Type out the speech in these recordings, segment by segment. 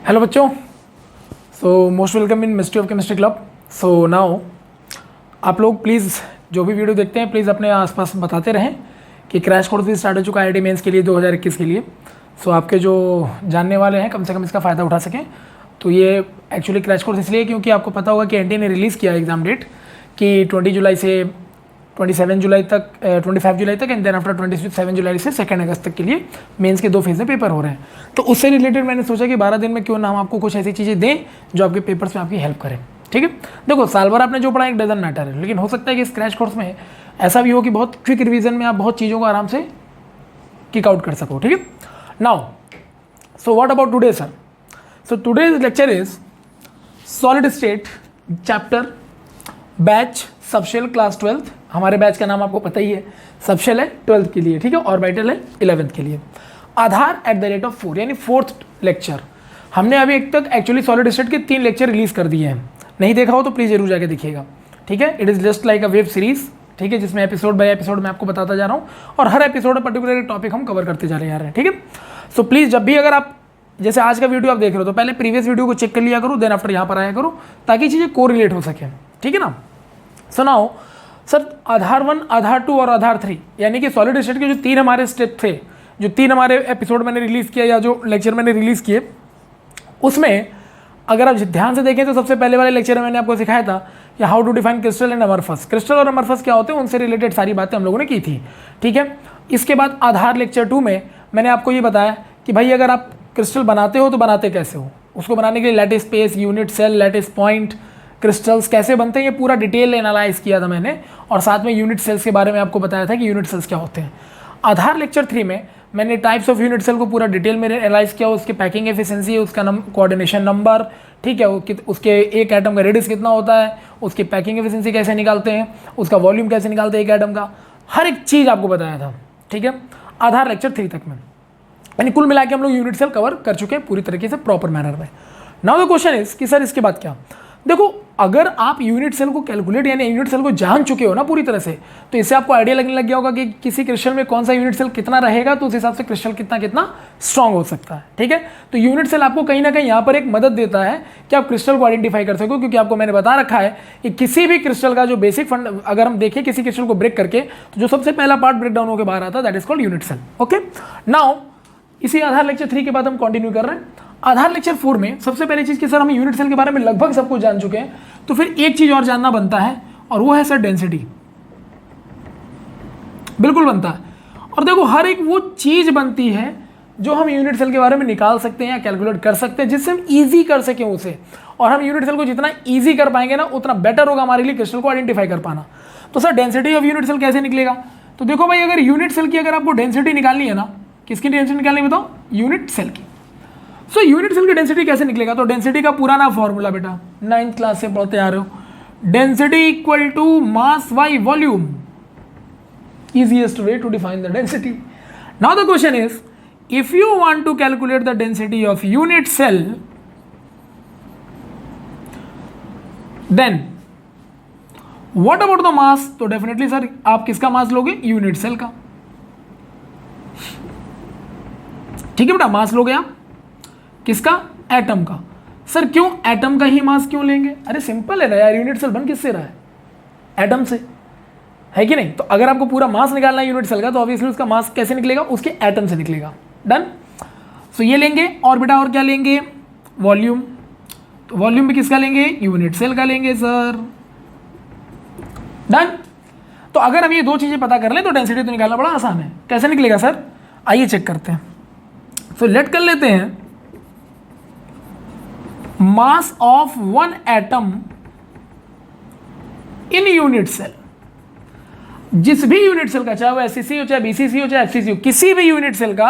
Hello बच्चों, so most welcome in mystery of chemistry club. So now आप लोग please जो भी वीडियो देखते हैं प्लीज़ अपने आसपास बताते रहें कि क्रैश कोर्स भी स्टार्ट हो चुका है IIT मेंस के लिए 2021 के लिए। सो आपके जो जानने वाले हैं कम से कम इसका फ़ायदा उठा सकें। तो ये एक्चुअली क्रैश कोर्स इसलिए क्योंकि आपको पता होगा कि NTA ने रिलीज़ किया एग्ज़ाम डेट कि 20 जुलाई से 27 जुलाई तक 25 जुलाई तक एंड देन आफ्टर 27 जुलाई से 2 अगस्त तक के लिए मेंस के 2 फेज़ में पेपर हो रहे हैं। तो उससे रिलेटेड मैंने सोचा कि 12 दिन में क्यों ना हम आपको कुछ ऐसी चीज़ें दें जो आपके पेपर्स में आपकी हेल्प करें। ठीक है, देखो साल भर आपने जो पढ़ा एक डजन मैटर है, लेकिन हो सकता है कि इस क्रैश कोर्स में ऐसा भी हो कि बहुत क्विक रिवीजन में आप बहुत चीज़ों को आराम से किक आउट कर सको। ठीक है, now so what about today sir? So today's lecture is solid state chapter batch subshell class 12th। हमारे बैच का नाम आपको पता ही है, सबशेल है 12th के लिए, ठीक है, ऑर्बिटल है 11th के लिए। आधार @4 यानी 4th लेक्चर। हमने अभी एक तक एक्चुअली सॉलिड स्टेट के 3 लेक्चर रिलीज कर दिए हैं। नहीं देखा हो तो प्लीज़ जरूर जाके देखिएगा। ठीक है, it is just like a web series, ठीक है, जिसमें एपिसोड बाय एपिसोड मैं आपको बताता जा रहा हूँ और हर एपिसोड में पर्टिकुलर टॉपिक हम कवर करते जा रहे हैं। ठीक है, सो प्लीज़ जब भी अगर आप जैसे आज का वीडियो आप देख रहे हो तो पहले प्रीवियस वीडियो को चेक कर लिया करो, देन आफ्टर यहाँ पर आया करो ताकि चीज़ें कोरिलेट हो सके। ठीक है ना? सुनाओ सर, आधार 1, आधार 2 और आधार 3 यानी कि सॉलिड स्टेट के जो 3 हमारे स्टेप थे, जो 3 हमारे एपिसोड मैंने रिलीज़ किया या जो लेक्चर मैंने रिलीज़ किए, उसमें अगर आप ध्यान से देखें तो सबसे पहले वाले लेक्चर में मैंने आपको सिखाया था कि how to define crystal and amorphous. Crystal और अमरफस क्या होते हैं उनसे रिलेटेड सारी बातें हम लोगों ने की थी। ठीक है, इसके बाद आधार लेक्चर 2 में मैंने आपको ये बताया कि भाई अगर आप क्रिस्टल बनाते हो तो बनाते कैसे हो, उसको बनाने के लिए lattice space, unit cell, lattice point, crystals कैसे बनते हैं, ये पूरा डिटेल एनालाइज किया था मैंने, और साथ में यूनिट सेल्स के बारे में आपको बताया था कि यूनिट सेल्स क्या होते हैं। आधार लेक्चर 3 में मैंने टाइप्स ऑफ यूनिट सेल को पूरा डिटेल में एनालाइज किया, उसके पैकिंग एफिशिएंसी है, उसका कोऑर्डिनेशन नंबर, ठीक है, उसके एक एटम का रेडियस कितना होता है, उसकी पैकिंग एफिशिएंसी कैसे निकालते हैं, उसका वॉल्यूम कैसे निकालते हैं एक एटम का, हर एक चीज़ आपको बताया था। ठीक है, आधार लेक्चर 3 तक में, यानी कुल मिला के हम लोग यूनिट सेल कवर कर चुके हैं पूरी तरीके से प्रॉपर मैनर में। नाउ द क्वेश्चन इज कि सर इसके बाद क्या? देखो अगर आप यूनिट सेल को कैलकुलेट यानी यूनिट सेल को जान चुके हो ना पूरी तरह से, तो इससे आपको आइडिया लगने लग गया होगा कि किसी क्रिस्टल में कौन सा यूनिट सेल कितना रहेगा, तो उस हिसाब से क्रिस्टल कितना कितना स्ट्रांग हो सकता है। ठीक है, तो यूनिट सेल आपको कहीं ना कहीं यहाँ पर एक मदद देता है कि आप क्रिस्टल को आइडेंटिफाई कर सको, क्योंकि आपको मैंने बता रखा है कि किसी भी क्रिस्टल का जो बेसिक फंड अगर हम देखें किसी क्रिस्टल को ब्रेक करके, तो जो सबसे पहला पार्ट ब्रेक डाउन होकर बाहर आता है that is called unit cell. Okay, now इसी आधार लेक्चर 3 के बाद हम कंटिन्यू कर रहे हैं। आधार लेक्चर 4 में सबसे पहली चीज़ कि सर हम यूनिट सेल के बारे में लगभग सब कुछ जान चुके हैं, तो फिर एक चीज़ और जानना बनता है और वो है सर डेंसिटी। बिल्कुल बनता है। और देखो हर एक वो चीज़ बनती है जो हम यूनिट सेल के बारे में निकाल सकते हैं या कैलकुलेट कर सकते हैं, जिससे हम ईजी कर सकें उसे, और हम यूनिट सेल को जितना ईजी कर पाएंगे ना उतना बेटर होगा हमारे लिए क्रिस्टल को आइडेंटिफाई कर पाना। तो sir density of unit cell कैसे निकलेगा? तो देखो भाई, अगर यूनिट सेल की अगर आपको डेंसिटी निकालनी है ना, किसकी डेंसिटी निकालनी है बताओ? यूनिट सेल की। सो यूनिट सेल की डेंसिटी कैसे निकलेगा? तो डेंसिटी का पुराना फॉर्मूला बेटा 9th क्लास से पढ़ते आ रहे हो, density equal to mass by volume, easiest way to define the density. Now the question is, if you want to calculate the density of unit cell, then what about the mass? तो definitely sir आप किसका मास लोगे? Unit cell का। ठीक है बेटा, मास लोगे आप किसका? एटम का। सर क्यों एटम का ही मास क्यों लेंगे? अरे सिंपल है ना यार, यूनिट सेल बन किससे रहा है? एटम से, है कि नहीं? तो अगर आपको पूरा मास निकालना है यूनिट सेल का, तो ऑब्वियसली उसका मास कैसे निकलेगा? उसके एटम से निकलेगा। डन। सो ये लेंगे, और बेटा और क्या लेंगे? वॉल्यूम। तो वॉल्यूम भी किसका लेंगे? यूनिट सेल का लेंगे सर। डन। तो अगर हम ये दो चीजें पता कर लें तो डेंसिटी तो निकालना बड़ा आसान है। कैसे निकलेगा सर? आइए चेक करते हैं। सो लेट कर लेते हैं mass of one atom in unit cell. जिस भी यूनिट सेल का, चाहे वो एससीसी हो, चाहे बीसीसी हो, चाहे एफसीसी हो, किसी भी यूनिट सेल का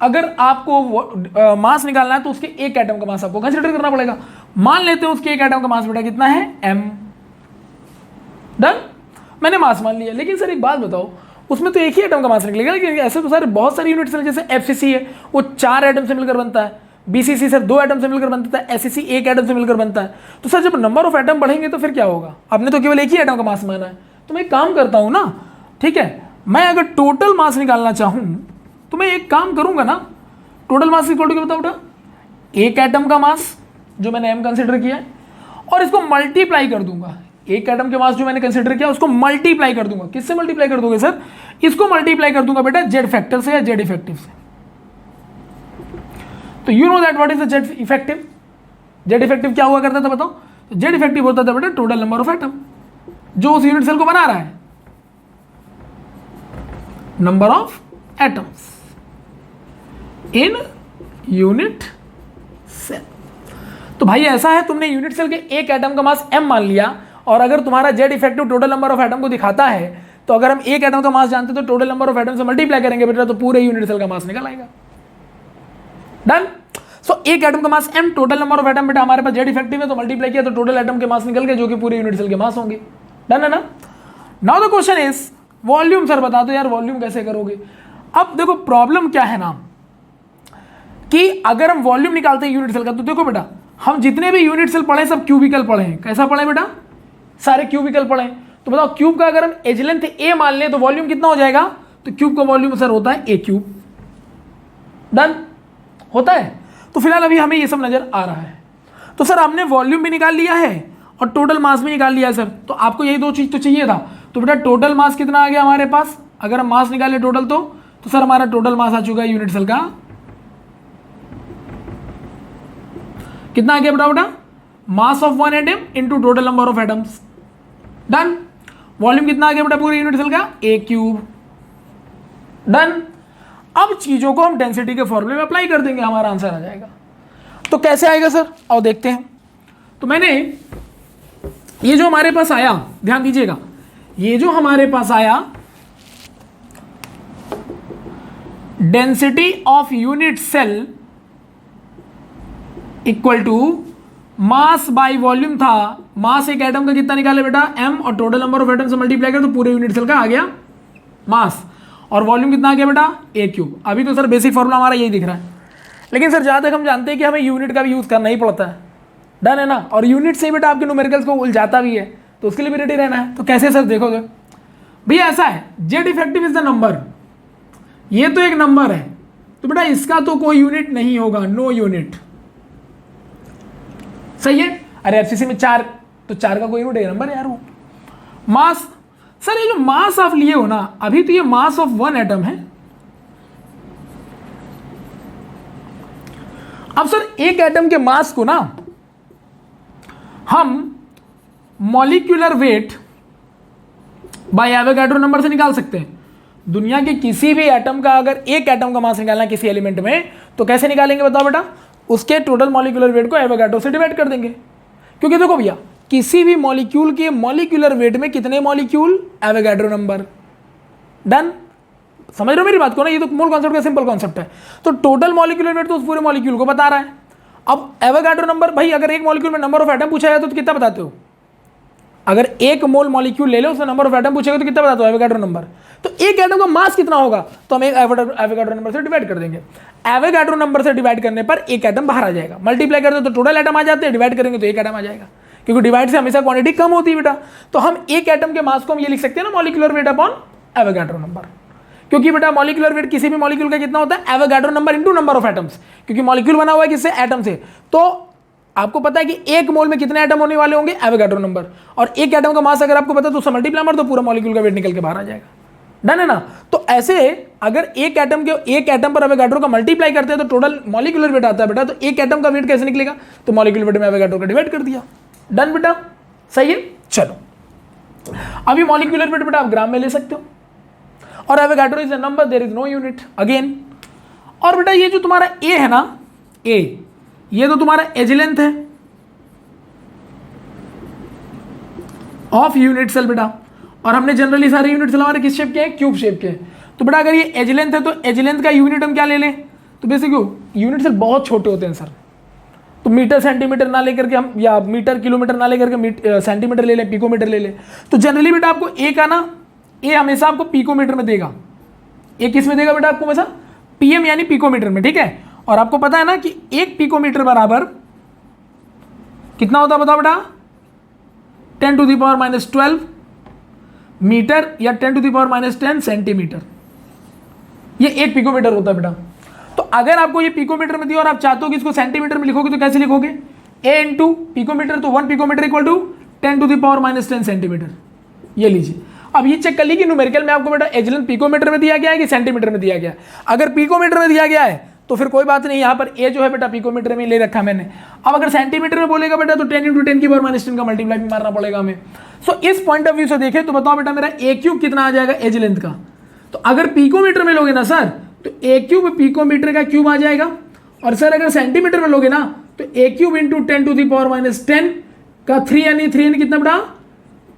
अगर आपको मास निकालना है तो उसके एक एटम का मास आपको कंसीडर करना पड़ेगा। मान लेते हैं उसके एक एटम का मास बेटा कितना है? m। डन, मैंने मास मान लिया। लेकिन सर एक बात बताओ, उसमें तो एक ही एटम का मास निकलेगा, लेकिन ऐसे तो सारे बहुत सारे यूनिट सेल, जैसे एफसीसी है वो 4 एटम से मिलकर बनता है, बीसीसी सर 2 एटम से मिलकर बनता है, एससीसी 1 एटम से मिलकर बनता है। तो सर जब नंबर ऑफ एटम बढ़ेंगे तो फिर क्या होगा? आपने तो केवल एक ही एटम का मास माना है। तो मैं एक काम करता हूं ना, ठीक है, मैं अगर टोटल मास निकालना चाहूं तो मैं एक काम करूंगा ना, टोटल मास इक्वल टू क्या बताओ बेटा? एक एटम का मास जो मैंने m कंसिडर किया है, और इसको मल्टीप्लाई कर दूंगा, एक एटम के मास जो मैंने कंसिडर किया उसको मल्टीप्लाई कर दूंगा। किससे मल्टीप्लाई कर दोगे सर? इसको मल्टीप्लाई कर दूंगा बेटा जेड फैक्टर से या जेड इफेक्टिव से। तो you know that what is the Z effective? Z effective क्या हुआ करता था बताओ? तो जेड इफेक्टिव होता था बेटा टोटल नंबर ऑफ एटम जो उस यूनिट सेल को बना रहा है, number of atoms in unit cell. तो भाई ऐसा है, तुमने यूनिट सेल के एक एटम का मास m मान लिया, और अगर तुम्हारा Z effective total number of atom को दिखाता है, तो अगर हम एक एटम का मास जानते तो टोटल नंबर ऑफ एटम से मल्टीप्लाई करेंगे बेटा, तो पूरे यूनिट सेल का मास निकल आएगा। डन। सो एक एटम का मास m, total number of atom बेटा हमारे पास जेड इफेक्टिव है तो मल्टीप्लाई किया तो टोटल एटम के मास निकल गए जो कि पूरे यूनिट सेल के मास होंगे। डन है ना? Now the question is volume. Sir बता दो यार वॉल्यूम कैसे करोगे? अब देखो प्रॉब्लम क्या है ना, कि अगर हम वॉल्यूम निकालते हैं यूनिट सेल का, तो देखो बेटा हम जितने भी यूनिट सेल पढ़े सब क्यूबिकल पढ़े हैं। कैसा पढ़े बेटा? सारे क्यूबिकल पढ़े हैं। तो बताओ क्यूब का अगर हम एज लेंथ ए मान लें तो वॉल्यूम कितना हो जाएगा? तो क्यूब का वॉल्यूम सर होता है ए क्यूब। डन होता है। तो फिलहाल अभी हमें ये सब नजर आ रहा है। तो सर हमने वॉल्यूम भी निकाल लिया है और टोटल मास भी निकाल लिया है सर, तो आपको यही दो चीज तो चाहिए था। तो बेटा टोटल मास कितना आ गया हमारे पास? अगर हम मास निकाले टोटल तो सर हमारा टोटल मास आ चुका है यूनिट सेल का कितना आ गया बेटा? मास of one atom into total number of atoms. Done. Volume कितना आ गया बेटा पूरे यूनिट सेल का? ए क्यूब। डन। अब चीजों को हम डेंसिटी के फॉर्मूले में अप्लाई कर देंगे, हमारा आंसर आ जाएगा। तो कैसे आएगा सर? आओ देखते हैं। तो मैंने ये जो हमारे पास आया, ध्यान दीजिएगा, ये जो हमारे पास आया density of unit cell equal to mass by volume था। मास एक एटम का कितना निकाले बेटा? m, और टोटल नंबर ऑफ एटम से मल्टीप्लाई कर तो पूरे यूनिट सेल का आ गया मास, और वॉल्यूम कितना आ गया बेटा? a cube. अभी तो सर बेसिक फॉर्मूला हमारा यही दिख रहा है, लेकिन सर जहां तक हम जानते हैं कि हमें यूनिट का भी यूज करना ही पड़ता है। डन है ना? और यूनिट से बेटा आपके न्यूमेरिकल्स को उलझाता भी है, तो उसके लिए भी रेडी रहना है। तो कैसे सर? देखोगे भैया ऐसा है, Z effective is the number, ये तो एक नंबर है, तो बेटा इसका तो कोई यूनिट नहीं होगा, नो यूनिट। सही है? अरे एफसीसी में 4, तो 4 का कोई यूनिट है नंबर यार वो। मास, सर ये जो मास आप लिए हो ना, अभी तो ये मास ऑफ वन एटम है। अब सर एक एटम के मास को ना हम molecular weight by Avogadro number से निकाल सकते हैं। दुनिया के किसी भी एटम का अगर एक एटम का मास निकालना है किसी एलिमेंट में, तो कैसे निकालेंगे बताओ बेटा? उसके टोटल मॉलिक्यूलर वेट को एवोगाड्रो से डिवाइड कर देंगे। क्योंकि देखो भैया किसी भी मॉलिक्यूल के मॉलिक्यूलर वेट में कितने मॉलिक्यूल? Avogadro number. डन। समझ रहे हो मेरी बात को ना? ये तो मूल कॉन्सेप्ट का सिंपल कॉन्सेप्ट है। तो टोटल मॉलिक्यूलर वेट तो उस पूरे मॉलिक्यूल को बता रहा है। अब एवोगाड्रो नंबर, भाई अगर एक मॉलिक्यूल में नंबर ऑफ एटम पूछा जाए तो कितना बताते हो? अगर एक मोल मॉलिक्यूल ले लो उसमें नंबर ऑफ एटम पूछेगा तो कितना बताते हो? Avogadro number. तो एक एटम का मास कितना होगा? तो हम एक एवोगाड्रो नंबर से डिवाइड कर देंगे। एवोगाड्रो नंबर से डिवाइड करने पर एक एटम बाहर आ जाएगा। मल्टीप्लाई करते तो टोटल एटम आ जाते हैं, डिवाइड करेंगे तो एक एटम आ जाएगा, क्योंकि डिवाइड से हमेशा क्वांटिटी कम होती है बेटा। तो हम एक एटम के मास को हम ये लिख सकते हैं ना, molecular weight upon Avogadro number. क्योंकि बेटा मॉलिक्यूलर वेट किसी भी मॉलिक्यूल का कितना होता है? Avogadro number into number of atoms, क्योंकि मॉलिक्यूल बना हुआ है किससे? एटम से। तो आपको पता है कि एक मोल में कितने एटम होने वाले होंगे? Avogadro number. और एक एटम का मास अगर आपको पता है तो उससे मल्टीप्लाई मार तो पूरा मॉलिक्यूल का वेट निकल के बाहर आ जाएगा। डन है ना? तो ऐसे अगर एक एटम पर एवोगाड्रो का मल्टीप्लाई करते हैं तो टोटल मॉलिक्यूलर वेट आता है बेटा। तो एक एटम का वेट कैसे निकलेगा? तो मॉलिक्यूलर वेट में एवोगाड्रो का डिवाइड कर दिया। डन बेटा, सही है। चलो अभी मॉलिक्यूलर वेट बेटा आप ग्राम में ले सकते हो, और Avogadro is a number, there is no unit again. और बेटा ये जो तुम्हारा ए है ना, ए, ये तो तुम्हारा एज लेंथ है ऑफ यूनिट सेल बेटा। और हमने जनरली सारे यूनिट सेल हमारे किस शेप के हैं? क्यूब शेप के। तो बेटा अगर ये एज लेंथ है तो एज लेंथ का यूनिट हम क्या ले लें? तो बेसिकली यूनिट सेल बहुत छोटे होते हैं सर, तो मीटर सेंटीमीटर ना लेकर के हम, या मीटर किलोमीटर ना लेकर के सेंटीमीटर ले लें, पिकोमीटर ले लें। तो जनरली बेटा आपको ए का ना, ए हमेशा आपको पिकोमीटर में देगा। ए किस में देगा बेटा आपको? हमेशा पीएम यानी पिकोमीटर में, ठीक है। और आपको पता है ना कि एक पिकोमीटर बराबर कितना होता है बताओ बेटा? 10⁻⁻12 मीटर या 10⁻10 सेंटीमीटर, ये एक पिकोमीटर होता है बेटा। तो अगर आपको ये पिकोमीटर में दिया और आप चाहते हो कि इसको सेंटीमीटर में लिखोगे तो कैसे लिखोगे, ए इंटू पिकोमीटर, तो 1 पिकोमीटर इक्वल टू 10⁻⁻10 सेंटीमीटर। ये लीजिए। अब ये चेक कर लीजिए न्यूमेरिकल में आपको बेटा एज लेंथ पिकोमीटर में दिया गया है कि सेंटीमीटर में दिया गया है। अगर पिकोमीटर में दिया गया है तो फिर कोई बात नहीं, यहाँ पर ए जो है बेटा पिकोमीटर में ले रखा मैंने। अब अगर सेंटीमीटर में बोलेगा बेटा तो 10 × 10⁻⁻10 का मल्टीप्लाई भी मारना पड़ेगा हमें। सो इस पॉइंट ऑफ व्यू से देखें तो बताओ बेटा मेरा ए क्यूब कितना आ जाएगा एज लेंथ का। तो अगर पिकोमीटर में लोगे ना सर तो ए क्यूब पिकोमीटर का क्यूब आ जाएगा, और सर अगर सेंटीमीटर में लोगे ना तो ए क्यूब इंटू 10⁻⁻10 का 3 यानी कितना बेटा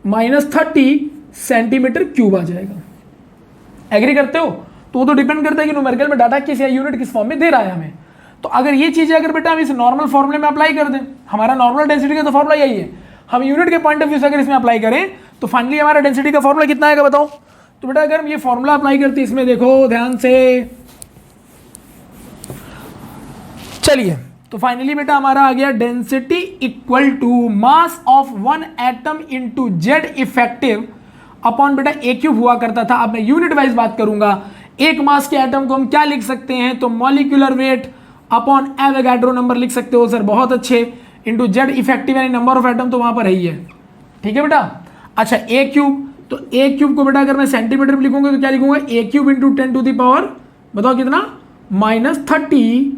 -30 सेंटीमीटर क्यूब आ जाएगा। एग्री करते हो? तो डिपेंड करता है कि न्यूमेरिकल में डाटा किस या यूनिट किस फॉर्म में दे रहा है हमें। तो अगर ये चीजें अगर बेटा हम इस नॉर्मल फॉर्मूले में अप्लाई कर दें, हमारा नॉर्मल डेंसिटी का तो फॉर्मूला यही है, हम यूनिट के पॉइंट ऑफ व्यू से अगर इसमें अप्लाई करें तो फाइनली हमारा डेंसिटी का फॉर्मूला कितना आएगा बताओ। तो बेटा अगर हम ये फॉर्मूला अप्लाई करते इसमें देखो ध्यान से, चलिए तो फाइनली बेटा हमारा आ गया density equal to mass of 1 atom into Z effective upon बेटा ए क्यूब हुआ करता था। अब मैं यूनिट वाइज बात करूंगा, एक मास के एटम को हम क्या लिख सकते हैं, तो molecular weight upon Avogadro number लिख सकते हो सर, बहुत अच्छे, इंटू जेड इफेक्टिव यानी नंबर ऑफ एटम तो वहां पर है ही है। ठीक है बेटा। अच्छा ए क्यूब, तो ए क्यूब को बेटा अगर मैं सेंटीमीटर में लिखूंगा तो क्या लिखूंगा, ए क्यूब इंटू 10⁻, बताओ कितना, -30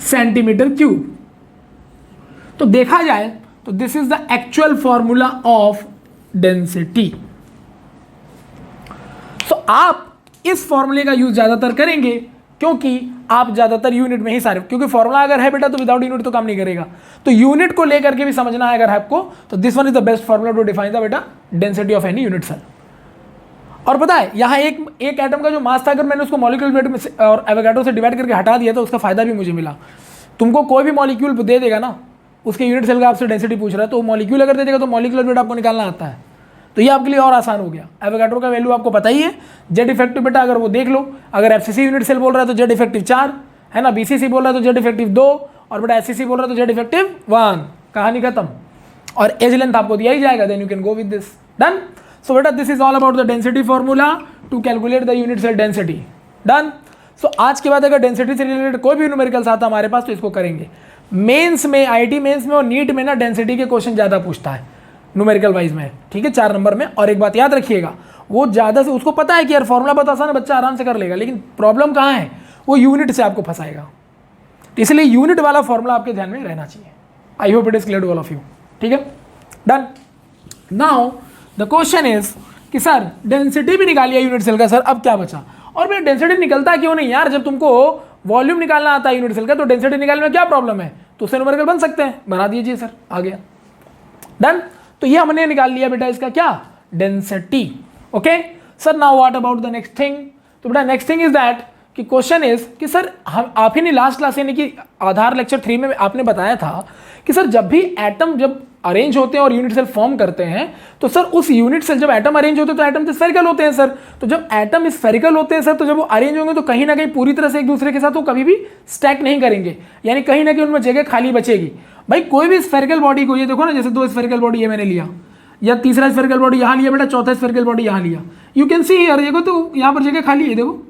सेंटीमीटर क्यूब। तो देखा जाए तो this is the actual formula of density. तो आप इस फॉर्मूले का यूज ज्यादातर करेंगे क्योंकि आप ज्यादातर यूनिट में ही सारे, क्योंकि फॉर्मूला अगर है बेटा तो विदाउट यूनिट तो काम नहीं करेगा, तो यूनिट को लेकर के भी समझना है अगर आपको, तो this one is the best formula to define the बेटा density of any unit cell. और पता है यहाँ एक एटम का जो मास था अगर मैंने उसको मॉलिक्यूल वेट में और एवोगाड्रो से डिवाइड करके हटा दिया तो उसका फायदा भी मुझे मिला। तुमको कोई भी मॉलिक्यूल दे देगा ना, उसके यूनिट सेल का आपसे डेंसिटी पूछ रहा है, तो मॉलिक्यूल अगर दे देगा तो मॉलिक्यूलर वेट आपको निकालना आता है, तो ये आपके लिए और आसान हो गया। एवोगाड्रो का वैल्यू आपको पता ही है, जेड इफेक्टिव बेटा अगर वो देख लो, अगर एफसीसी यूनिट सेल बोल रहा है तो जेड इफेक्टिव 4 है ना, बीसीसी बोल रहा है तो जेड इफेक्टिव 2, और बेटा एससीसी बोल रहा है तो जेड इफेक्टिव 1, कहानी खत्म। और एज लेंथ आपको दिया ही जाएगा, then you can go with this, done. सो बेटा this is all about the density formula to calculate the unit cell density, done. So आज के बाद अगर डेंसिटी से रिलेटेड कोई भी न्यूमेरिकल्स आता हमारे पास तो इसको करेंगे। मेंस में, आईटी मेंस में और नीट में ना डेंसिटी के क्वेश्चन ज्यादा पूछता है न्यूमेरिकल वाइज में, ठीक है, 4 नंबर में। और एक बात याद रखिएगा, वो ज्यादा से उसको पता है कि यार फॉर्मूला बहुत आसान है, बच्चा आराम से कर लेगा, लेकिन प्रॉब्लम कहाँ है, वो यूनिट से आपको फंसाएगा। इसलिए यूनिट वाला फॉर्मूला आपके ध्यान में रहना चाहिए। I hope it is clear to all of you, ठीक है, done. Now the question is कि सर डेंसिटी भी निकालिए यूनिट सेल का, सर अब क्या बचा। और फिर डेंसिटी निकलता क्यों नहीं यार, जब तुमको वॉल्यूम निकालना आता है यूनिट सेल का तो डेंसिटी निकालने में क्या प्रॉब्लम है, तो उससे न्यूमेरिकल बन सकते हैं, बना दीजिए सर, आ गया, डन। तो ये हमने निकाल लिया बेटा इसका क्या, density. Okay sir, now what about the next thing. तो बेटा नेक्स्ट थिंग इज दैट कि क्वेश्चन इज कि सर हम आप ही ने लास्ट क्लास यानी कि आधार लेक्चर 3 में आपने बताया था कि सर जब भी एटम जब अरेंज होते हैं और यूनिट सेल फॉर्म करते हैं तो सर उस यूनिट सेल जब एटम अरेंज होते हैं तो एटम तो स्फेरिकल होते हैं सर। तो जब एटम स्फेरिकल होते हैं सर तो जब वो अरेंज होंगे तो कहीं ना कहीं पूरी तरह से एक दूसरे के साथ वो कभी भी स्टैक नहीं करेंगे, यानी कहीं ना कहीं उनमें जगह खाली बचेगी। भाई कोई भी स्फेरिकल बॉडी को, ये देखो ना, जैसे 2 स्फेरिकल बॉडी ये मैंने लिया, या तीसरा स्फेरिकल बॉडी यहाँ लिया बेटा, चौथा स्फेरिकल बॉडी यहाँ लिया, यू कैन सी हियर, देखो तो यहाँ पर जगह खाली है, देखो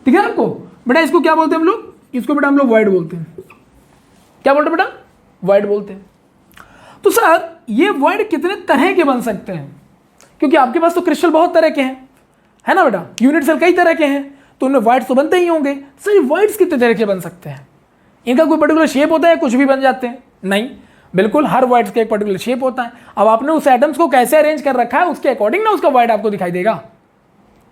ठीक है आपको बेटा। इसको क्या बोलते हैं हम लोग, इसको बेटा हम लोग वॉइड बोलते हैं। क्या बोलते हैं बेटा, वॉइड बोलते हैं। तो सर ये वॉइड कितने तरह के बन सकते हैं, क्योंकि आपके पास तो क्रिस्टल बहुत तरह के हैं, है ना बेटा, यूनिट सेल कई तरह के हैं, तो उनमें वॉइड्स तो बनते ही होंगे। सर ये वॉइड्स कितने तरह के बन सकते हैं, इनका कोई पर्टिकुलर शेप होता है, कुछ भी बन जाते हैं? नहीं, बिल्कुल हर वॉइड्स का एक पर्टिकुलर शेप होता है। अब आपने उस एटम्स को कैसे अरेंज कर रखा है उसके अकॉर्डिंग ना उसका वॉइड आपको दिखाई देगा।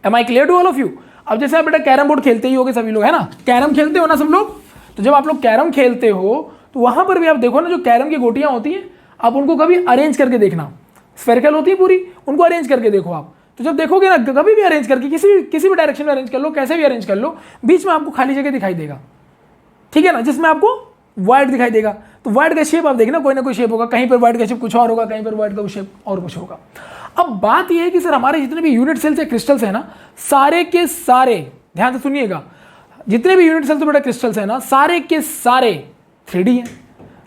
Am I clear to all of you. अब जैसे आप बेटा कैरम बोर्ड खेलते ही होगे सभी लोग, है ना, कैरम खेलते हो ना सब लोग, तो जब आप लोग कैरम खेलते हो तो वहां पर भी आप देखो ना, जो कैरम की गोटियां होती हैं आप उनको कभी अरेंज करके देखना, स्फेरिकल होती है पूरी, उनको अरेंज करके देखो आप, तो जब देखोगे ना कभी भी अरेंज करके किसी भी डायरेक्शन में अरेंज कर लो, कैसे भी अरेंज कर लो, बीच में आपको खाली जगह दिखाई देगा, ठीक है ना, जिसमें आपको वाइड दिखाई देगा। तो वाइड का शेप आप देखना, कोई ना कोई शेप होगा, कहीं पर वाइड का शेप कुछ और होगा, कहीं पर वाइड का शेप और कुछ होगा। अब बात यह है कि सर हमारे जितने भी यूनिट सेल्स या क्रिस्टल्स है ना, सारे के सारे, ध्यान से सुनिएगा, जितने भी यूनिट सेल्स बेटा क्रिस्टल्स है ना, सारे के सारे 3D हैं।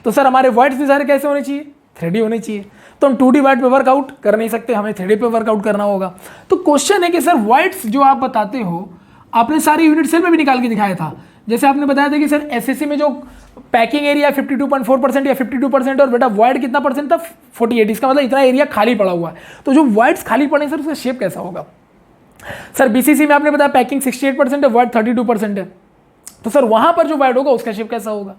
तो सर हमारे वाइड्स भी सारे कैसे होने चाहिए, 3D होने चाहिए। तो हम 2D वाइड पे वर्कआउट कर नहीं सकते, हमें 3D पे वर्कआउट करना होगा। तो क्वेश्चन है कि सर वाइड्स जो आप बताते हो, आपने सारी यूनिट सेल में भी निकाल के दिखाया था। जैसे आपने बताया था कि सर एसएससी में जो पैकिंग एरिया 52.4% या 52% और बेटा वॉइड कितना परसेंट था 48, इसका मतलब इतना एरिया खाली पड़ा हुआ है। तो जो वॉइड्स खाली पड़े सर उसका शेप कैसा होगा? सर बीसीसी में आपने बताया पैकिंग 68% है, वॉइड 32% है, तो सर वहां पर जो वॉइड होगा उसका शेप कैसा होगा,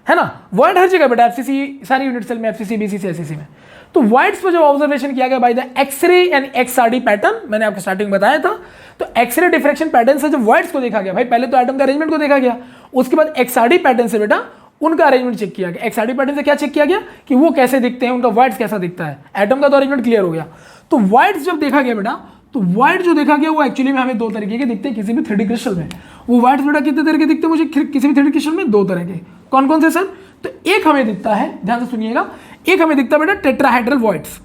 है ना? वॉइड हर जगह बेटा, एफसीसी सारी यूनिट सेल में, एफसीसी बीसीसी एससीसी में। तो वॉइड्स पर जो ऑब्जर्वेशन किया गया by the x-ray and XRD pattern, मैंने आपको स्टार्टिंग में बताया था। तो एक्सरे डिफ्रेक्शन पैटर्न से जब वॉइड्स को देखा गया, भाई पहले तो एटम का अरेंजमेंट को देखा गया, उसके बाद एक्सआरडी पैटर्न से बेटा उनका अरेंजमेंट चेक किया गया। एक्सआरडी पैटर्न से क्या चेक किया गया कि वो कैसे दिखते हैं, उनका वॉइड्स कैसा दिखता है। एटम का तो अरेंजमेंट क्लियर हो गया। तो वॉइड्स जब देखा गया बेटा, तो वॉइड जो देखा गया वो एक्चुअली में हमें दो तरीके के दिखते हैं किसी भी 3D क्रिस्टल में। वो वॉइड्स बेटा कितने तरह के दिखते हैं मुझे किसी भी 3D क्रिस्टल में? दो तरह के। कौन कौन से सर? तो एक हमें दिखता है, ध्यान से सुनिएगा, एक हमें दिखता है बेटा टेट्राहेड्रल वॉइड्स,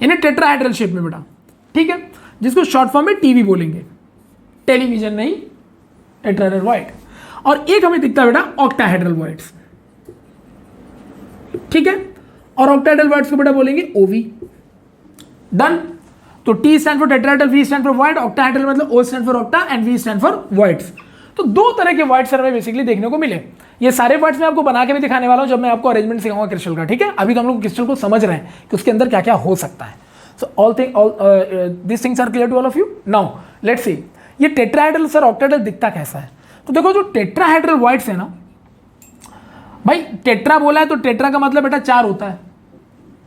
यानी टेट्राहेड्रल शेप में बेटा, ठीक है, जिसको शॉर्ट फॉर्म में टीवी बोलेंगे, टेलीविजन नहीं, टेट्राहेड्रल वॉइड। और एक हमें दिखता है बेटा ऑक्टाहेड्रल वॉइड्स, ठीक है, और ऑक्टाहेड्रल वॉइड्स को बेटा बोलेंगे ओवी। डन। तो T stand for tetrahedral, V stand for void, octahedral मतलब O stand for octa and V stand for voids. तो दो तरह के वॉइड्स हमें बेसिकली देखने को मिले। ये सारे वॉइड्स मैं आपको बना के भी दिखाने वाला हूं जब मैं आपको अरेंजमेंट सिखाऊंगा क्रिस्टल का, ठीक है? अभी तो हम लोग क्रिस्टल को समझ रहे हैं कि उसके अंदर क्या क्या हो सकता है। So all this things are clear to all of you. Now let's see ये टेट्राहेड्रल सर ऑक्टाहेड्रल दिखता कैसा है। तो देखो जो टेट्राहेड्रल वॉइड्स है ना भाई, टेट्रा बोला है तो टेट्रा का मतलब बेटा 4 होता है,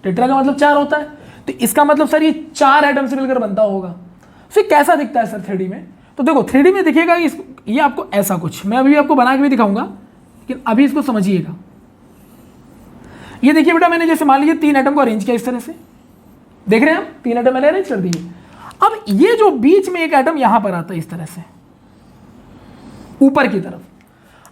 टेट्रा का मतलब 4 होता है, तो इसका मतलब सर ये 4 एटम से मिलकर बनता होगा। फिर कैसा दिखता है सर 3D में? तो देखो 3D में दिखेगा ये आपको ऐसा कुछ, मैं अभी आपको बना के भी दिखाऊंगा, लेकिन अभी इसको समझिएगा। ये देखिए बेटा, मैंने जैसे मान लीजिए 3 एटम को अरेंज किया इस तरह से, देख रहे हैं आप, 3 एटम मैंने अरेंज कर दिए। अब ये जो बीच में एक एटम यहां पर आता है इस तरह से ऊपर की तरफ।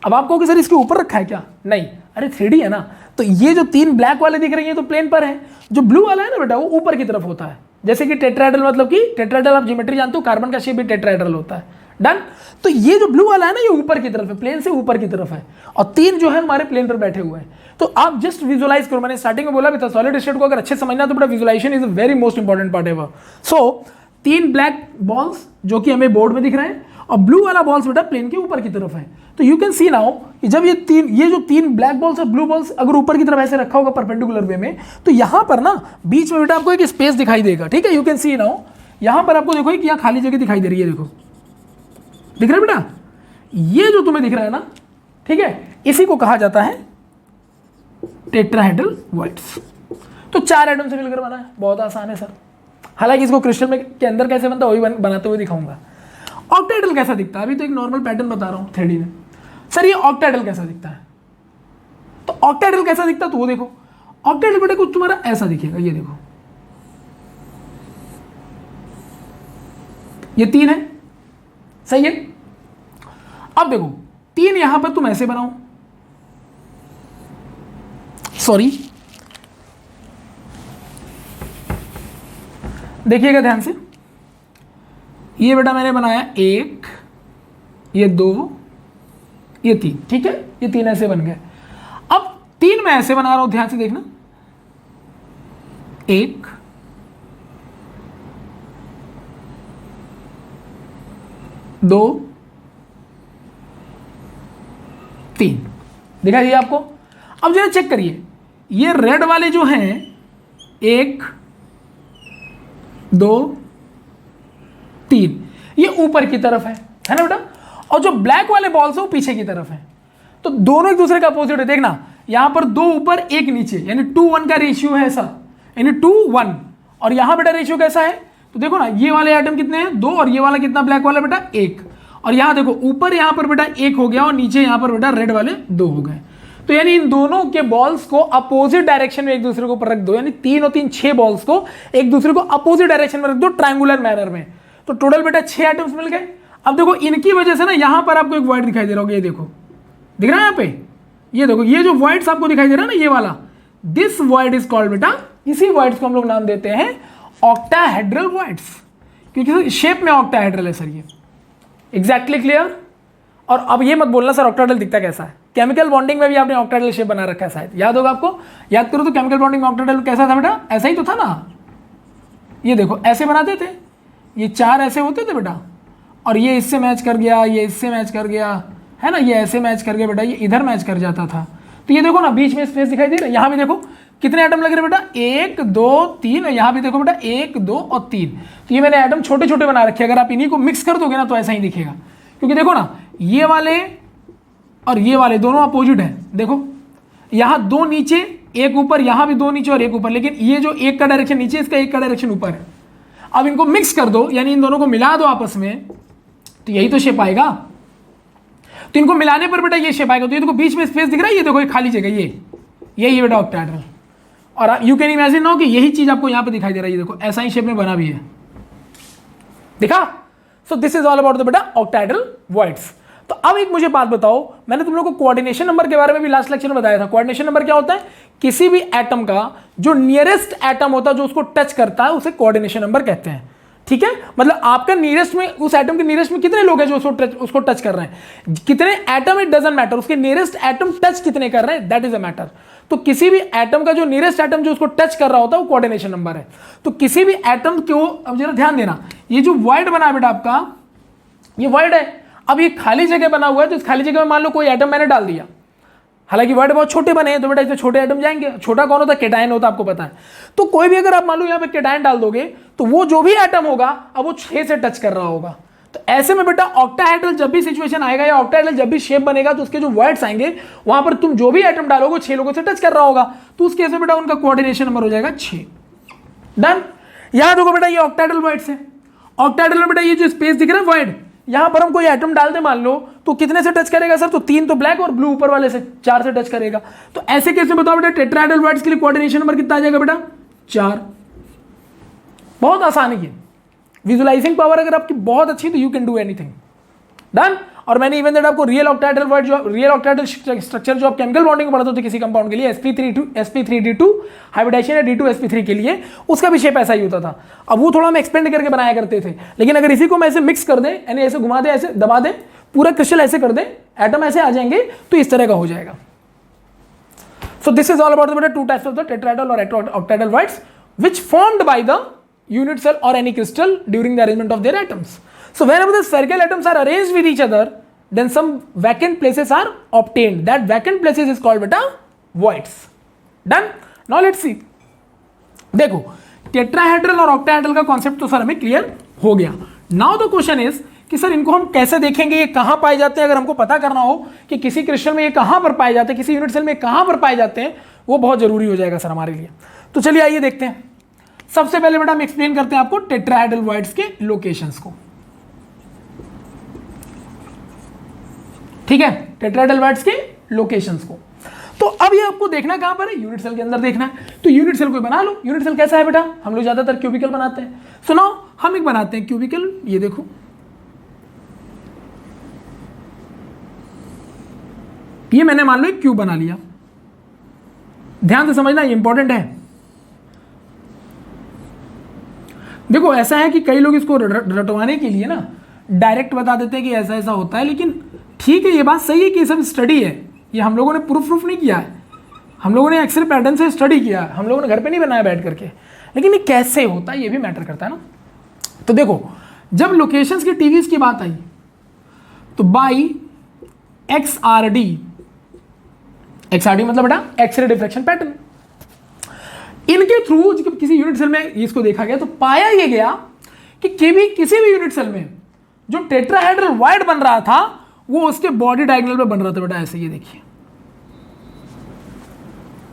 अब आप कहोगे सर इसके ऊपर रखा है क्या? नहीं, अरे 3D है ना, तो ये जो 3 ब्लैक वाले दिख रहे हैं तो प्लेन पर है, जो ब्लू वाला है ना बेटा वो ऊपर की तरफ होता है। जैसे कि टेट्राहेड्रल, मतलब कि टेट्राहेड्रल आप ज्योमेट्री जानते हो, कार्बन का शेप भी टेट्राहेड्रल होता है। डन। तो ये जो ब्लू वाला है ना ये ऊपर की तरफ है, प्लेन से ऊपर की तरफ है, और 3 जो है हमारे प्लेन पर बैठे हुए हैं। तो आप जस्ट विजुअलाइज करो, मैंने स्टार्टिंग में बोला भी था सॉलिड स्टेट को अगर अच्छे समझना तो बेटा visualization is a very most important part ever. So 3 black balls जो कि हमें बोर्ड में दिख रहे हैं, और ब्लू वाला बॉल्स बेटा प्लेन के ऊपर की तरफ है। तो यू कैन सी नाउ कि जब ये जो 3 ब्लैक बॉल्स और ब्लू बॉल्स अगर ऊपर की तरफ ऐसे रखा होगा परपेंडिकुलर वे में, तो यहां पर ना बीच में बेटा आपको एक स्पेस दिखाई देगा, ठीक है? यू कैन सी नाउ यहां पर आपको देखो कि यहां खाली जगह दिखाई दे रही है, देखो दिख रहा है बेटा, ये जो तुम्हें दिख रहा है ना, ठीक है, इसी को कहा जाता है टेट्राहेड्रल वॉइड्स। तो 4 एटम से मिलकर बना है, बहुत आसान है सर। हालांकि इसको क्रिस्टल में के अंदर कैसे बनता है वही बनाते हुए दिखाऊंगा। ऑक्टाहेड्रल कैसा दिखता है? अभी तो एक नॉर्मल पैटर्न बता रहा हूं 3D में। सर ये ऑक्टाहेड्रल कैसा दिखता है? तो ऑक्टाहेड्रल कैसा दिखता है तो वो देखो, ऑक्टाहेड्रल बेटा कुछ तुम्हारा ऐसा दिखेगा, ये देखो, ये 3 है, सही है? अब देखो 3 यहां पर तुम ऐसे बनाओ, सॉरी देखिएगा ध्यान से, ये बेटा मैंने बनाया 1, ये 2, ये 3, ठीक है? ये 3 ऐसे बन गए। अब 3 मैं ऐसे बना रहा हूं, ध्यान से देखना, 1, 2, 3 दिखाई दिया आपको? अब जरा चेक करिए, ये रेड वाले जो हैं 1, 2, 3 ये ऊपर की तरफ है ना बेटा, और जो ब्लैक वाले बॉल्स है वो पीछे की तरफ है। तो दोनों एक दूसरे का अपोजिट है, देखना यहां पर 2 ऊपर 1 नीचे, यानी 2:1 का रेशियो है ऐसा, यानी 2:1। और यहां बेटा रेशियो कैसा है? तो देखो ना, ये वाले आइटम कितने हैं? 2, और ये वाला कितना ब्लैक वाला बेटा? 1। और यहां देखो ऊपर यहां पर बेटा 1 हो गया, और नीचे यहां पर बेटा रेड वाले 2 हो गए। तो यानी इन दोनों के बॉल्स को अपोजिट डायरेक्शन में एक दूसरे को रख दो, यानी 3 और 3 6 बॉल्स को एक दूसरे को अपोजिट डायरेक्शन में रख दो ट्रायंगुलर मैनर में। तो टोटल बेटा 6 आइटम्स मिल गए। अब देखो इनकी वजह से ना यहां पर आपको एक वॉइड दिखाई दे रहा होगा, ये देखो दिख रहा है यहाँ पे, ये देखो ये जो वॉइड्स आपको दिखाई दे रहा है ना, ये वाला, दिस वॉइड इज कॉल्ड बेटा, इसी वॉइड्स को हम लोग नाम देते हैं ऑक्टाहेड्रल वॉइड्स, क्योंकि शेप में ऑक्टाहेड्रल है सर ये। Exactly clear? और अब ये मत बोलना सर ऑक्टाहेड्रल दिखता कैसा है, केमिकल बॉन्डिंग में भी आपने ऑक्टाहेड्रल शेप बना रखा है शायद, याद होगा आपको? याद करो तो केमिकल बॉन्डिंग में ऑक्टाहेड्रल कैसा था बेटा? ऐसा ही तो था ना, ये देखो ऐसे बनाते थे, ये 4 ऐसे होते थे बेटा, और ये इससे मैच कर गया, ये इससे मैच कर गया, है ना, ये ऐसे मैच कर गया बेटा, ये इधर मैच कर जाता था। तो ये देखो ना बीच में स्पेस दिखाई दे रहा है, यहाँ भी देखो कितने एटम लग रहे हैं बेटा, 1 2 3, और यहाँ भी देखो बेटा 1 2 और 3। तो ये मैंने एटम छोटे छोटे बना रखे, अगर आप इन्हीं को मिक्स कर दोगे ना तो ऐसा ही दिखेगा, क्योंकि देखो ना ये वाले और ये वाले दोनों अपोजिट है। देखो यहाँ 2 नीचे 1 ऊपर, यहाँ भी 2 नीचे और 1 ऊपर, लेकिन ये जो 1 का डायरेक्शन नीचे, इसका 1 का डायरेक्शन ऊपर है। अब इनको मिक्स कर दो, यानी इन दोनों को मिला दो आपस में, तो यही तो शेप आएगा। तो इनको मिलाने पर बेटा ये शेप आएगा। तो ये देखो बीच में स्पेस दिख रहा है, ये देखो ये खाली जगह, यही बेटा ऑक्टाहेड्रल। और यू कैन इमेजिन नाउ कि यही चीज आपको यहाँ पे दिखाई दे रहा है, ये देखो ऐसा ही शेप में बना भी है, दिखा। सो this is all about the बेटा ऑक्टाहेड्रल वॉइड्स। तो अब एक मुझे बात बताओ, मैंने तुम लोगों को कोऑर्डिनेशन नंबर के बारे में भी लास्ट लेक्चर में बताया था। कोऑर्डिनेशन नंबर क्या होता है? किसी भी एटम का जो नियरेस्ट एटम होता है, जो उसको टच करता है, उसे कोऑर्डिनेशन नंबर कहते हैं। ठीक है, मतलब आपका नियरेस्ट में, उस एटम के नियरेस्ट में कितने लोग हैं जो उसको टच कर रहे हैं, कितने एटम, इट डजंट मैटर, उसके नियरेस्ट एटम टच कितने कर रहे हैं, दैट इज अ मैटर। तो किसी भी एटम का जो नियरेस्ट एटम जो उसको टच कर रहा होता है वो कोऑर्डिनेशन नंबर है। तो किसी भी एटम को, अब जरा ध्यान देना, ये जो वॉइड बना है बेटा आपका, ये वॉइड है। अब ये खाली जगह बना हुआ है, तो इस खाली जगह में मान लो कोई एटम मैंने डाल दिया, हालांकि वर्ड बहुत छोटे बने हैं, तो बेटा इसमें छोटे एटम जाएंगे। छोटा कौन होता है? केटायन होता है, आपको पता है। तो कोई भी अगर आप मान लो यहाँ पे केटायन डाल दोगे, तो वो जो भी एटम होगा अब वो 6 से टच कर रहा होगा। तो ऐसे में बेटा ऑक्टाहेड्रल जब भी सिचुएशन आएगा या ऑक्टाहेड्रल जब भी शेप बनेगा, तो उसके जो वर्ड्स आएंगे वहां पर तुम जो भी एटम डालोगे 6 लोगों से टच कर रहा होगा, तो उस केस में बेटा उनका कोऑर्डिनेशन नंबर हो जाएगा 6। डन। याद होगा बेटा ये ऑक्टाहेड्रल वर्ड्स है। ऑक्टाहेड्रल में बेटा ये जो स्पेस दिख रहा है वर्ड, यहां पर हम कोई एटम डाल दे मान लो, तो कितने से टच करेगा सर? तो 3 तो ब्लैक और ब्लू ऊपर वाले से 4 से टच करेगा। तो ऐसे केस में बताओ बेटा टेट्राहेड्रल वर्ड्स के लिए कोऑर्डिनेशन नंबर कितना आ जाएगा बेटा? 4। बहुत आसान है ये। विजुअलाइजिंग पावर अगर आपकी बहुत अच्छी तो you can do anything. Done. और मैंने इवन दैट आपको रियल ऑक्टाहेड्रल वर्ड, जो रियल ऑक्टाहेड्रल स्ट्रक्चर जो आप केमिकल बॉन्डिंग में पढ़ाते थे किसी कंपाउंड के लिए, sp3d2 हाइब्रिडाइजेशन या d2sp3 के लिए, उसका भी शेप ऐसा ही होता था। अब वो थोड़ा हम एक्सपेंड करके बनाया करते थे, लेकिन अगर इसी को हम ऐसे मिक्स कर दें, यानी ऐसे घुमा दें, ऐसे दबा दें, पूरा क्रिस्टल ऐसे कर दें, एटम ऐसे आ जाएंगे, तो इस तरह का हो जाएगा। So this is all about the two types of the tetrahedral और octahedral voids which formed by the unit cell or any crystal during the arrangement of their atoms. So whenever the spherical atoms are arranged with each other, then some vacant places are obtained. That vacant places is called beta voids. Done. Now let's see. देखो tetrahedral और octahedral का concept तो sir हमें clear हो गया। Now the question is कि sir इनको हम कैसे देखेंगे, ये कहां पाए जाते हैं? अगर हमको पता करना हो कि किसी क्रिस्टल में ये कहां पर पाए जाते हैं, किसी यूनिट सेल में कहां पर पाए जाते हैं, वो बहुत जरूरी हो जाएगा सर हमारे लिए। तो चलिए आइए देखते हैं। सबसे पहले बेटा हम एक्सप्लेन करते हैं आपको टेट्राहेड्रल वर्ड्स के लोकेशंस को। ठीक है, टेट्राहेड्रल वर्ड्स के लोकेशंस को। तो अब ये आपको देखना कहां पर है? यूनिट सेल के अंदर देखना है। तो यूनिट सेल को बना लो। यूनिट सेल कैसा है बेटा? हम लोग ज्यादातर क्यूबिकल बनाते हैं। सुनो, हम एक बनाते हैं क्यूबिकल। ये देखो, ये मैंने मान लो एक क्यूब बना लिया। ध्यान से समझना, ये इंपॉर्टेंट है। देखो ऐसा है कि कई लोग इसको रटवाने के लिए ना डायरेक्ट बता देते हैं कि ऐसा ऐसा होता है, लेकिन ठीक है, ये बात सही है कि ये सब स्टडी है, ये हम लोगों ने प्रूफ नहीं किया है, हम लोगों ने एक्सेल पैटर्न से स्टडी किया है, हम लोगों ने घर पे नहीं बनाया बैठ करके, लेकिन ये कैसे होता है ये भी मैटर करता है ना। तो देखो जब लोकेशंस की टीवीज की बात आई तो बाई XRD मतलब बेटा एक्सरे डिफ्रैक्शन पैटर्न, इनके थ्रू जब किसी यूनिट सेल में इसको देखा गया तो पाया यह गया कि किसी भी यूनिट सेल में जो टेट्राहेड्रल वर्ड बन रहा था वो उसके बॉडी डायगोनल पे बन रहा था बेटा, ऐसे ये देखिए।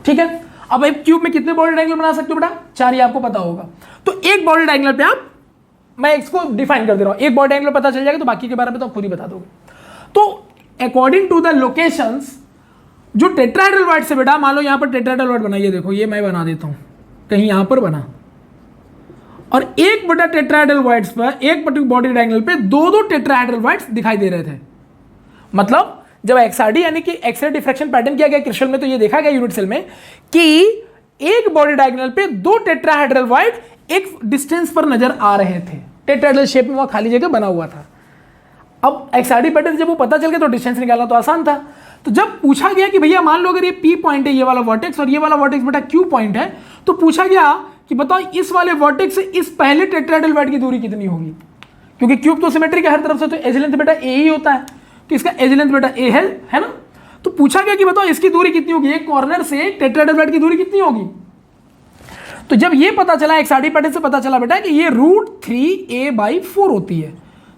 ठीक है, अब एक क्यूब में कितने बॉडी डायगोनल बना सकते हो बेटा? 4, ये आपको पता होगा। तो एक बॉडी डायगोनल पे आप, मैं इसको डिफाइन कर दे रहा हूं, एक बॉडी डायगोनल पता चल जाएगा तो बाकी के बारे में तो खुद ही बता दोगे। तो अकॉर्डिंग टू द लोकेशंस जो टेट्राहेड्रल वर्ड से बेटा, मान लो यहां पर टेट्राहेड्रल वर्ड बनाइए, देखो ये मैं बना देता हूं, कहीं यहां पर बना, और एक बटा टेट्राहेड्रल वर्ड्स पर एक पर्टिकुलर बॉडी डायगोनल पे दो टेट्राहेड्रल वर्ड्स दिखाई दे रहे थे। मतलब जब XRD यानी कि एक्सरे डिफ्रैक्शन पैटर्न किया गया क्रिस्टल में, तो ये देखा गया यूनिट सेल में कि एक बॉडी डायगोनल पे 2 टेट्राहेड्रल वर्ड एक डिस्टेंस पर नजर आ रहे थे। टेट्राहेड्रल शेप में वहां खाली जगह बना हुआ था। अब XRD पैटर्न जब वो पता चल गया तो डिस्टेंस निकालना तो आसान था। तो जब पूछा गया कि भैया मान लो अगर ये P पॉइंट है, ये वाला वर्टेक्स, और ये वाला वर्टेक्स बेटा Q पॉइंट है, तो पूछा गया कि बताओ इस वाले वर्टेक्स से इस पहले टेट्राहेड्रल वर्ड की दूरी कितनी होगी, क्योंकि क्यूब तो सिमेट्रिक है हर तरफ से, तो एज लेंथ बेटा ए ही होता है, तो इसका एज लेंथ बेटा ए है ना। तो पूछा गया कि बताओ इसकी दूरी कितनी होगी, एक कॉर्नर से टेट्राहेड्रल की दूरी कितनी होगी। तो जब ये पता चला, एक्सआरडी पैटर्न से पता चला बेटा कि ये √3a/4 होती है।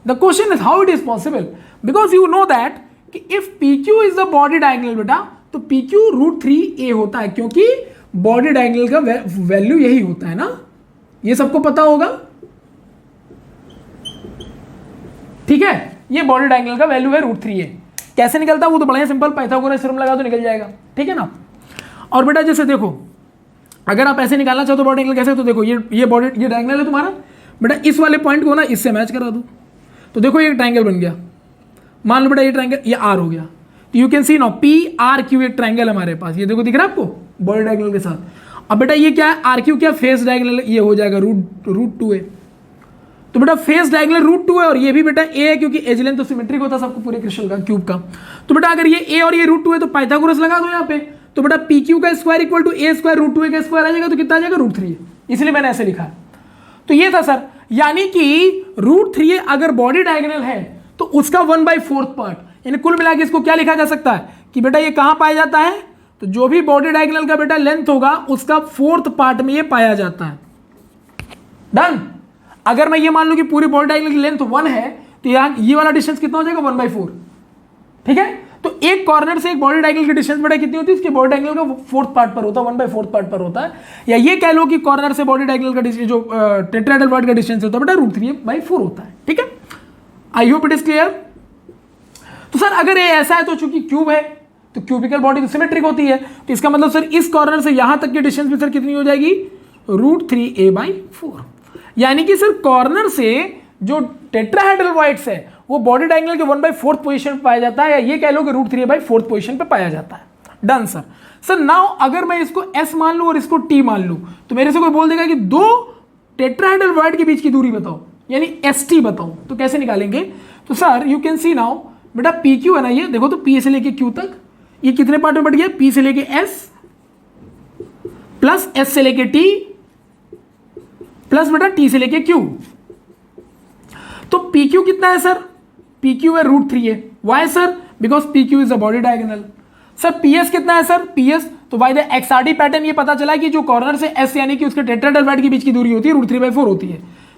The question is how it is possible, because you know that कि if PQ is the body diagonal बेटा, तो PQ √3a होता है, क्योंकि बॉडी डायगोनल का वैल्यू यही होता है ना, ये सबको पता होगा, ठीक है। ये बॉडी डायगोनल का वैल्यू है √3a। कैसे निकलता है वो तो बढ़िया सिंपल, पाइथागोरस थ्योरम लगा तो निकल जाएगा, ठीक है ना। और बेटा जैसे देखो, अगर आप ऐसे निकालना चाहो तो बॉडी एंगल कैसे, तो देखो ये बॉडी, ये डायगोनल है तुम्हारा बेटा, इस वाले पॉइंट को ना इससे मैच करा दो, तो देखो ये ट्रायंगल बन गया। मान लो बेटा ये ट्रायंगल, ये आर हो गया, तो you can see now PRQ एक ट्रायंगल है हमारे पास, ये देखो दिख रहा है आपको बॉडी डायगोनल के साथ। अब बेटा ये क्या है, RQ क्या, फेस डायगोनल, ये हो जाएगा √2a। तो बेटा फेस डायगोनल √2 है, और ये भी बेटा a है, क्योंकि एज लेंथ तो सिमेट्रिक होता है सबको पूरे क्रिस्टल का, क्यूब का। तो बेटा अगर ये a और ये √2 है तो पाइथागोरस लगा दो यहाँ पे, तो बेटा PQ का square equal to a square √2a का स्क्वायर आ जाएगा, तो कितना आ जाएगा √3a, इसलिए मैंने ऐसे लिखा है। तो ये था सर, यानी कि √3a अगर बॉडी डायगोनल है तो उसका 1/4 पार्ट, यानी कुल मिला के इसको क्या लिखा जा सकता है कि बेटा ये कहां पाया जाता है, तो जो भी बॉडी डायगोनल का बेटा लेंथ होगा उसका 4th पार्ट में ये पाया जाता है। डन। अगर मैं ये मान लूं कि पूरी बॉडी डायगोनल की लेंथ 1 है, तो यहां ये वाला डिस्टेंस कितना हो जाएगा 1/4, ठीक है। तो एक कॉर्नर से एक बॉडी डायगोनल की डिस्टेंस बेटा कितनी होती है, इसके बॉडी डायगोनल का 4th पार्ट पर होता है, 1/4 पार्ट पर होता है। या ये कह लो कि कॉर्नर से बॉडी डायगोनल का डिस्टेंस, जो टेट्राहेड्रल बॉडी का डिस्टेंस होता है बेटा √3a/4 होता है, ठीक है। आई होप इट इज क्लियर। तो सर अगर ये ऐसा है तो चूंकि क्यूब है तो क्यूबिकल बॉडी तो सिमेट्रिक होती है, तो इसका मतलब सर इस कॉर्नर से यहां तक की डिस्टेंस भी सर कितनी हो जाएगी, √3a/4। यानी कि सर कॉर्नर से जो टेट्राहेड्रल वॉइड्स है वो बॉडी डायगोनल के 1/4 पोजीशन पे पाया जाता है, या ये कह लो कि √3a/4 पोजीशन पे पाया जाता है। Done sir. सर नाउ अगर मैं इसको S मान लूं और इसको T मान लूं, तो मेरे से कोई बोल देगा कि दो टेट्राहेड्रल वॉइड के बीच की दूरी बताओ, यानी ST बताओ, तो कैसे निकालेंगे। तो sir you can see now बेटा PQ है ना, ये देखो, तो P से लेके Q तक ये कितने पार्ट में बट गया, P से लेके S प्लस S से लेके T प्लस बेटा T से लेके Q। तो PQ कितना है सर, PQ है √3a। Why sir, because PQ is a body diagonal. Sir PS कितना है सर, PS तो बाय द XRD पैटर्न ये पता चला कि जो कॉर्नर से S यानी कि उसके टेट्राहेड्रल वॉइड के बीच की दूरी होती है √3/4 होती है,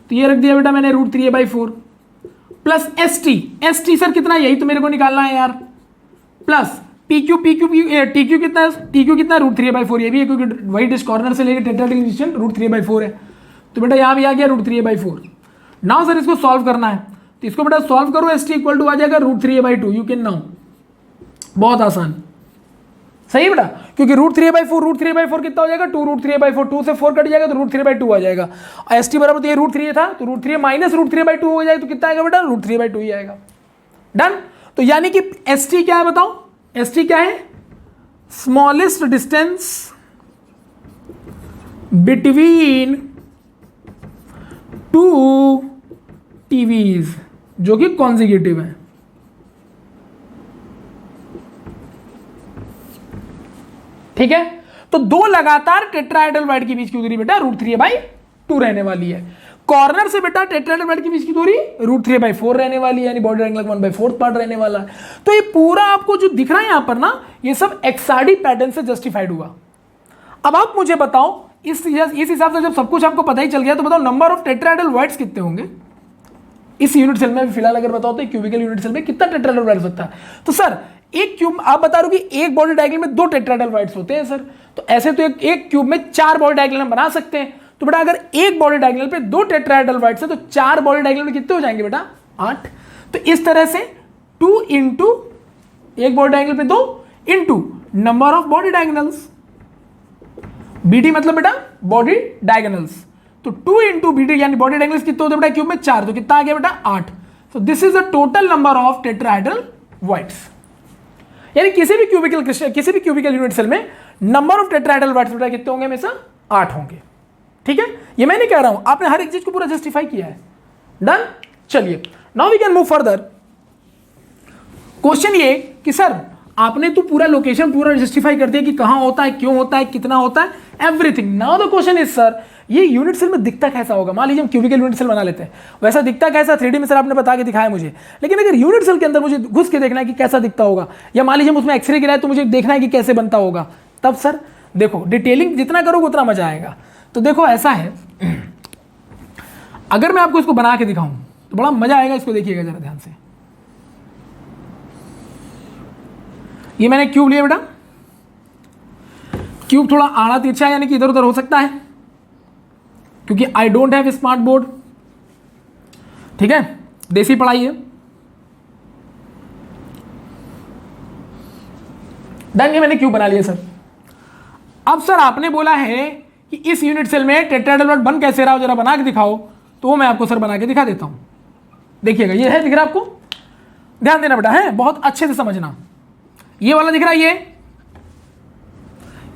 तो ये रख दिया बेटा मैंने √3a/4 प्लस ST सर कितना, यही तो मेरे को निकालना है यार, प्लस TQ कितना है, TQ कितना √3a/4, ये भी है क्योंकि वही डिस्क कॉर्नर से लेकर टेट्राहेड्रल डिस्टेंस √3a/4 है, तो बेटा यहाँ भी आ गया √3a/4। नाउ सर इसको सॉल्व करना है, तो इसको बेटा सॉल्व करो, ST इक्वल टू आ जाएगा √3a/2। यू कैन नाउ, बहुत आसान, सही बेटा, क्योंकि √3a/4 कितना हो जाएगा 2 √3a/4, 2 से 4 कट जाएगा तो √3/2 आ जाएगा। ST बराबर तो ये √3 था, तो √3 माइनस √3/2 हो जाएगा, तो कितना आएगा बेटा √3/2 ही आएगा। डन। तो यानी कि ST क्या है बताओ, ST क्या है, स्मॉलेस्ट डिस्टेंस बिटवीन 2 TVs जो कि कॉन्जिक्यूटिव है। ठीक है, तो दो लगातार टेट्राहेड्रल वॉइड के बीच की दूरी बेटा √3a/2 रहने वाली है। कॉर्नर से बेटा टेट्राहेड्रल वॉइड के बीच की दूरी √3a/4 रहने वाली है, यानी बॉडी डायगोनल का 1/4 पार्ट रहने वाला है। तो ये पूरा आपको जो दिख रहा है यहां पर ना, ये सब XRD पैटर्न से जस्टिफाइड हुआ। अब आप मुझे बताओ, इस हिसाब से जब सब कुछ आपको पता ही चल गया, तो बताओ नंबर ऑफ टेट्राहेड्रल वॉइड्स कितने होंगे इस यूनिट सेल में। फिलहाल अगर बताओ तो क्यूबिकल यूनिट सेल में कितना टेट्राहेड्रल वॉइड हो सकता है। तो सर एक क्यूब, आप बता रहे हो कि एक बॉडी डायगोनल में 2 टेट्राहेड्रल वॉइड्स होते हैं सर, तो ऐसे तो एक क्यूब में 4 बॉडी डायगोनल हम बना सकते हैं। तो बेटा अगर एक बॉडी डायगोनल पे 2 टेट्राहेड्रल वॉइड्स है, तो 4 बॉडी डायगोनल में कितने हो जाएंगे बेटा 8। तो इस तरह से 2 इंटू एक बॉडी डायगोनल पे 2 into number of body diagonals, BD मतलब बेटा बॉडी डायगोनल्स, तो 2 इंटू BD यानी बॉडी डायगोनल्स कितने होते हैं बेटा क्यूब में 4, तो कितना आ गया बेटा 8। सो this is the total number of tetrahedral voids, यानी किसी भी क्यूबिकल यूनिट सेल में नंबर ऑफ टेट्राहेड्रल वॉइड्स बेटा कितने होंगे, हमेशा 8 होंगे। ठीक है, ये मैं नहीं कह रहा हूं, आपने हर एक चीज को पूरा जस्टिफाई किया है। डन। चलिए now we can move further. Question ये कि सर आपने तो पूरा लोकेशन पूरा जस्टिफाई कर दिया कि कहाँ होता है, क्यों होता है, कितना होता है, everything. Now the question is sir, ये यूनिट सेल में दिखता कैसा होगा? मान लीजिए हम क्यूबिकल यूनिट सेल बना लेते हैं, वैसा दिखता कैसा 3D में सर आपने बता के दिखाया मुझे, लेकिन अगर यूनिट सेल के अंदर मुझे घुस के देखना है कि कैसा दिखता होगा, या मान लीजिए हम उसमें एक्सरे गिराए तो मुझे देखना है कि कैसे बनता होगा, तब सर देखो डिटेलिंग जितना करोगे उतना मजा आएगा। तो देखो ऐसा है, अगर मैं आपको इसको बना के दिखाऊं तो बड़ा मजा आएगा, इसको देखिएगा जरा ध्यान से। ये मैंने क्यूब लिया बेटा, क्यूब थोड़ा आड़ा तिरछा यानी कि इधर उधर हो सकता है, क्योंकि I don't have smart board, ठीक है, देसी पढ़ाई है। डन, ये मैंने क्यूब बना लिया सर। अब सर आपने बोला है कि इस यूनिट सेल में टेट्राहेड्रल बन कैसे रहा हो, जरा बना के दिखाओ, तो वो मैं आपको सर बना के दिखा देता हूं। देखिएगा, ये है, दिख रहा है आपको? ध्यान देना बेटा, है बहुत अच्छे से समझना। ये वाला दिख रहा है,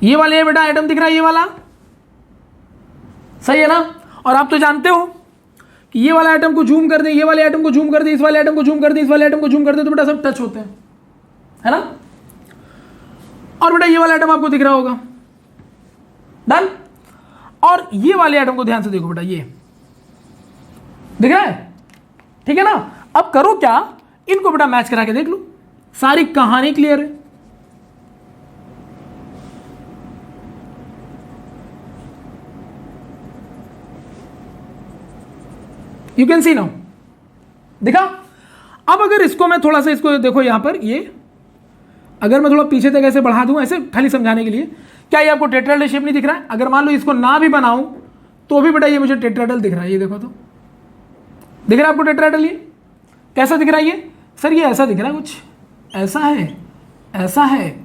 ये वाले है बेटा एटम दिख रहा है, ये वाला सही है ना? और आप तो जानते हो कि ये वाला एटम को जूम कर दे, ये वाले एटम को जूम कर दे, इस वाले एटम को जूम कर दे, इस वाले एटम को जूम कर दे, तो बेटा सब टच होते हैं, है ना? और बेटा ये वाला एटम आपको दिख रहा होगा, डन। और ये वाले एटम को ध्यान से देखो बेटा, ये दिख रहा है, ठीक है ना? अब करो क्या, इनको बेटा मैच करा के देख लो, सारी कहानी क्लियर है। यू कैन सी नाउ, दिखा? अब अगर इसको मैं थोड़ा सा, इसको देखो यहां पर, ये अगर मैं थोड़ा पीछे तक ऐसे बढ़ा दूं, ऐसे खाली समझाने के लिए, क्या ये आपको टेट्राहेड्रल शेप नहीं दिख रहा है? अगर मान लो इसको ना भी बनाऊं तो भी बेटा ये मुझे टेट्राहेड्रल दिख रहा है, ये देखो तो दिख रहा है आपको टेट्राहेड्रल? ये कैसा दिख रहा है? ये सर ये ऐसा दिख रहा है, कुछ ऐसा है, ऐसा है,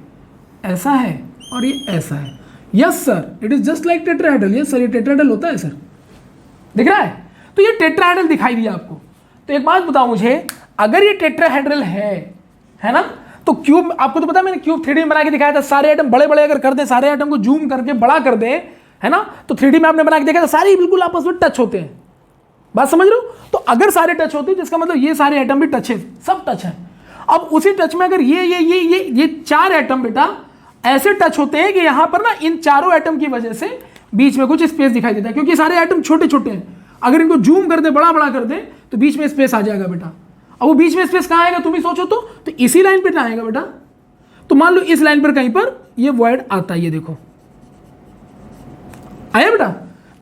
ऐसा है, और ये ऐसा है। Yes sir, it is just like tetrahedral. Yes sir, ये टेट्राहेड्रल होता है सर, दिख रहा है? तो ये टेट्राहेड्रल दिखाई दिया आपको। तो एक बात बताओ मुझे, अगर ये टेट्राहेड्रल है ना, तो क्यूब, आपको तो पता है मैंने क्यूब 3D में बना के दिखाया था, सारे एटम बड़े बड़े अगर कर दे, सारे एटम को जूम करके बड़ा कर दे, है ना, तो 3D में आपने बना के देखा था, सारे बिल्कुल आपस में टच होते हैं। बात समझ रहे हो? तो अगर सारे टच होते हैं, जिसका मतलब ये सारे एटम भी टच है, सब टच है। अब उसी टच में अगर ये 4 एटम बेटा ऐसे टच होते हैं कि यहां पर ना इन चारों एटम की वजह से बीच में कुछ स्पेस दिखाई देता है, क्योंकि सारे एटम छोटे छोटे हैं। अगर इनको जूम कर दे, बड़ा बड़ा कर दे, तो बीच में स्पेस आ जाएगा बेटा। अब वो बीच में स्पेस कहाँ आएगा तुम ही सोचो तो इसी लाइन पे ना आएगा बेटा। तो मान लो इस लाइन पर कहीं पर ये वॉइड आता है, ये देखो आया बेटा।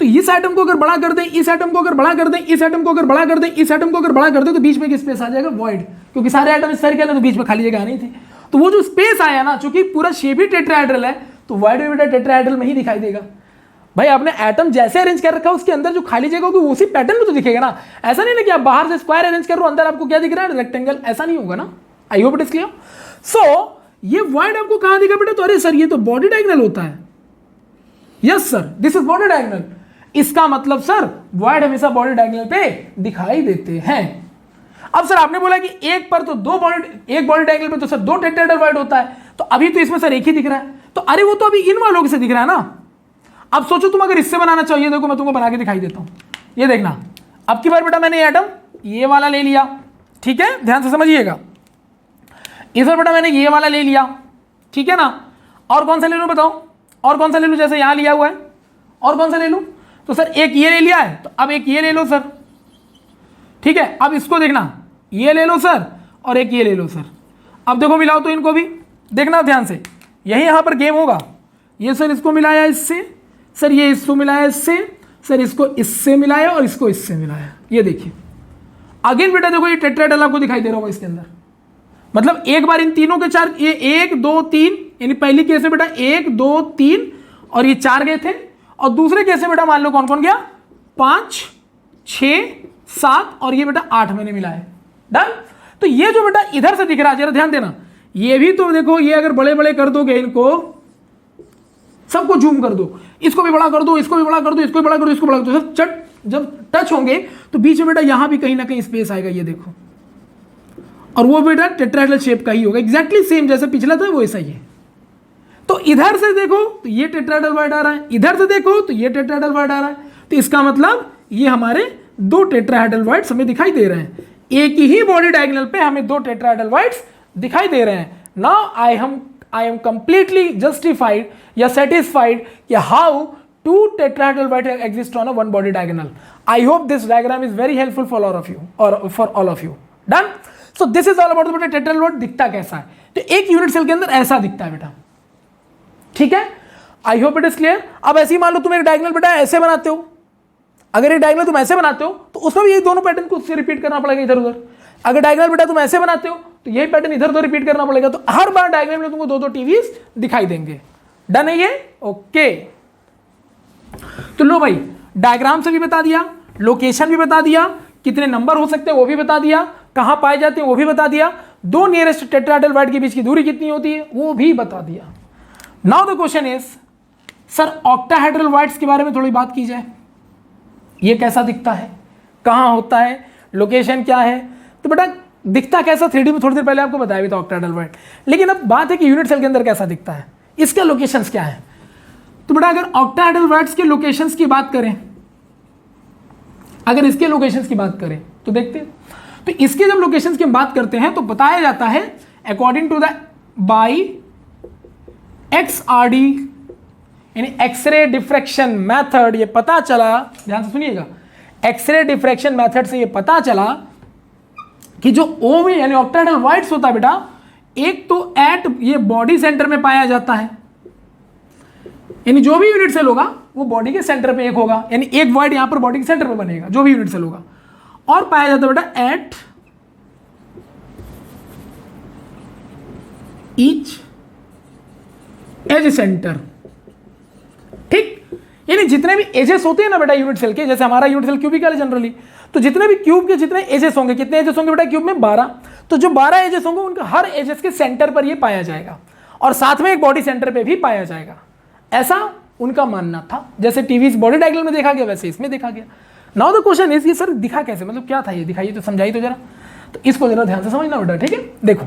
तो इस एटम को अगर बड़ा कर दे, इस एटम को अगर बड़ा कर दे, इस एटम को अगर बड़ा कर दे, इस एटम को अगर बड़ा कर दे, तो बीच में एक स्पेस आ जाएगा वॉइड, क्योंकि सारे एटम इस सर्कल है तो बीच में खाली जगह नहीं थी। तो वो जो स्पेस आया ना, चूंकि पूरा शेप ही टेट्राहेड्रल है, तो वॉइड भी बेटा टेट्राहेड्रल में ही दिखाई देगा। भाई आपने एटम जैसे अरेंज कर रखा है, उसके अंदर जो खाली जगह होगी उसी पैटर्न में तो दिखेगा ना। ऐसा नहीं ना कि आप बाहर से स्क्वायर अरेंज कर रहे हो, अंदर आपको क्या दिख रहा है, रेक्टेंगल, ऐसा नहीं होगा ना। I hope it is clear. So ये वॉइड आपको कहां दिखा बेटा? तो अरे सर ये तो बॉडी डायगोनल होता है। Yes sir, this is body diagonal. इसका मतलब सर वॉइड हमेशा बॉडी डायगोनल पे दिखाई देते हैं। अब सर आपने बोला कि एक पर तो एक बॉडी डायगोनल पे तो सर 2 टेट्राहेड्रल वॉइड होता है, तो अभी तो इसमें सर एक ही दिख रहा है। तो अरे वो तो अभी इन वालों से दिख रहा है ना। अब सोचो तुम अगर इससे बनाना चाहिए, देखो मैं तुमको बना के दिखाई देता हूं, ये देखना। अब की बार बेटा मैंने ये एटम ये वाला ले लिया, ठीक है, ध्यान से समझिएगा। इस बार बेटा मैंने ये वाला ले लिया, ठीक है ना। और कौन सा ले लूं बताओ? और कौन सा ले लूं? जैसे यहां लिया हुआ है, और कौन सा ले लूं? तो सर एक ये ले लिया है, तो अब एक ये ले लो सर, ठीक है। अब इसको देखना, ये ले लो सर और एक ये ले लो सर। अब देखो मिलाओ तो इनको भी, देखना ध्यान से, यही यहां पर गेम होगा। ये सर इसको मिलाया इससे, सर ये इसको मिलाया इससे, सर इसको इससे मिलाया और इसको इससे मिलाया। ये देखिए अगेन बेटा देखो ये टेट्राहेड्रल आपको दिखाई दे रहा होगा इसके अंदर। मतलब एक बार इन तीनों के 4, ये 1 2 3, यानी पहली केस में बेटा 1 2 3 और ये 4 गए थे, और दूसरे केस में बेटा मान लो कौन कौन गया, 5 6 7 और ये बेटा 8 मैंने मिलाया। डन। तो ये जो बेटा इधर से दिख रहा है, जरा ध्यान देना, ये भी तो देखो, ये अगर बड़े बड़े कर दोगे, इनको सबको जूम कर दो, इसको भी बड़ा कर दो, इसको भी बड़ा कर दो, इसको भी बड़ा कर दो, इसको बड़ा कर दो, सब चट जब टच होंगे तो बीच में बेटा यहां भी कहीं ना कहीं स्पेस आएगा, ये देखो। और वो बेटा टेट्राहेड्रल शेप का ही होगा, एग्जैक्टली सेम जैसे पिछला था वो ऐसा ही है। तो इधर से देखो तो ये टेट्राहेड्रल वॉइड आ रहा है, इधर से देखो तो ये टेट्राहेड्रल वॉइड आ रहा है। तो इसका मतलब ये हमारे 2 टेट्राहेड्रल वॉइड्स हमें दिखाई दे रहे हैं। एक ही बॉडी डायगोनल पे हमें 2 टेट्राहेड्रल वॉइड्स दिखाई दे रहे हैं। Now I am completely justified या सेटिस्फाइड कि how to tetrahedral void exist on a one body diagonal. I hope this diagram is very helpful for all of you और for all of you. Done. So this is all about बेटा tetrahedral void दिखता कैसा है. तो एक unit cell के अंदर ऐसा दिखता है बेटा. ठीक है, आई होप इट इज क्लियर. अब ऐसे ही मान लो तुम एक डायगोनल बेटा ऐसे बनाते हो. अगर एक डायगोनल तुम ऐसे बनाते हो तो उसमें भी ये दोनों पैटर्न को उससे रिपीट करना पड़ेगा इधर उधर. अगर डायगोनल बेटा तुम ऐसे बनाते हो तो यही पैटर्न इधर उधर रिपीट करना पड़ेगा. तो हर बार डायग्राम में तुमको दो टीवीज दिखाई देंगे. डन है ये. ओके. तो लो भाई, डायग्राम से भी बता दिया, लोकेशन भी बता दिया, कितने नंबर हो सकते हैं वो भी बता दिया, कहां पाए जाते हैं वो भी बता दिया, दो नियरेस्ट टेट्राहेड्रल वाइट के बीच की दूरी कितनी होती है वो भी बता दिया. Now the question is, sir octahedral voids के बारे में थोड़ी बात की जाए. ये कैसा दिखता है, कहां होता है, लोकेशन क्या है. तो बेटा दिखता कैसा 3D में थोड़ी देर पहले आपको बताया भी था ऑक्टाहेड्रल वाइट. लेकिन अब बात है कि यूनिट सेल के अंदर कैसा दिखता है, इसके लोकेशंस क्या है. तो बेटा अगर ऑक्टाहेड्रल वाइट्स के लोकेशंस की बात करें, अगर इसके लोकेशंस की बात करें तो देखते हैं. तो इसके जब लोकेशंस की हम बात करते हैं तो बताया जाता है according to the by XRD यानी एक्सरे डिफ्रैक्शन मेथड. ये पता चला, ध्यान से सुनिएगा, एक्सरे डिफ्रैक्शन मेथड से ये पता चला कि जो OV यानी ऑक्टाहेड्रल वाइट्स होता है बेटा, एक तो एट ये बॉडी सेंटर में पाया जाता है. यानी जो भी यूनिट सेल होगा वो बॉडी के सेंटर पे एक होगा, यानी एक वाइट यहां पर बॉडी के सेंटर पे बनेगा जो भी यूनिट सेल होगा. और पाया जाता है बेटा एट ईच एज सेंटर. ठीक, यानी जितने भी एजेस होते हैं ना बेटा यूनिट सेल के, जैसे हमारा यूनिट सेल क्यूबिकल है जनरली, तो जितने भी क्यूब के जितने एजेस होंगे, कितने एजेस होंगे बेटा क्यूब में 12. तो जो 12 एजेस होंगे उनका हर एजेस के सेंटर पर ये पाया जाएगा और साथ में एक बॉडी सेंटर पे भी पाया जाएगा. ऐसा उनका मानना था. जैसे टीवी बॉडी डायग्राम में देखा गया वैसे इसमें देखा गया. नाउ द क्वेश्चन इज, ये सर दिखा कैसे, मतलब क्या था ये, दिखाइए तो, समझाइए तो जरा. तो इसको जरा ध्यान से समझना बेटा. ठीक है, देखो.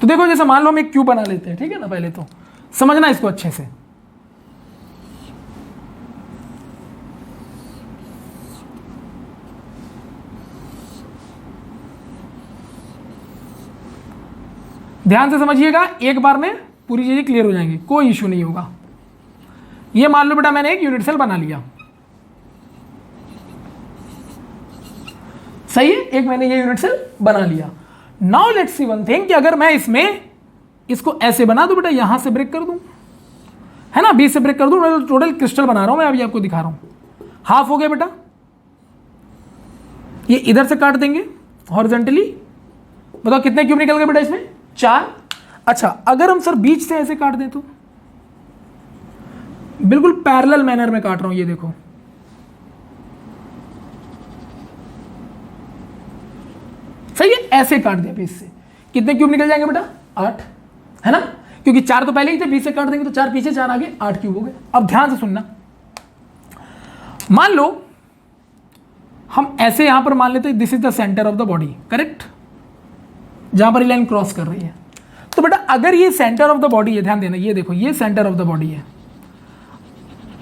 तो देखो जैसे मान लो हम एक क्यूब बना लेते हैं. ठीक है ना, पहले तो समझना इसको अच्छे से. ध्यान से समझिएगा, एक बार में पूरी चीजें क्लियर हो जाएंगी, कोई इश्यू नहीं होगा. ये मान लो बेटा मैंने एक यूनिट सेल बना लिया. सही है, एक मैंने ये यूनिट सेल बना लिया. Now let's C one thing कि अगर मैं इसमें इसको ऐसे बना दूं बेटा, यहां से ब्रेक कर दूं, है ना, बीच से ब्रेक कर दूं, टोटल क्रिस्टल बना रहा हूं मैं, अभी आपको दिखा रहा हूं. हाफ हो गया बेटा. ये इधर से काट देंगे हॉरिजॉन्टली. बताओ कितने क्यूब निकल गए बेटा इसमें, 4. अच्छा, अगर हम सर बीच से ऐसे काट दें तो, बिल्कुल पैरेलल मैनर में काट रहा हूं, ये देखो. सही है, ऐसे काट दिया बीच से, कितने क्यूब निकल जाएंगे बेटा, 8, है ना, क्योंकि 4 तो पहले ही थे, बीच से काट देंगे तो 4 पीछे 4 आगे, 8 क्यूब हो गए. अब ध्यान से सुनना, मान लो हम ऐसे यहां पर मान लेते हैं this is the centre of the body, correct, जहां पर ये लाइन क्रॉस कर रही है. तो बेटा अगर ये सेंटर ऑफ द बॉडी है, ध्यान देना, ये देखो ये सेंटर ऑफ द बॉडी है.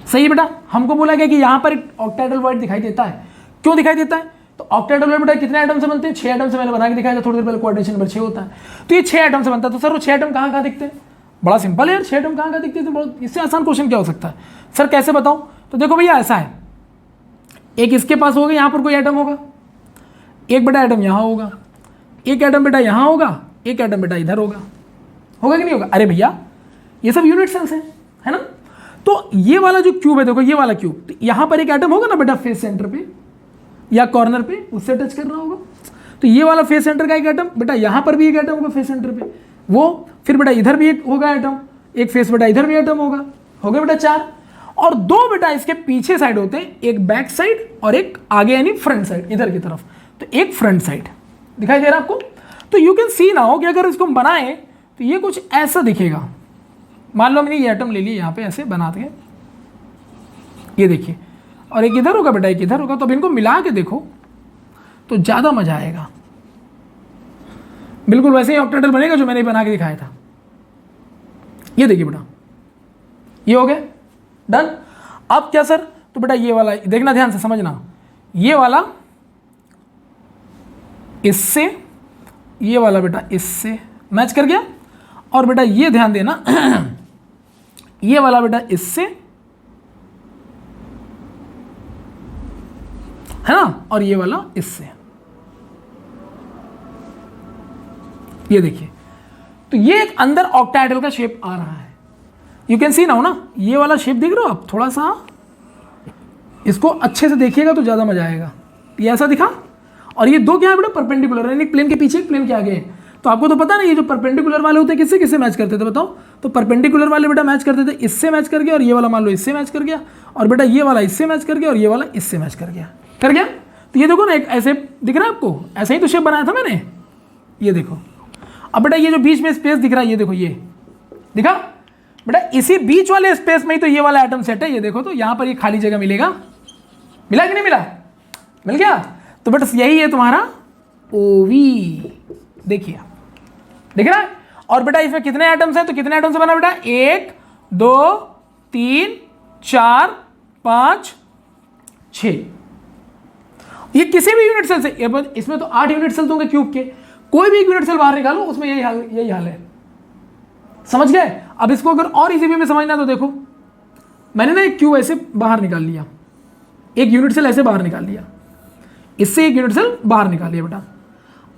सही है बेटा, हमको बोला गया कि यहां पर एक ऑक्टाहेड्रल वाइट दिखाई देता है. क्यों दिखाई देता है, तो ऑक्टाहेड्रल वाइट बेटा कितने एटम से बनते हैं, 6 एटम से. मैंने बना के दिखाया था थोड़ी देर पहले, कोऑर्डिनेशन नंबर 6 होता है. तो ये 6 एटम से बनता है. तो सर वो 6 एटम कहां दिखते हैं, बड़ा सिंपल है यार, 6 एटम कहां दिखते हैं, बहुत इससे आसान क्वेश्चन क्या हो सकता है. सर कैसे बताऊं, तो देखो भैया ऐसा है, एक इसके पास होगा, यहां पर कोई एटम होगा, एक बेटा एटम यहां होगा, एक एटम बेटा यहां होगा, एक एटम बेटा इधर होगा. होगा कि नहीं होगा. अरे भैया ये सब यूनिट सेल्स हैं, है ना. तो ये वाला जो क्यूब है, देखो ये वाला क्यूब, तो यहां पर एक एटम होगा ना बेटा फेस सेंटर पे या कॉर्नर पे, उससे टच कर रहा होगा. तो ये वाला फेस सेंटर का एक एटम बेटा, यहां पर भी एक एटम होगा फेस सेंटर पे, वो फिर बेटा इधर भी एक होगा एटम, एक फेस बेटा इधर भी एटम होगा. हो गया बेटा 4. और 2 बेटा इसके पीछे साइड होते हैं, एक बैक साइड और एक आगे यानी फ्रंट साइड इधर की तरफ. तो एक फ्रंट साइड दिखाई दे रहा है आपको. तो यू कैन सी नाउ कि अगर इसको बनाएं तो ये कुछ ऐसा दिखेगा. मान लो मैंने ये एटम ले लिया, यहाँ पे ऐसे बना के, ये देखिए, और एक इधर होगा बेटा, एक इधर होगा. तो अब इनको मिला के देखो तो ज़्यादा मजा आएगा. बिल्कुल वैसे ही ऑक्टाहेड्रल बनेगा जो मैंने बना के दिखाया था. ये देखिए बेटा, ये हो गया डन. अब क्या सर, तो बेटा ये वाला देखना, ध्यान से समझना, ये वाला इससे ये वाला बेटा इससे मैच कर गया, और बेटा ये ध्यान देना ये वाला बेटा इससे, है ना, और ये वाला इससे। ये देखिए, तो ये एक अंदर ऑक्टाहेड्रल का शेप आ रहा है। यू कैन सी नाउ ना, ये वाला शेप देख रहे हो आप, थोड़ा सा इसको अच्छे से देखिएगा तो ज़्यादा मजा आएगा। ये ऐसा दिखा, और ये दो क्या है बेटा, परपेंडिकुलर, यानी प्लेन के पीछे प्लेन के आगे। तो आपको तो पता नहीं, ये जो परपेंडिकुलर वाले होते हैं किससे किससे मैच करते थे बताओ? तो परपेंडिकुलर वाले बेटा मैच करते थे इससे मैच कर गया, और ये वाला मान लो इससे मैच कर गया, और बेटा ये वाला इससे मैच कर गया, और ये वाला इससे मैच कर गया। कर गया? तो ये देखो ना, एक ऐसे दिख रहा है आपको, ऐसा ही तो शेप बनाया था मैंने। ये देखो, अब बेटा ये जो बीच में स्पेस दिख रहा है, ये देखो, ये दिखा बेटा, इसी बीच वाले स्पेस में ही तो ये वाला एटम सेट है। ये देखो, तो यहाँ पर ये खाली जगह मिलेगा, मिला कि नहीं मिला? मिल गया। तो बेटा यही है तुम्हारा ओवी, देखिए दिख रहा है। और बेटा इसमें कितने एटम्स हैं? तो कितने एटम से बना बेटा? 1 2 3 4 5 6। ये किसी भी यूनिट सेल से, इसमें तो 8 यूनिट सेल होंगे क्यूब के, कोई भी एक यूनिट सेल बाहर निकालो उसमें यही हाल है। समझ गए? अब इसको अगर और इजी वे में समझना तो देखो, मैंने ना एक क्यूब ऐसे बाहर निकाल लिया, एक यूनिट सेल ऐसे बाहर निकाल लिया, इससे एक यूनिट सेल बाहर निकाल लिया बेटा।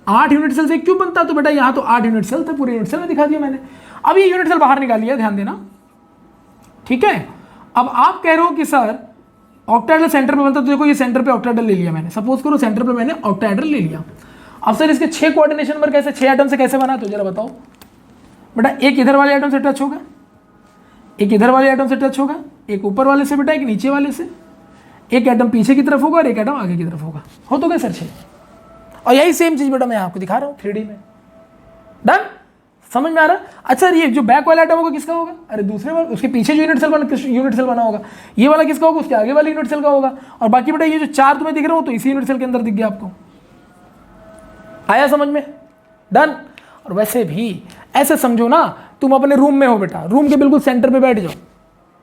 8 यूनिट सेल से एक क्यूब बनता, तो बेटा यहां तो 8 यूनिट सेल थे, पूरे यूनिट सेल में दिखा दिया मैंने। अब ये यूनिट सेल बाहर निकाल लिया, ध्यान देना, ठीक है। अब आप कह रहे हो कि सर ऑक्टाहेड्रल सेंटर पे बनता, तो देखो ये सेंटर पे ऑक्टाहेड्रल ले लिया मैंने, सपोज करो सेंटर पे मैंने ऑक्टाहेड्रल ले लिया। अब सर इसके 6 कोऑर्डिनेशन नंबर कैसे, 6 एटम से कैसे बना? तो जरा बताओ बेटा। एक इधर वाले एटम से टच होगा, एक इधर वाले एटम से टच होगा, एक ऊपर वाले से बेटा, एक नीचे वाले से, एक एटम पीछे की तरफ होगा और एक एटम आगे की तरफ होगा। हो तो गए सर 6। और यही सेम चीज बेटा मैं आपको दिखा रहा हूँ 3D में। डन? समझ में आ रहा? अच्छा, ये जो बैक वाला एटम होगा किसका होगा? अरे दूसरे वाले, उसके पीछे जो यूनिट सेल बना होगा, ये वाला किसका होगा? उसके आगे वाले यूनिट सेल का होगा। और बाकी बेटा ये जो 4 तुम्हें दिख रहा हो, तो इसी यूनिट सेल के अंदर दिख गया आपको। आया समझ में? डन? और वैसे भी ऐसे समझो ना, तुम अपने रूम में हो बेटा, रूम के बिल्कुल सेंटर पे बैठ जाओ,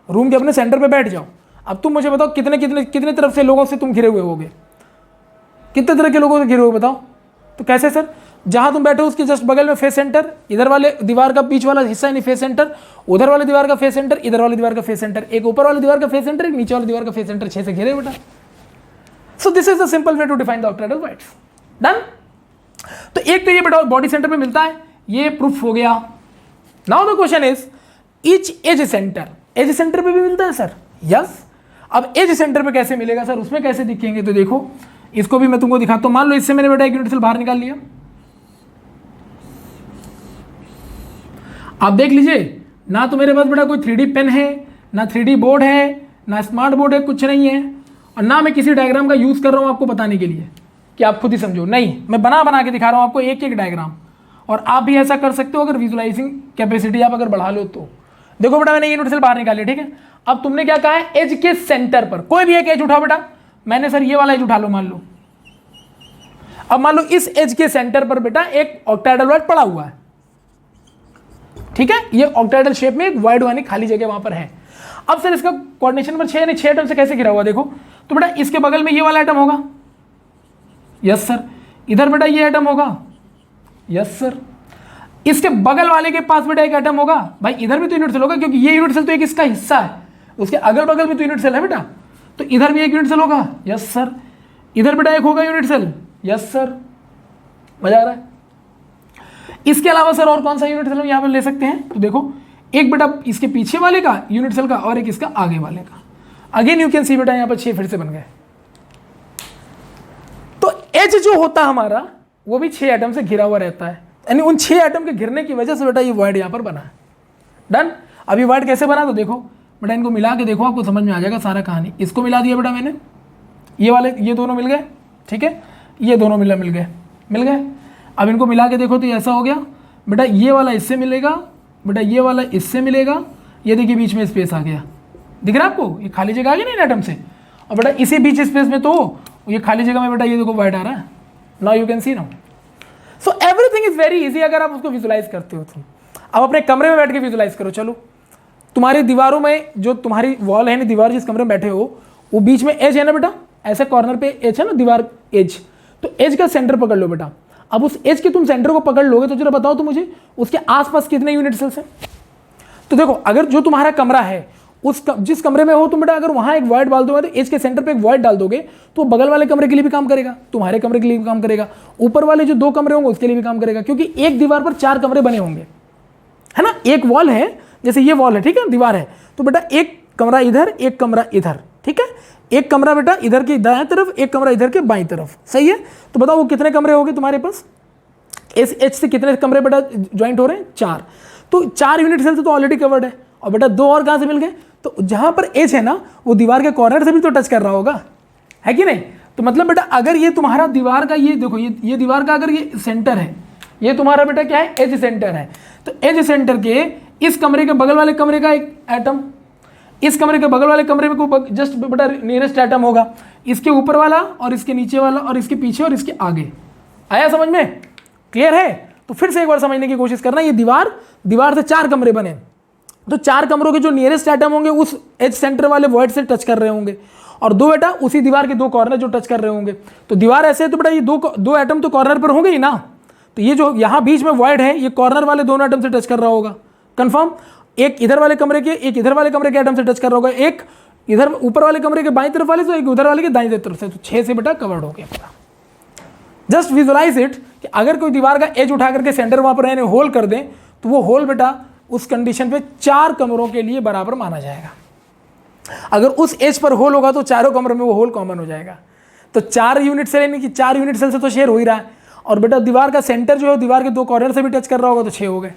रूम के अपने सेंटर पे बैठ जाओ। अब तुम मुझे बताओ कितने कितने कितने तरफ से लोगों से तुम घिरे हुए होगे? कितने तरह के लोगों से घिरे हुए बताओ? तो कैसे सर? जहां तुम बैठे हो उसके जस्ट बगल में फेस सेंटर, इधर वाले दीवार का बीच वाला हिस्सा यानी फेस सेंटर, उधर वाले दीवार का फेस सेंटर, इधर वाली दीवार का फेस सेंटर, एक ऊपर वाली दीवार का फेस सेंटर, एक नीचे वाली दीवार का फेस सेंटर, 6 से घिरे बेटा। So this is the simple way to define the octahedral voids. Done? तो एक तो ये बेटा बॉडी सेंटर पे मिलता है, ये प्रूफ हो गया। Now the question is each edge centre, edge centre पे भी मिलता है सर? यस। अब एज सेंटर पे कैसे मिलेगा सर, उसमें कैसे दिखेंगे? तो देखो इसको भी मैं तुमको दिखाता हूं। मान लो इससे मैंने बेटा एक यूनिट सेल बाहर निकाल लिया, आप देख लीजिए ना, तो मेरे पास बेटा कोई 3D पेन है, ना 3D बोर्ड है, ना स्मार्ट बोर्ड है, कुछ नहीं है, और ना मैं किसी डायग्राम का यूज कर रहा हूं आपको बताने के लिए कि आप खुद ही समझो। नहीं, मैं बना के दिखा रहा हूं आपको एक एक डायग्राम, और आप भी ऐसा कर सकते हो अगर विजुअलाइजिंग कैपेसिटी आप अगर बढ़ा लो तो। देखो बेटा मैंने ये यूनिट सेल बाहर निकाल लिया, ठीक है। अब तुमने क्या कहा है? एज के सेंटर पर कोई भी एक एज उठाओ बेटा। मैंने सर ये वाला एज उठा लो, मान लो। अब मान लो इस एज के सेंटर पर बेटा एक ऑक्टाहेड्रल वाइड पड़ा हुआ है, ठीक है। ये ऑक्टाहेड्रल शेप में एक वाइड यानी खाली जगह वहां पर है। अब सर इसका कोऑर्डिनेशन नंबर 6 यानी 6 एटम से कैसे घिरा हुआ? देखो तो बेटा इसके बगल में ये वाला एटम होगा, यस सर। इधर बेटा ये एटम होगा, यस सर। इसके बगल वाले के पास बेटा एक एटम होगा, भाई इधर भी तो यूनिट सेल होगा क्योंकि ये यूनिट सेल तो एक इसका हिस्सा है, उसके अगल बगल में तो यूनिट सेल है बेटा, तो इधर भी एक यूनिट सेल होगा, यस सर। इधर बेटा एक होगा यूनिट सेल, यस सर। मजा आ रहा है? इसके अलावा सर और कौन सा यूनिट सेल हम यहाँ पर ले सकते हैं? तो देखो एक बेटा इसके पीछे वाले का यूनिट सेल का और एक इसका आगे वाले का। अगेन यू कैन सी बेटा यहाँ पर 6 फिर से बन गए। तो एज जो होता है हमारा वो भी 6 एटम से घिरा हुआ रहता है, यानी उन 6 एटम के घिरने की वजह से बेटा ये वॉइड यहाँ पर बना है। डन? अभी वॉइड कैसे बना? तो देखो बेटा इनको मिला के देखो, आपको समझ में आ जाएगा सारा कहानी। इसको मिला दिया बेटा मैंने, ये वाले ये दोनों मिल गए, ठीक है, ये दोनों मिल गए। अब इनको मिला के देखो तो ऐसा हो गया बेटा, ये वाला इससे मिलेगा बेटा, ये वाला इससे मिलेगा, ये देखिए बीच में स्पेस आ गया, दिख रहा है आपको? ये खाली जगह आ गई ना एटम से, और बेटा इसी बीच स्पेस में तो ये खाली जगह में बेटा ये देखो वाइड आ रहा है। Now you can see now. So everything is very easy अगर आप उसको विजुलाइज करते हो तो। अब अपने कमरे में बैठ के विजुलाइज करो। चलो तुम्हारी दीवारों में जो तुम्हारी वॉल है ना, दीवार जिस कमरे में बैठे हो वो बीच में एज है ना बेटा, ऐसे कॉर्नर पे एज है ना, दीवार एज, तो एज का सेंटर पकड़ लो बेटा। अब उस एज के तुम सेंटर को पकड़ लोगे तो जरा बताओ तो मुझे उसके आसपास कितने यूनिट सेल्स हैं। तो देखो अगर जो तुम्हारा कमरा है जिस कमरे में हो तुम बेटा, अगर वहां एक वॉइड डाल दोगे तो एज के सेंटर पे एक वॉइड डाल दोगे तो बगल वाले कमरे के लिए भी काम करेगा, तुम्हारे कमरे के लिए भी काम करेगा, ऊपर वाले जो 2 कमरे होंगे उसके लिए भी काम करेगा, क्योंकि एक दीवार पर 4 कमरे बने होंगे, है ना। एक वॉल है, जैसे ये वॉल है, ठीक है, दीवार है, तो बेटा एक कमरा इधर, एक कमरा इधर, ठीक है, एक कमरा बेटा इधर के दाएं तरफ, एक कमरा इधर के बाईं तरफ, सही है। तो बताओ वो कितने कमरे हो गए तुम्हारे पास, इस एच से कितने कमरे बेटा ज्वाइंट हो रहे हैं, 4। तो 4 यूनिट सेल से तो ऑलरेडी कवर्ड है, और बेटा 2 और कहां से मिल गए, तो जहां पर एच है ना वो दीवार के कॉर्नर से भी तो टच कर रहा होगा, है कि नहीं। तो मतलब बेटा अगर ये तुम्हारा दीवार का ये देखो ये दीवार का अगर ये सेंटर है, ये तुम्हारा बेटा क्या है, एज सेंटर है, तो एज सेंटर के इस कमरे के बगल वाले कमरे का एक एटम, इस कमरे के बगल वाले कमरे में कोई जस्ट बेटा नियरेस्ट एटम होगा, इसके ऊपर वाला और इसके नीचे वाला और इसके पीछे और इसके आगे। आया समझ में, क्लियर है। तो फिर से एक बार समझने की कोशिश करना, ये दीवार से 4 कमरे बने, तो 4 कमरों के जो नियरेस्ट एटम होंगे उस एज सेंटर वाले वॉइड से टच कर रहे होंगे, और 2 बेटा उसी दीवार के 2 कॉर्नर जो टच कर रहे होंगे। तो दीवार ऐसे है तो बेटा ये दो एटम तो कॉर्नर पर होंगे ही ना, तो ये जो यहाँ बीच में वॉइड है ये कॉर्नर वाले दोनों एटम से टच कर रहा होगा, कंफर्म। एक इधर वाले कमरे के, एक इधर वाले कमरे के एटम से टच कर रहा होगा, एक इधर ऊपर वाले कमरे के बाईं तरफ वाले से, एक उधर वाले के दाईं तरफ से, तो 6 से बेटा कवर्ड हो गया पूरा। जस्ट विजुअलाइज इट कि अगर कोई दीवार का एज उठा करके सेंटर वहां पर यानी होल कर दें तो वो होल बेटा उस कंडीशन पे 4 कमरों के लिए बराबर माना जाएगा। अगर उस एज पर होल होगा तो चारों कमरों में वो होल कॉमन हो जाएगा। तो 4 यूनिट सेल यानी कि 4 यूनिट सेल से तो शेयर हो ही रहा है, और बेटा दीवार का सेंटर जो है दीवार के 2 कॉर्नर से भी टच कर रहा होगा, तो 6 हो गए।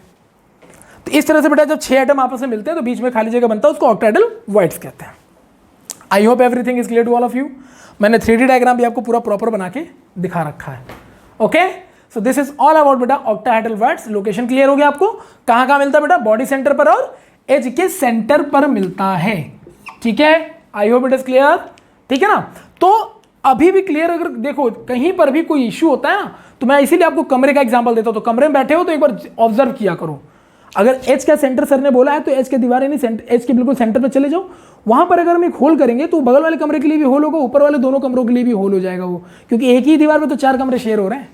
तो इस तरह से बेटा जब 6 एटम आपस में मिलते हैं तो बीच में खाली जगह बनता है, उसको ऑक्टाहेड्रल वॉइड्स कहते हैं। I hope everything is clear to all of you. मैंने 3D डायग्राम भी आपको पूरा प्रॉपर बना के दिखा रखा है। Okay, so this is all about बेटा ऑक्टाहेड्रल वॉइड्स। लोकेशन क्लियर हो गया आपको, कहां कहां मिलता है बेटा, बॉडी सेंटर पर और एज के सेंटर पर मिलता है, ठीक है। आई होप इट इज क्लियर, ठीक है ना। तो अभी भी क्लियर, अगर देखो कहीं पर भी कोई इश्यू होता है ना तो मैं इसीलिए आपको कमरे का एग्जांपल देता हूं। तो कमरे में बैठे हो तो एक बार ऑब्जर्व किया करो, अगर एच का सेंटर सर ने बोला है तो एच के दीवार यानी एच के बिल्कुल सेंटर पे चले जाओ, वहां पर अगर हम एक होल करेंगे तो बगल वाले कमरे के लिए भी होल होगा, ऊपर वाले दोनों कमरों के लिए भी होल हो जाएगा वो, क्योंकि एक ही दीवार पे तो 4 कमरे शेयर हो रहे हैं,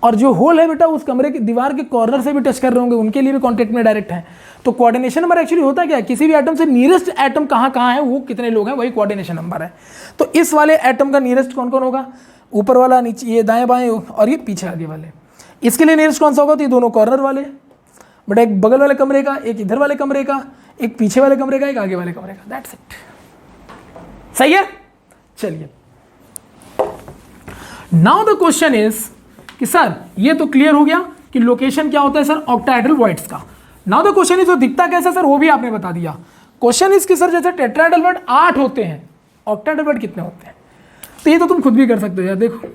और जो होल है बेटा उस कमरे की दीवार के कॉर्नर से भी टच कर रहे होंगे, उनके लिए भी कॉन्टेक्ट में डायरेक्ट है। तो कोऑर्डिनेशन नंबर एक्चुअली होता क्या है, किसी भी एटम से नियरेस्ट एटम कहाँ कहाँ है, वो कितने लोग हैं, वही कोऑर्डिनेशन नंबर है। तो इस वाले एटम का नियरेस्ट कौन कौन होगा, ऊपर वाला, नीचे, ये दाएं बाएं और ये पीछे आगे वाले। इसके लिए नियरेस्ट कौन सा होगा, तो ये दोनों कॉर्नर वाले, बट एक बगल वाले कमरे का, एक इधर वाले कमरे का, एक पीछे वाले कमरे का, एक आगे वाले कमरे का, दैट्स इट। सही है। चलिए, नाउ द क्वेश्चन इज कि सर ये तो क्लियर हो गया कि लोकेशन क्या होता है सर ऑक्टाहेड्रल वॉइड्स का। नाउ द क्वेश्चन इज वो दिखता कैसा सर, वो भी आपने बता दिया। क्वेश्चन इज कि सर जैसे टेट्राहेड्रल वॉइड 8 होते हैं, ऑक्टाहेड्रल वॉइड कितने होते हैं, तो ये तो तुम खुद भी कर सकते हो यार। देखो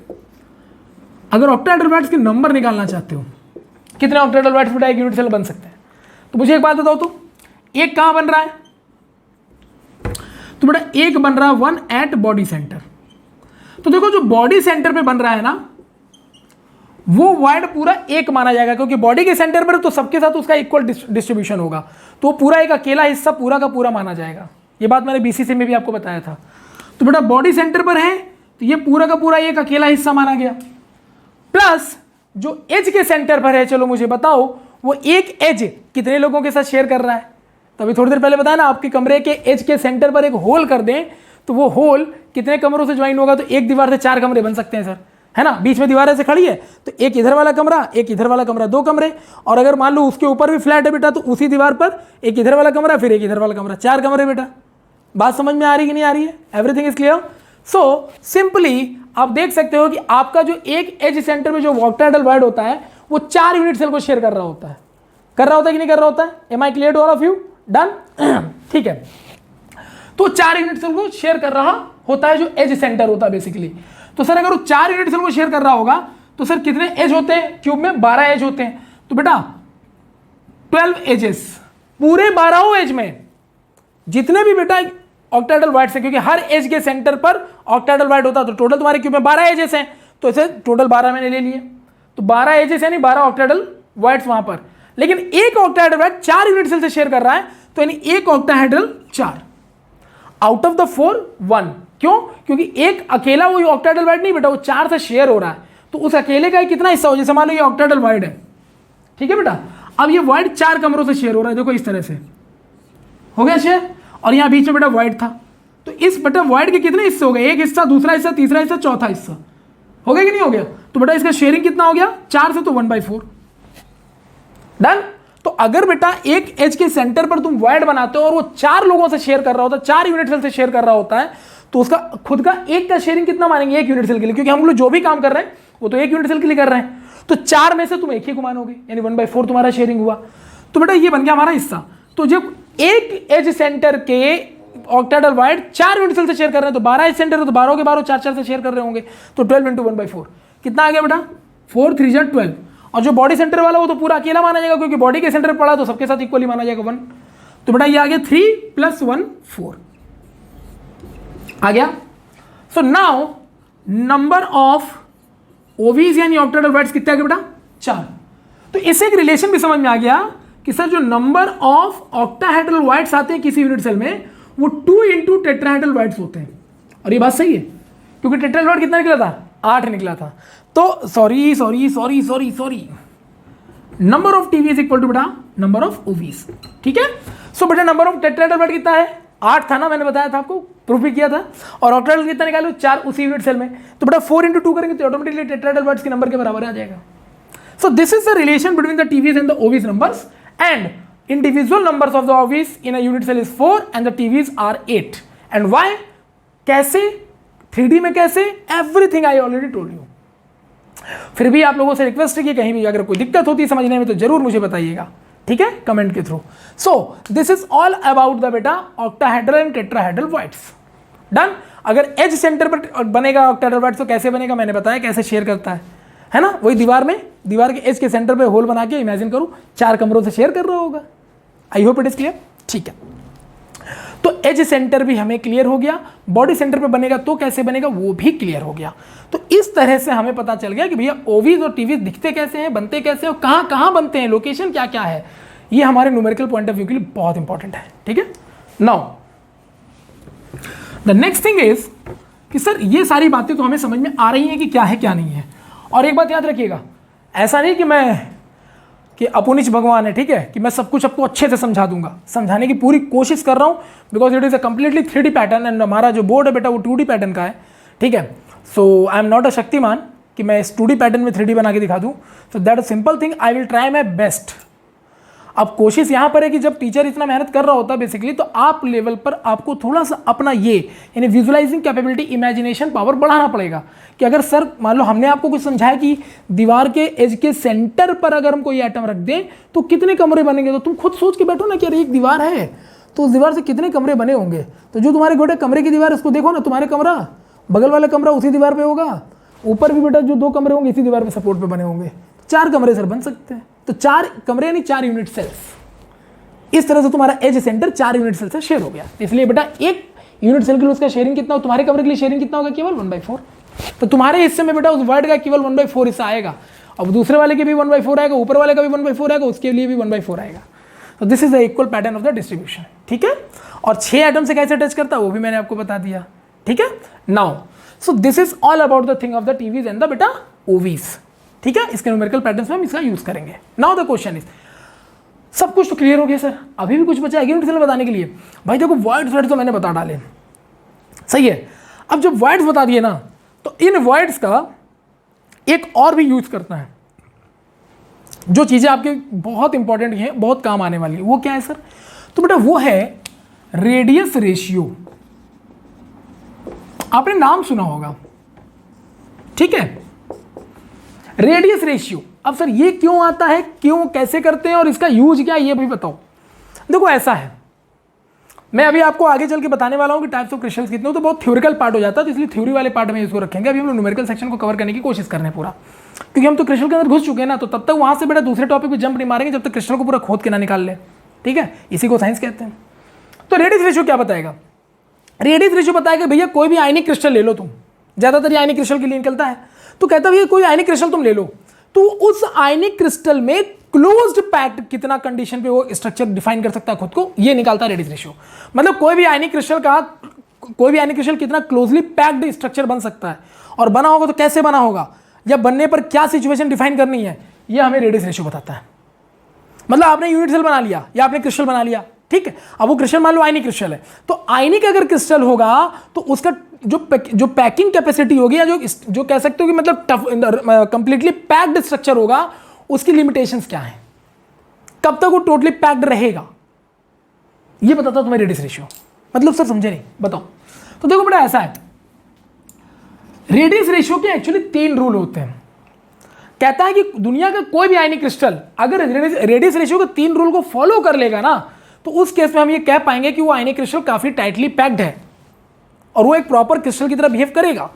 अगर ऑक्टाहेड्रल वॉइड्स के नंबर निकालना चाहते हो, कितने ऑक्टाहेड्रल वॉइड्स बेटा एक यूनिट सेल बन सकते हैं, तो मुझे एक बात बताओ, तो एक कहां बन रहा है, तो बेटा एक बन रहा है 1 एट बॉडी सेंटर। तो देखो जो बॉडी सेंटर पे बन रहा है ना वो वॉइड पूरा एक माना जाएगा, क्योंकि बॉडी के सेंटर पर तो सबके साथ उसका इक्वल डिस्ट्रीब्यूशन होगा, तो पूरा एक अकेला हिस्सा पूरा का पूरा माना जाएगा। ये बात मैंने बीसीसी में भी आपको बताया था। तो बेटा बॉडी सेंटर पर है तो ये पूरा का पूरा एक अकेला हिस्सा माना गया, प्लस जो एज के सेंटर पर है, चलो मुझे बताओ वो एक एज कितने लोगों के साथ शेयर कर रहा है। तो अभी थोड़ी देर पहले बताया ना, आपके कमरे के एज के सेंटर पर एक होल कर दें तो वो होल कितने कमरों से ज्वाइन होगा, तो एक दीवार से 4 कमरे बन सकते हैं सर, है ना। बीच में दीवार ऐसे खड़ी है तो एक इधर वाला कमरा, एक इधर वाला कमरा, 2 कमरे, और अगर मान लो उसके ऊपर भी फ्लैट है बेटा तो उसी दीवार पर एक इधर वाला कमरा, फिर एक इधर वाला कमरा, 4 कमरे बेटा। बात समझ में आ रही कि नहीं आ रही है, everything is clear. So simply आप देख सकते हो कि आपका जो एक एज सेंटर में जो ऑक्टाहेड्रल वॉइड होता है वो 4 यूनिट सेल को शेयर कर रहा होता है, कि नहीं कर रहा होता है। Am I clear to all of you, done, ठीक है। तो 4 यूनिट सेल को शेयर कर रहा होता है जो एज सेंटर होता है बेसिकली। तो सर अगर वो 4 यूनिट सेल को शेयर कर रहा होगा तो सर कितने एज होते हैं, क्यूब में 12 एज होते हैं, तो बेटा 12 एजेस, पूरे 12 एज में जितने भी बेटा ऑक्टाहेड्रल वॉइड है, क्योंकि हर एज के सेंटर पर ऑक्टाहेड्रल वॉइड होता है, तो टोटल तुम्हारे क्यूब में 12 एजेस हैं, तो इसे टोटल 12 मैंने ले लिए, तो 12 एजेस यानी 12 ऑक्टाहेड्रल वॉइड्स वहां पर। लेकिन एक ऑक्टाहेड्रल वॉइड 4 यूनिट सेल से शेयर कर रहा है, तो यानी एक ऑक्टाहेड्रल 4 आउट ऑफ द 4 1। क्यों, क्योंकि एक अकेला वही ऑक्टाहेड्रल वॉइड नहीं बेटा, वो 4 से शेयर हो रहा है, तो उस अकेले का कितना हिस्सा हो, जैसे मान लो ये ऑक्टाहेड्रल वॉइड है, ठीक है बेटा। अब ये वॉइड 4 कमरों से शेयर हो रहा है, देखो इस तरह से हो गया शेयर, और यहाँ बीच में बेटा वॉइड था, तो इस बेटा वॉइड के कितने हिस्से हो गए, एक हिस्सा, दूसरा हिस्सा, तीसरा हिस्सा, चौथा हिस्सा, हो गया कि नहीं हो गया। तो बेटा इसका शेयरिंग कितना हो गया 4 से, तो 1/4 डन। तो अगर बेटा एक एज के सेंटर पर तुम वॉइड बनाते हो और वो 4 लोगों से शेयर कर रहा होता है, 4 यूनिट सेल से शेयर कर रहा होता है, तो उसका खुद का एक का शेयरिंग कितना मानेंगे, 1 यूनिट सेल के लिए, क्योंकि हम लोग जो भी काम कर रहे हैं वो तो 1 यूनिट सेल के लिए कर रहे हैं। तो 4 में से तुम एक ही को मानोगे, यानी 1/4 तुम्हारा शेयरिंग हुआ। तो बेटा ये बन गया हमारा हिस्सा। तो जब एक एज सेंटर के ऑक्टाहेड्रल वॉइड 4 यूनिट सेल से शेयर कर रहे हैं, तो 12 एज सेंटर है, तो 12 के 12 4 से शेयर कर रहे होंगे, तो 12 × 1/4 कितना आ गया बेटा, 4 3 × 12। और जो बॉडी सेंटर वाला वो तो पूरा अकेला माना जाएगा, क्योंकि बॉडी के सेंटर पड़ा तो सबके साथ इक्वली माना जाएगा 1। तो बेटा ये आ गया 3 + 1 4 आ गया। सो नाउ नंबर ऑफ ओवीज यानी ऑक्टाहेड्रल वॉइड्स कितने आ गए बेटा, 4। तो इससे एक रिलेशन भी समझ में आ गया कि सर जो नंबर ऑफ ऑक्टाहेड्रल वॉइड्स आते हैं किसी यूनिट सेल में वो 2 × टेट्राहेड्रल वॉइड्स होते हैं। और ये बात सही है, क्योंकि टेट्राहेड्रल वॉइड कितना निकला था, 8 निकला था। तो sorry number of TV is equal to बेटा नंबर ऑफ ओवीज, ठीक है। सो बेटा नंबर ऑफ टेट्राहेड्रल वॉइड कितना है, 8 था ना, मैंने बताया था आपको, प्रूफ भी किया था। और ऑक्टाहेड्रल कितना निकालो, 4 उसी यूनिट सेल में, तो बेटा 4 × 2 करेंगे तो ऑटोमेटिकली टेट्राहेड्रल वॉइड्स के नंबर के बराबर आ जाएगा। So this is the relation between the TVs and the OVs numbers, and individual numbers of the ovis in a unit cell is 4 and the TVs are 8. And why? कैसे, 3D में कैसे, everything I already told you. फिर भी आप लोगों से request है कि कहीं भी अगर कोई दिक्कत होती है समझने में तो जरूर मुझे बताइएगा, ठीक है, कमेंट के through. So this is all about the बेटा octahedral and tetrahedral voids. Done. अगर एज सेंटर पर बनेगा ऑक्टाहेड्रल वॉइड्स तो कैसे बनेगा, मैंने बताया कैसे शेयर करता है ना, वही दीवार में, दीवार के एज के सेंटर पे होल बना के इमेजिन करो 4 कमरों से शेयर कर रहा होगा। आई होप इट इज क्लियर, ठीक है। तो एज सेंटर भी हमें क्लियर हो गया, बॉडी सेंटर पे बनेगा तो कैसे बनेगा वो भी क्लियर हो गया। तो इस तरह से हमें पता चल गया कि भैया ओवीज और टीवीज दिखते कैसे हैं, बनते कैसे हैं, और कहाँ कहाँ बनते हैं, लोकेशन क्या क्या है। ये हमारे न्यूमेरिकल पॉइंट ऑफ व्यू के लिए बहुत इंपॉर्टेंट है, ठीक है। Now the next thing is कि सर ये सारी बातें तो हमें समझ में आ रही हैं कि क्या है क्या नहीं है। और एक बात याद रखिएगा, ऐसा नहीं कि अपुनिच भगवान है, ठीक है, कि मैं सब कुछ आपको अच्छे से समझा दूंगा, समझाने की पूरी कोशिश कर रहा हूँ, because it is a completely 3D pattern and हमारा जो बोर्ड है बेटा वो 2D पैटर्न का है, ठीक है। So I am not a Shaktimaan कि मैं इस 2D पैटर्न में 3D बना के दिखा दूँ। So that a simple thing, I will try my best. अब कोशिश यहाँ पर है कि जब टीचर इतना मेहनत कर रहा होता है बेसिकली, तो आप लेवल पर आपको थोड़ा सा अपना ये यानी विजुअलाइजिंग कैपेबिलिटी, इमेजिनेशन पावर बढ़ाना पड़ेगा। कि अगर सर मान लो हमने आपको कुछ समझाया कि दीवार के एज के सेंटर पर अगर हम कोई आइटम रख दें तो कितने कमरे बनेंगे, तो तुम खुद सोच के बैठो ना कि अरे एक दीवार है तो उस दीवार से कितने कमरे बने होंगे। तो जो तुम्हारे बेटा कमरे की दीवार है उसको देखो ना, तुम्हारे कमरा, बगल वाला कमरा उसी दीवार पर होगा, ऊपर भी बेटा जो 2 कमरे होंगे इसी दीवार पर सपोर्ट पर बने होंगे, 4 कमरे सर बन सकते हैं। तो 4 कमरे यानी 4 यूनिट सेल्स। इस तरह से तुम्हारा एज सेंटर 4 यूनिट सेल से शेयर हो गया। इसलिए बेटा एक यूनिट सेल के लिए उसका शेयरिंग कितना हो, तुम्हारे कमरे के लिए शेयरिंग कितना होगा, केवल 1/4। तो तुम्हारे हिस्से में बेटा उस वर्ड का केवल 1/4 हिस्सा आएगा। अब दूसरे वाले के भी 1/4 आएगा, ऊपर वाले का भी 1/4 आएगा, उसके लिए भी 1/4 आएगा। तो this is the equal pattern of the distribution, ठीक है। और 6 आइटम से कैसे टच करता है वो भी मैंने आपको बता दिया, ठीक है। Now so this is all about the thing of the TVs and the बेटा ओवीज, ठीक है। इसके न्यूमेरिकल पैटर्न्स में हम इसका यूज करेंगे। नाउ द क्वेश्चन इज, सब कुछ तो क्लियर हो गया सर, अभी भी कुछ बचा है यूनिट सेल बताने के लिए। भाई देखो वॉइड्स तो मैंने बता डाले, सही है। अब जब वॉइड्स बता दिए ना तो इन वॉइड्स का एक और भी यूज करना है, जो चीजें आपके बहुत इंपॉर्टेंट हैं, बहुत काम आने वाली है। वो क्या है सर, तो बेटा वो है रेडियस रेशियो। आपने नाम सुना होगा, ठीक है, रेडियस रेशियो। अब सर ये क्यों आता है, क्यों, कैसे करते हैं और इसका यूज क्या है ये भी बताओ। देखो ऐसा है, मैं अभी आपको आगे चल के बताने वाला हूं कि टाइप्स ऑफ क्रिस्टल्स कितने हो, तो बहुत थ्योरिकल पार्ट हो जाता है, तो इसलिए थ्योरी वाले पार्ट में इसको रखेंगे। अभी हम लोग न्यूमेरिकल सेक्शन को कवर करने की कोशिश कर रहे हैं पूरा, क्योंकि हम तो क्रिस्टल के अंदर घुस चुके हैं ना, तो तब तक वहां से बेटा दूसरे टॉपिक पे जंप नहीं मारेंगे जब तक क्रिस्टल को पूरा खोद के ना निकाल ले, ठीक है। इसी को साइंस कहते हैं। तो रेडियस रेशियो क्या बताएगा, रेडियस रेशियो बताएगा भैया कोई भी आयनिक क्रिस्टल ले लो तुम, ज्यादातर ये आयनिक क्रिस्टल के लिए निकलता है। तो कहता है भैया कोई आयनिक क्रिस्टल तुम ले लो, तो उस आयनिक क्रिस्टल में क्लोज्ड पैक्ड कितना कंडीशन पे वो स्ट्रक्चर डिफाइन कर सकता है खुद को, ये निकालता है रेडियस रेशियो। मतलब कोई भी आयनिक क्रिस्टल कितना क्लोजली पैक्ड स्ट्रक्चर बन सकता है, और बना होगा तो कैसे बना होगा, या बनने पर क्या सिचुएशन डिफाइन करनी है, ये हमें रेडियस रेशियो बताता है। मतलब आपने यूनिट सेल बना लिया या आपने क्रिस्टल बना लिया, ठीक है, अब वो क्रिस्टल मान लो आयनिक क्रिस्टल है, तो आयनिक अगर क्रिस्टल होगा तो उसका जो पैकिंग कैपेसिटी होगी या जो कह सकते हो कि मतलब कंप्लीटली पैक्ड स्ट्रक्चर होगा, उसकी लिमिटेशंस क्या है, कब तक वो टोटली पैक्ड रहेगा, ये बताता तुम्हें रेडियस रेशियो। मतलब सर समझे नहीं, बताओ। तो देखो बेटा ऐसा है, रेडियस रेशियो के एक्चुअली 3 रूल होते हैं। कहता है कि दुनिया का कोई भी आयनिक क्रिस्टल अगर रेडियस रेशियो के 3 रूल को फॉलो कर लेगा ना, तो उस केस में हम ये कह पाएंगे कि वो आयनिक क्रिस्टल काफी टाइटली पैक्ड है और वो एक प्रॉपर क्रिस्टल की तरह बिहेव करेगा,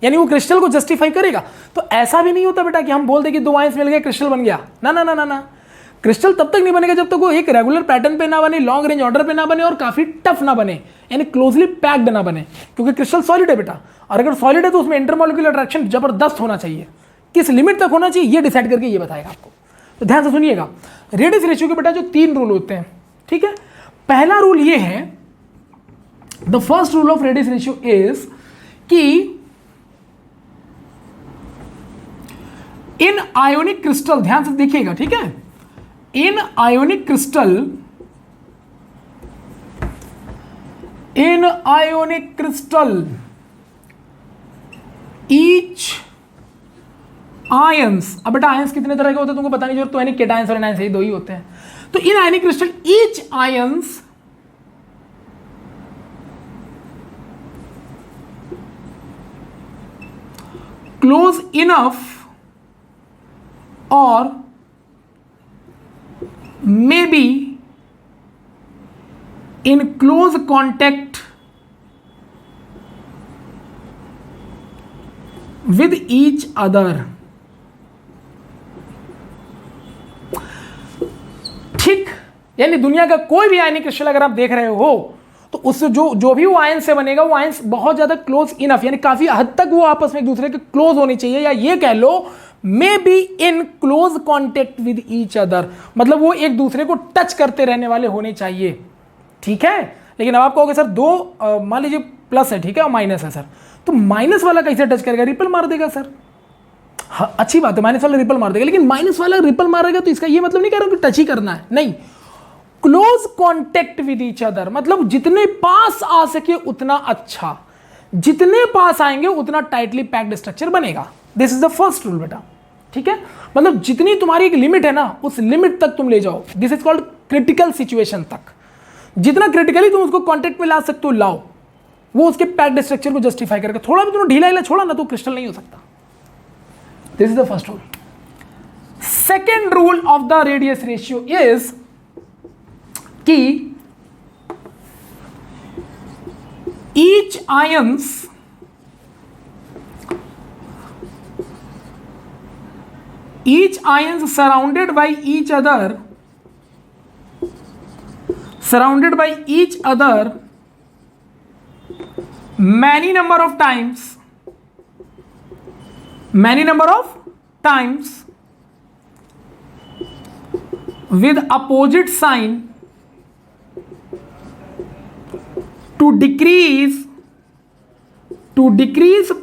यानी वो क्रिस्टल को जस्टिफाई करेगा। तो ऐसा भी नहीं होता बेटा कि हम बोल दें कि 2 आयंस मिल गए क्रिस्टल बन गया, ना ना ना ना ना। क्रिस्टल तब तक नहीं बनेगा जब तक वो एक रेगुलर पैटर्न पे ना बने, लॉन्ग रेंज ऑर्डर पे ना बने और काफी टफ ना बने, यानी क्लोजली पैक्ड ना बने, क्योंकि क्रिस्टल सॉलिड है बेटा, और अगर सॉलिड है तो उसमें इंटरमॉलिक्यूलर अट्रैक्शन जबरदस्त होना चाहिए। किस लिमिट तक होना चाहिए ये डिसाइड करके ये बताएगा आपको। तो ध्यान से सुनिएगा, रेडियस रेशियो के बेटा जो 3 रूल होते हैं, ठीक है। पहला रूल ये है, the first rule of radius ratio is कि इन आयोनिक क्रिस्टल, ध्यान से देखिएगा, ठीक है, इन आयोनिक क्रिस्टल ईच आयंस, अब बेटा आयंस कितने तरह के होते हैं तुमको बताने की जरूरत तो है नहीं, केटायंस और एनायंस यही 2 ही होते हैं। तो इन ionic crystal each ions close enough और may be in close contact with each other, ठीक। यानी दुनिया का कोई भी आयनिक क्रिस्टल अगर आप देख रहे हो तो उससे जो भी वो आयन से बनेगा, वो आयंस बहुत ज्यादा क्लोज इनफ, यानी काफी हद तक वो आपस में एक दूसरे के क्लोज होने चाहिए, या ये कह लो may be in close contact with each other, मतलब वो एक दूसरे को टच करते रहने वाले होने चाहिए, ठीक है। लेकिन अब आप कहोगे सर 2 मान लीजिए प्लस है, ठीक है, और माइनस है सर, तो माइनस वाला कैसे टच करेगा, रिपल मार देगा सर। हाँ अच्छी बात है, माइनस वाला रिपल मार देगा, लेकिन माइनस वाला रिपल मारेगा तो इसका ये मतलब नहीं कह रहा हूं कि टच ही करना है, नहीं, close contact with each other, मतलब जितने पास आ सके उतना अच्छा, जितने पास आएंगे उतना टाइटली पैक्ड स्ट्रक्चर बनेगा। This is the first rule बेटा, ठीक है। मतलब जितनी तुम्हारी एक लिमिट है ना, उस लिमिट तक तुम ले जाओ, this is called critical situation तक, जितना क्रिटिकली तुम उसको कॉन्टेक्ट में ला सकते हो लाओ, वो उसके पैक्ड स्ट्रक्चर को जस्टिफाई करेगा। थोड़ा भी तुमने ढीला हिला छोड़ा ना तो क्रिस्टल नहीं हो सकता। This is the first rule. Second rule of the radius ratio is कि each ions surrounded by each other many number of times with opposite sign to decrease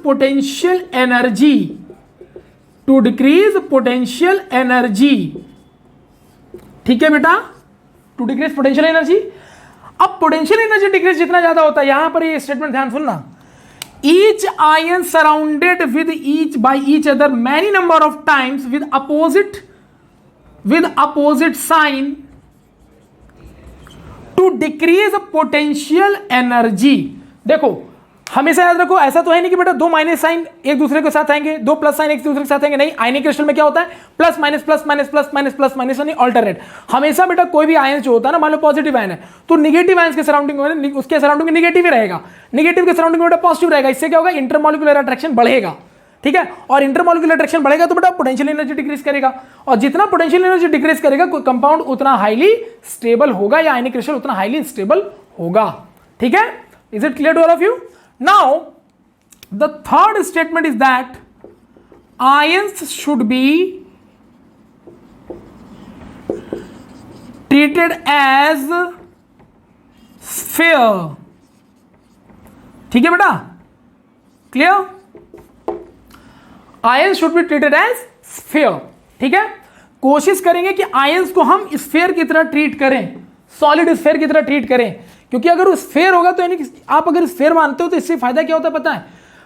potential energy, ठीक है बेटा, टू डिक्रीज पोटेंशियल एनर्जी। अब potential energy decrease जितना ज्यादा होता है, यहां पर ये स्टेटमेंट ध्यान सुनना, each ion surrounded with by each other many number of times with opposite sign to decrease potential energy. देखो हमेशा याद रखो, ऐसा तो है नहीं कि बेटा 2 माइनस साइन एक दूसरे के साथ आएंगे, 2 प्लस साइन एक दूसरे के साथ आएंगे, नहीं। आयनिक क्रिस्टल में क्या होता है, plus minus plus minus plus minus plus minus, यानी ऑल्टरनेट। हमेशा बेटा कोई भी आयन जो होता है ना, मान लो पॉजिटिव आयन है तो निगेटिव आयंस के सराउंडिंग में उसके सराउंडिंग में निगेटिव ही रहेगा, निगेटिव के सराउंडिंग में बेटा पॉजिटिव रहेगा। इससे क्या होगा, इंटरमॉलिक्यूलर अट्रैक्शन बढ़ेगा, ठीक है। और इंटरमॉलिक्यूलर अट्रैक्शन बढ़ेगा तो बेटा पोटेंशियल एनर्जी डिक्रीज करेगा, और जितना पोटेंशियल एनर्जी डिक्रीज करेगा कोई कंपाउंड उतना हाईली स्टेबल होगा, या आयनिक क्रिस्टल उतना हाईली स्टेबल होगा, ठीक है। Is it clear to all of you? Now the third statement is that ions should be treated as sphere, ठीक है बेटा, clear. Ions should be treated as sphere, ठीक है। कोशिश करेंगे कि आयंस को हम स्फीयर की तरह ट्रीट करें, सॉलिड स्फीयर की तरह ट्रीट करें, क्योंकि अगर वो स्फीयर होगा तो यानी आप अगर स्फीयर मानते हो तो इससे फायदा क्या होता है पता है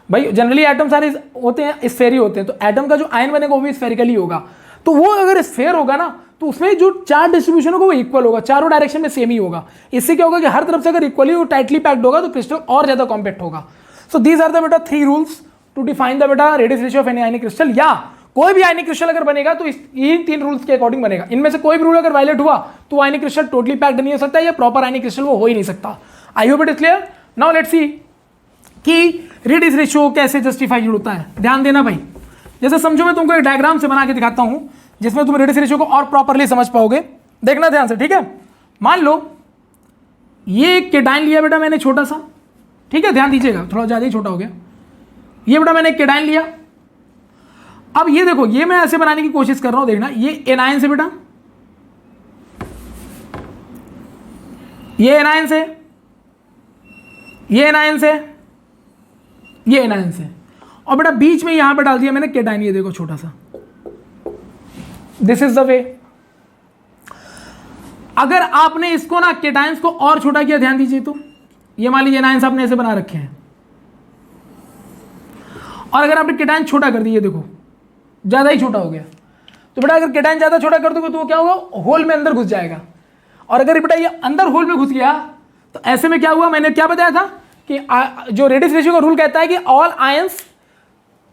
भाई, जनरली एटम सारे होते हैं स्फीयर ही होते हैं, तो एटम का जो आयन बनेगा वो भी स्फेरिकली होगा, तो वो अगर स्फीयर होगा ना तो उसमें जो चार्ज डिस्ट्रीब्यूशन होगा वो इक्वल होगा, चारों डायरेक्शन में सेम ही होगा। इससे क्या होगा कि हर तरफ से अगर इक्वली वो टाइटली पैक्ड होगा तो क्रिस्टल और ज्यादा कॉम्पैक्ट होगा। सो दीज आर द बेटा 3 रूल्स टू डिफाइन द बेटा radius ratio of any ionic crystal, या कोई भी आयनिक क्रिस्टल अगर बनेगा तो इन 3 रूल्स के अकॉर्डिंग बनेगा। इनमें से कोई भी रूल अगर वायलेट हुआ तो आयनिक क्रिस्टल टोटली पैक्ड नहीं हो सकता, या प्रॉपर आयनिक क्रिस्टल वो हो ही नहीं सकता। आई hope it is clear. Now let's सी कि रेडियस रेशियो कैसे जस्टिफाई होता है। ध्यान देना भाई, जैसे समझो मैं तुमको एक डायग्राम से बना के दिखाता हूं जिसमें तुम रेडियस रेशियो को और प्रॉपर्ली समझ पाओगे। देखना ध्यान से, ठीक है। मान लो ये एक केटाइन लिया बेटा मैंने छोटा सा, ठीक है, ध्यान दीजिएगा, थोड़ा ज्यादा ही छोटा हो गया। ये बेटा मैंने एक केटाइन लिया। अब ये देखो, ये मैं ऐसे बनाने की कोशिश कर रहा हूं, देखना ये एनायन से बेटा, ये एनायन से, ये एनायन से, ये एनायन से, और बेटा बीच में यहां पे डाल दिया मैंने केटाइन, ये देखो छोटा सा। This is the way. अगर आपने इसको ना केटाइंस को और छोटा किया, ध्यान दीजिए, तो ये मान लीजिए एनायंस आपने ऐसे बना रखे हैं, और अगर आपने केटाइन छोटा कर दिया, देखो ज्यादा ही छोटा हो गया, तो बेटा अगर केटाइन ज्यादा छोटा कर दोगे तो क्या होगा, होल में अंदर घुस जाएगा। और अगर बेटा ये अंदर होल में घुस गया तो ऐसे में क्या हुआ, मैंने क्या बताया था कि जो रेडियस रेशियो का रूल कहता है कि all ions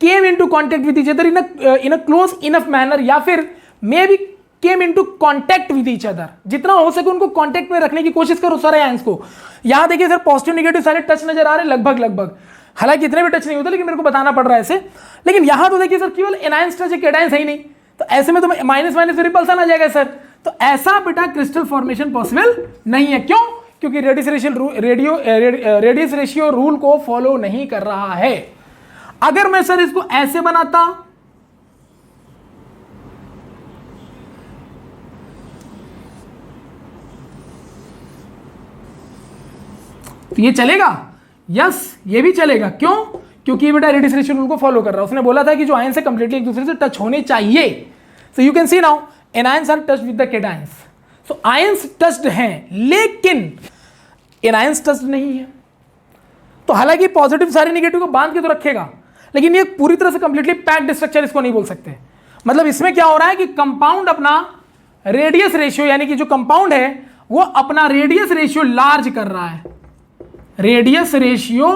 came into contact with each other in a close enough manner, या फिर may be came into contact with each other, जितना हो सके उनको कांटेक्ट में रखने की कोशिश करो सारे आयंस को। यहां देखिए सर पॉजिटिव नेगेटिव सारे टच नजर आ रहे हैं लगभग, हालांकि इतने भी टच नहीं होते, लेकिन मेरे को बताना पड़ रहा है ऐसे। लेकिन यहां तो देखिए सर केवल एनायंस टच है, केटायंस है ही नहीं, तो ऐसे में तो माइनस माइनस रिपल्सन आ जाएगा सर। तो ऐसा बेटा क्रिस्टल फॉर्मेशन पॉसिबल नहीं है। क्यों? क्योंकि रेडियस रेशियो रूल को फॉलो नहीं कर रहा है। अगर मैं सर इसको ऐसे बनाता, तो ये चलेगा, यस ये भी चलेगा। क्यों? क्योंकि ये बेटा रेडियस रेशियो रूल को फॉलो कर रहा है। उसने बोला था कि जो आयन से कंप्लीटली एक दूसरे से टच होने चाहिए। So you can see now anions are touched with the cations. So ions touched हैं, लेकिन एनायंस टच्ड नहीं है। तो हालांकि पॉजिटिव सारे नेगेटिव को बांध के तो रखेगा, लेकिन ये पूरी तरह से कंप्लीटली पैक्ड स्ट्रक्चर इसको नहीं बोल सकते। मतलब इसमें क्या हो रहा है कि कंपाउंड अपना रेडियस रेशियो, यानी कि जो कंपाउंड है वो अपना रेडियस रेशियो लार्ज कर रहा है, रेडियस रेशियो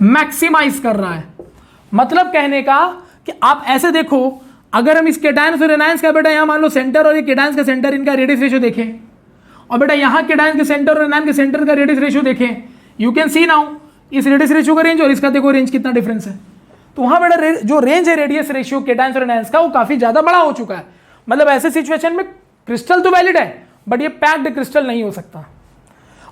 मैक्सिमाइज कर रहा है। मतलब कहने का कि आप ऐसे देखो, अगर हम इस केटायंस और एनायंस का बेटा यहां मान लो सेंटर और ये केटायंस का सेंटर, इनका रेडियस रेशियो देखें, और बेटा यहां केटायंस के सेंटर और एनायंस के सेंटर का रेडियस रेशियो देखें, यू कैन सी नाउ इस रेडियस रेशियो का रेंज और इसका देखो रेंज कितना डिफरेंस है। तो वहां बेटा जो रेंज है रेडियस रेशियो केटायंस और एनायंस का वो काफी ज्यादा बड़ा हो चुका है। मतलब ऐसे सिचुएशन में क्रिस्टल तो वैलिड है, बट ये पैक्ड क्रिस्टल नहीं हो सकता।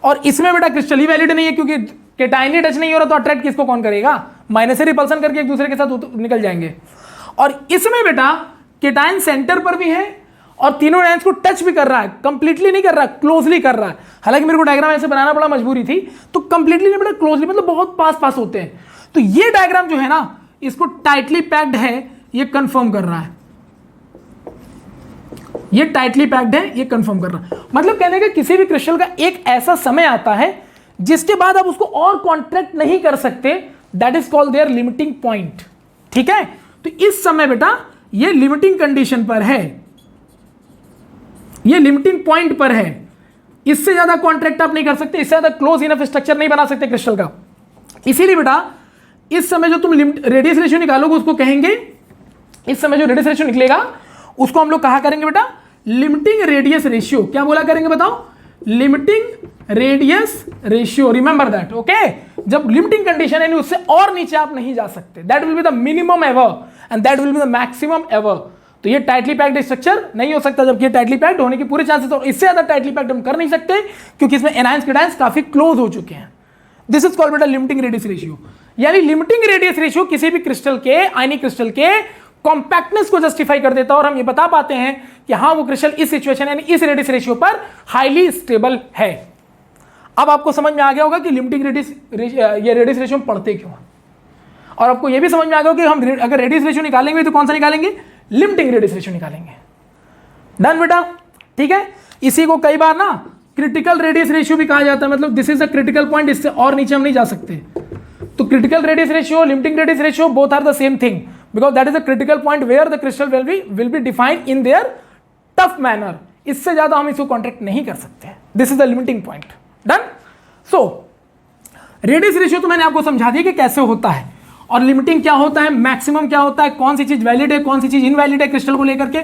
और इसमें बेटा क्रिस्टल ही वैलिड नहीं है, क्योंकि केटाइन ही टच नहीं हो रहा, तो अट्रैक्ट किसको कौन करेगा, माइनस से रिपल्सन करके एक दूसरे के साथ निकल जाएंगे। और इसमें बेटा केटाइन सेंटर पर भी है और तीनों आयंस को टच भी कर रहा है, कंप्लीटली नहीं कर रहा है, क्लोजली कर रहा है। हालांकि मेरे को डायग्राम ऐसे बनाना पड़ा, मजबूरी थी, तो कंप्लीटली नहीं बेटा क्लोजली, मतलब बहुत पास होते हैं। तो ये डायग्राम जो है ना, इसको टाइटली पैक्ड है ये कंफर्म कर रहा है, ये टाइटली पैक्ड है ये कंफर्म कर रहा है। मतलब कहने का किसी भी क्रिस्टल का एक ऐसा समय आता है जिसके बाद आप उसको और कॉन्ट्रैक्ट नहीं कर सकते, that is called their limiting point. ठीक है, तो इस समय बेटा ये लिमिटिंग कंडीशन पर है, ये लिमिटिंग पॉइंट पर है, इससे ज्यादा कॉन्ट्रैक्ट आप नहीं कर सकते, इससे ज्यादा क्लोज इनफ स्ट्रक्चर नहीं बना सकते क्रिस्टल का। इसीलिए बेटा इस समय जो तुम रेडियस रेशियो निकालोगे उसको कहेंगे, इस समय जो रेडियस रेशियो निकलेगा उसको हम लोग कहा करेंगे बेटा लिमिटिंग रेडियस रेशियो। क्या बोला करेंगे बताओ, limiting radius ratio. Remember that, okay. जब लिमिटिंग कंडीशन है उससे और नीचे आप नहीं जा सकते, that will be the minimum ever and that will be the maximum ever. तो ये टाइटली पैक्ड स्ट्रक्चर नहीं हो सकता, जबकि टाइटली पैक्ड होने के पूरे चांसेस, और इससे ज्यादा टाइटली पैक्ड हम कर नहीं सकते क्योंकि इसमें एनायंस केटायंस काफी क्लोज हो चुके हैं। दिस इज कॉल्ड बेटा लिमिटिंग रेडियस रेशियो। यानी लिमिटिंग रेडियस रेशियो किसी भी क्रिस्टल के, आयनिक क्रिस्टल के कॉम्पैक्टनेस को जस्टिफाई कर देता है, और हम ये बता पाते हैं कि हाँ वो क्रिस्टल इस सिचुएशन यानी इस रेडियस रेशियो पर हाईली स्टेबल है। अब आपको समझ में आ गया होगा कि लिमिटिंग रेडियस, ये रेडियस रेशियो पढ़ते क्यों, और आपको ये भी समझ में आ गया कि हम अगर रेडियस रेशियो निकालेंगे तो कौन सा निकालेंगे, लिमिटिंग रेडियस रेशियो निकालेंगे। डन बेटा, ठीक है। इसी को कई बार ना क्रिटिकल रेडियस रेशियो भी कहा जाता है, मतलब this is a critical point, इससे और नीचे हम नहीं जा सकते। तो critical radius ratio, limiting radius ratio, both are the same thing, because that is a critical point where the crystal will be defined in their tough manner. इससे ज्यादा हम इसको कॉन्ट्रैक्ट नहीं कर सकते। This is the limiting point. Done. So radius ratio तो मैंने आपको समझा दिया कि कैसे होता है, और लिमिटिंग क्या होता है, मैक्सिमम क्या होता है, कौन सी चीज वैलिड है, कौन सी चीज इनवैलिड है क्रिस्टल को लेकर के,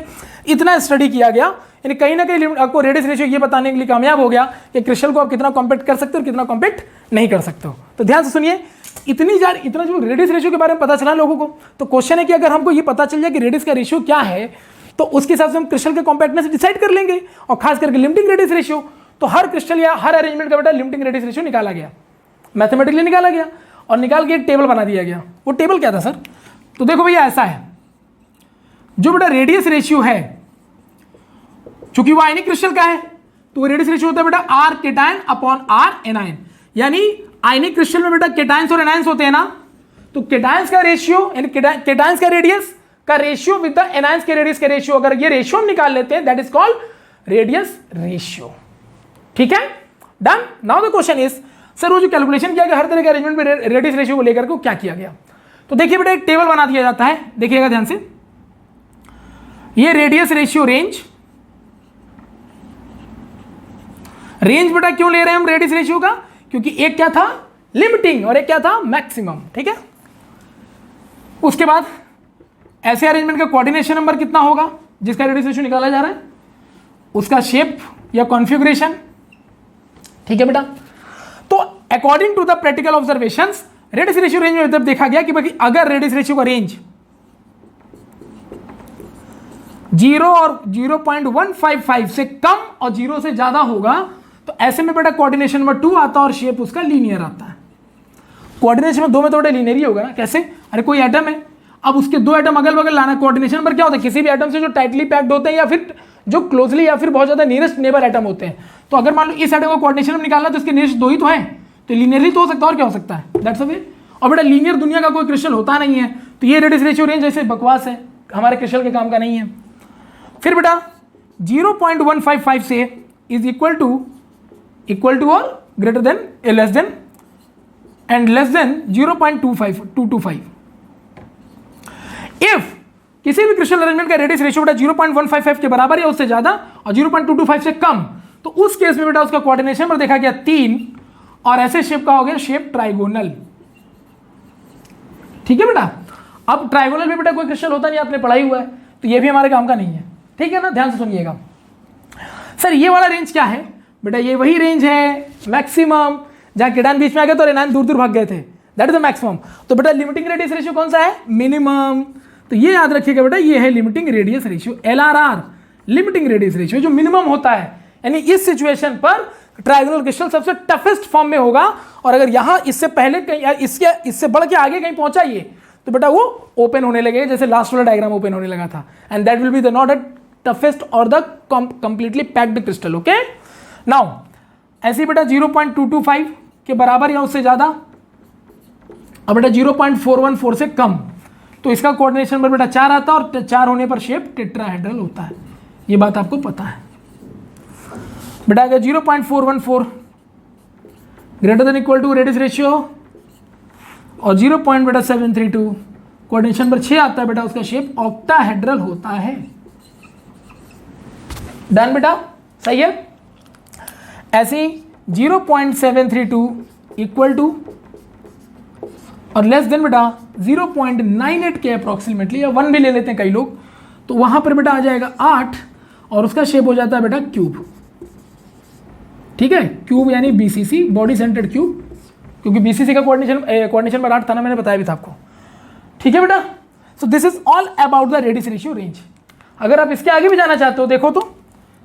इतना स्टडी किया गया। यानी कहीं ना कहीं आपको रेडियस रेशियो ये बताने के लिए कामयाब हो गया कि क्रिस्टल को आप कितना कॉम्पैक्ट कर सकते हो और कितना कॉम्पैक्ट नहीं कर सकते हो। तो ध्यान से सुनिए, इतना जो रेडियस रेशियो के बारे में पता चला लोगों को, तो क्वेश्चन है कि अगर हमको ये पता चल जाए कि रेडियस का रेशियो क्या है, तो उसके हिसाब से हम क्रिस्टल के कॉम्पैक्टनेस डिसाइड कर लेंगे, और खास करके लिमिटिंग रेडियस रेशियो। तो हर क्रिस्टल या हर अरेंजमेंट का बेटा लिमिटिंग रेडियस रेशियो निकाला गया, मैथमेटिकली निकाला गया, और निकाल के एक टेबल बना दिया गया। वो टेबल क्या था सर? तो देखो भैया ऐसा है, जो बेटा रेडियस रेशियो है, चूंकि वो आयनिक क्रिस्टल का है, तो वो रेडियस रेशियो होता है बेटा r cation upon r anion. यानी आयनिक क्रिस्टल में बेटा केटायंस और एनायंस होते हैं ना, तो केटायंस का रेशियो यानी केटायंस का रेडियस का रेशियो विद द एनायंस के रेडियस का रेशियो, अगर ये रेशियो हम निकाल लेते हैं, that is called radius ratio. ठीक है, done. Now the question is, sir वो जो कैलकुलेशन किया गया हर तरह के अरेंजमेंट में रेडियस रेशियो को लेकर के क्या किया गया? तो देखिए बेटा एक टेबल बना दिया जाता है, देखिएगा ध्यान से। ये रेडियस रेशियो रेंज बेटा क्यों ले रहे हैं हम रेडियस रेशियो का? क्योंकि एक क्या था लिमिटिंग और एक क्या था मैक्सिमम। ठीक है, उसके बाद ऐसे अरेंजमेंट का कोऑर्डिनेशन नंबर कितना होगा जिसका रेडियस रेशियो निकाला जा रहा है, उसका शेप या कॉन्फ़िगरेशन। ठीक है बेटा, तो according to the practical observations radius ratio range में जब देखा गया कि भाई अगर रेडियस रेशियो का रेंज 0 और 0.155 से कम और 0 से ज्यादा होगा, तो ऐसे में बेटा कोऑर्डिनेशन नंबर 2 आता है और शेप उसका लीनियर आता है। कोऑर्डिनेशन में दो में थोड़ा लीनियर ही होगा ना। कैसे? अरे कोई एटम है, अब उसके दो एटम अगल बगल लाना है, कोऑर्डिनेशन नंबर क्या होता है? किसी भी एटम से जो टाइटली पैक्ड होते हैं या फिर जो क्लोजली या फिर बहुत ज्यादा नियरेस्ट नेबर एटम होते हैं। तो अगर मान लो इस एटम को कोऑर्डिनेशन में निकालना तो इसके नियरेस्ट दो ही तो है, तो लीनियरली तो हो सकता है, और क्या हो सकता है? दैट्स अ वे। और बेटा लीनियर दुनिया का कोई क्रिस्टल होता नहीं है, तो ये रेडियस रेशियो रेंज ऐसे बकवास है, हमारे क्रिस्टल के काम का नहीं है। फिर बेटा 0.155 से इज इक्वल टू और greater than less than and less than 0.225। If किसी भी क्रिस्टल अरेंजमेंट का रेडियस रेशियो बेटा 0.155 के बराबर या उससे ज्यादा और 0.225 से कम, तो उस केस में बेटा उसका कोऑर्डिनेशन पर देखा गया 3 और ऐसे शेप का हो गया शेप ट्राइगोनल। ठीक है बेटा, अब ट्राइगोनल में बेटा कोई क्रिस्टल होता नहीं, आपने पढ़ाई हुआ है, तो ये भी हमारे काम का नहीं है। ठीक है ना, ध्यान से सुनिएगा। सर ये वाला रेंज क्या है बेटा? ये वही रेंज है मैक्सिमम, जहां केटायन बीच में आ गए तो एनायन दूर दूर भाग गए थे, दैट इज द मैक्सिमम। तो बेटा लिमिटिंग रेडियस रेशियो कौन सा है? मिनिमम। तो ये याद रखिएगा बेटा, ये है limiting radius ratio, LRR, limiting radius ratio, जो मिनिमम होता है। यानी इस सिचुएशन पर ट्राइगोनल क्रिस्टल सबसे टफेस्ट फॉर्म में होगा, और अगर यहां इससे पहले कहीं इससे बढ़ के आगे कहीं पहुंचा ये, तो बेटा वो ओपन होने लगे, जैसे लास्ट वाला डायग्राम ओपन होने लगा था, and that will be the not the toughest और the completely packed crystal. Okay, now ऐसे बेटा 0.225 के बराबर या उससे ज्यादा, अब बेटा 0.414 से कम, तो इसका कोऑर्डिनेशन पर बेटा 4 आता है, और 4 होने पर शेप टेट्राहेड्रल होता है। ये बात आपको पता है बेटा। अगर 0.414 greater than equal to radius ratio और 0.732 कोऑर्डिनेशन पर 6 आता है बेटा, उसका शेप ऑक्टाहेड्रल होता है। डन बेटा, सही है। ऐसे 0.732 इक्वल टू और लेस देन बेटा 0.98 के अप्रोक्सीमेटली, या 1 भी ले लेते हैं कई लोग, तो वहां पर बेटा आ जाएगा 8 और उसका शेप हो जाता है बेटा क्यूब। ठीक है, क्यूब यानी BCC, बॉडी सेंटर्ड क्यूब, क्योंकि BCC का कोऑर्डिनेशन पर 8 था ना, मैंने बताया भी था आपको। ठीक है बेटा, so this is all about the radius ratio range. अगर आप इसके आगे भी जाना चाहते हो देखो तो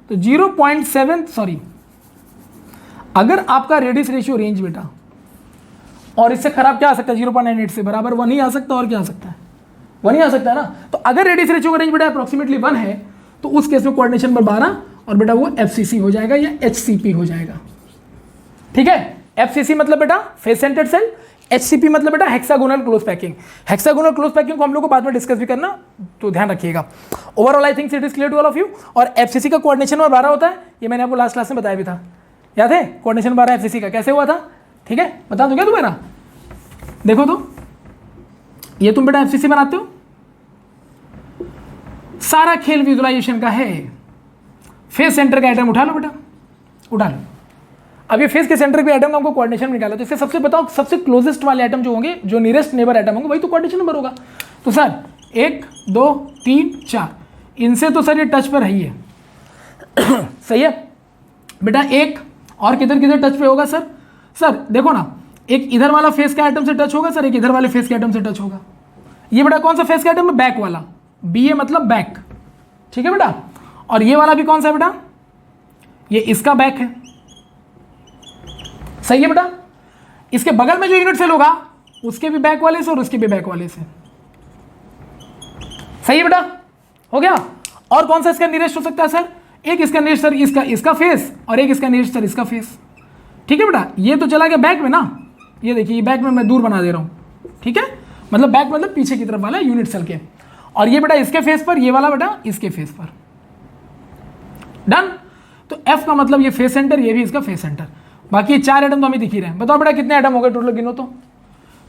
0.7 अगर आपका रेडियस रेशियो रेंज बेटा, और इससे खराब क्या आ सकता है? 0.98 से बराबर 1 ही आ सकता है, और क्या आ सकता है? 1 ही आ सकता है ना। तो अगर रेडियस रेशियो का रेंज बेटा अप्रोक्सीमेटली 1 है, तो उस केस में कोऑर्डिनेशन नंबर 12 और बेटा वो FCC हो जाएगा या HCP हो जाएगा। ठीक है, FCC मतलब बेटा फेस सेंटर्ड सेल, HCP मतलब बेटा hexagonal close packing. Hexagonal close packing को हम लोग को बाद में डिस्कस भी करना, तो ध्यान रखिएगा। Overall I think it is clear to all of you. और FCC का कोऑर्डिनेशन नंबर 12 होता है, ये मैंने आपको लास्ट क्लास में बताया भी था, याद है? कोऑर्डिनेशन 12 FCC का कैसे हुआ था, ठीक है, बता दूं क्या तुम्हारा? देखो तो ये तुम बेटा FCC बनाते हो, सारा खेल विजुअलाइजेशन का है। फेस सेंटर का आइटम उठा लो बेटा, उठा लो। अब ये फेस के सेंटर के आइटम का हमको कोऑर्डिनेशन में निकाला, तो इससे सबसे बताओ सबसे क्लोजेस्ट वाले आइटम जो होंगे, जो नियरेस्ट नेबर आइटम होंगे, वही तो कोऑर्डिनेशन नंबर होगा। तो सर 1 2 3 4 इनसे तो सर ये टच पर ही है सही है बेटा। एक और किधर किधर टच पे होगा सर? सर देखो ना, एक इधर वाला फेस के आइटम से टच होगा सर, एक इधर वाले फेस के आइटम से टच होगा। ये बेटा कौन सा फेस का आइटम है? बैक वाला, BA मतलब बैक, ठीक है बेटा। और ये वाला भी कौन सा है बेटा? ये इसका बैक है, सही है बेटा। इसके बगल में जो यूनिट सेल होगा उसके भी बैक वाले से और उसके भी बैक वाले से, सही है बेटा, हो गया। और कौन सा इसका नियरेस्ट हो सकता है सर? एक इसका नियरेस्ट सर इसका फेस और एक इसका नियरेस्ट सर इसका फेस, ठीक है बेटा। ये तो चला गया बैक में ना, ये देखिए ये बैक में मैं दूर बना दे रहा हूं, ठीक है, मतलब बैक मतलब पीछे की तरफ वाला यूनिट सेल के। और ये बेटा इसके फेस पर, ये वाला बेटा इसके फेस पर, डन। तो F का मतलब ये फेस सेंटर, ये भी इसका फेस सेंटर। बाकी ये 4 आइटम तो हमें दिख ही रहे हैं। बताओ बेटा कितने आइटम हो गए टोटल, गिनो तो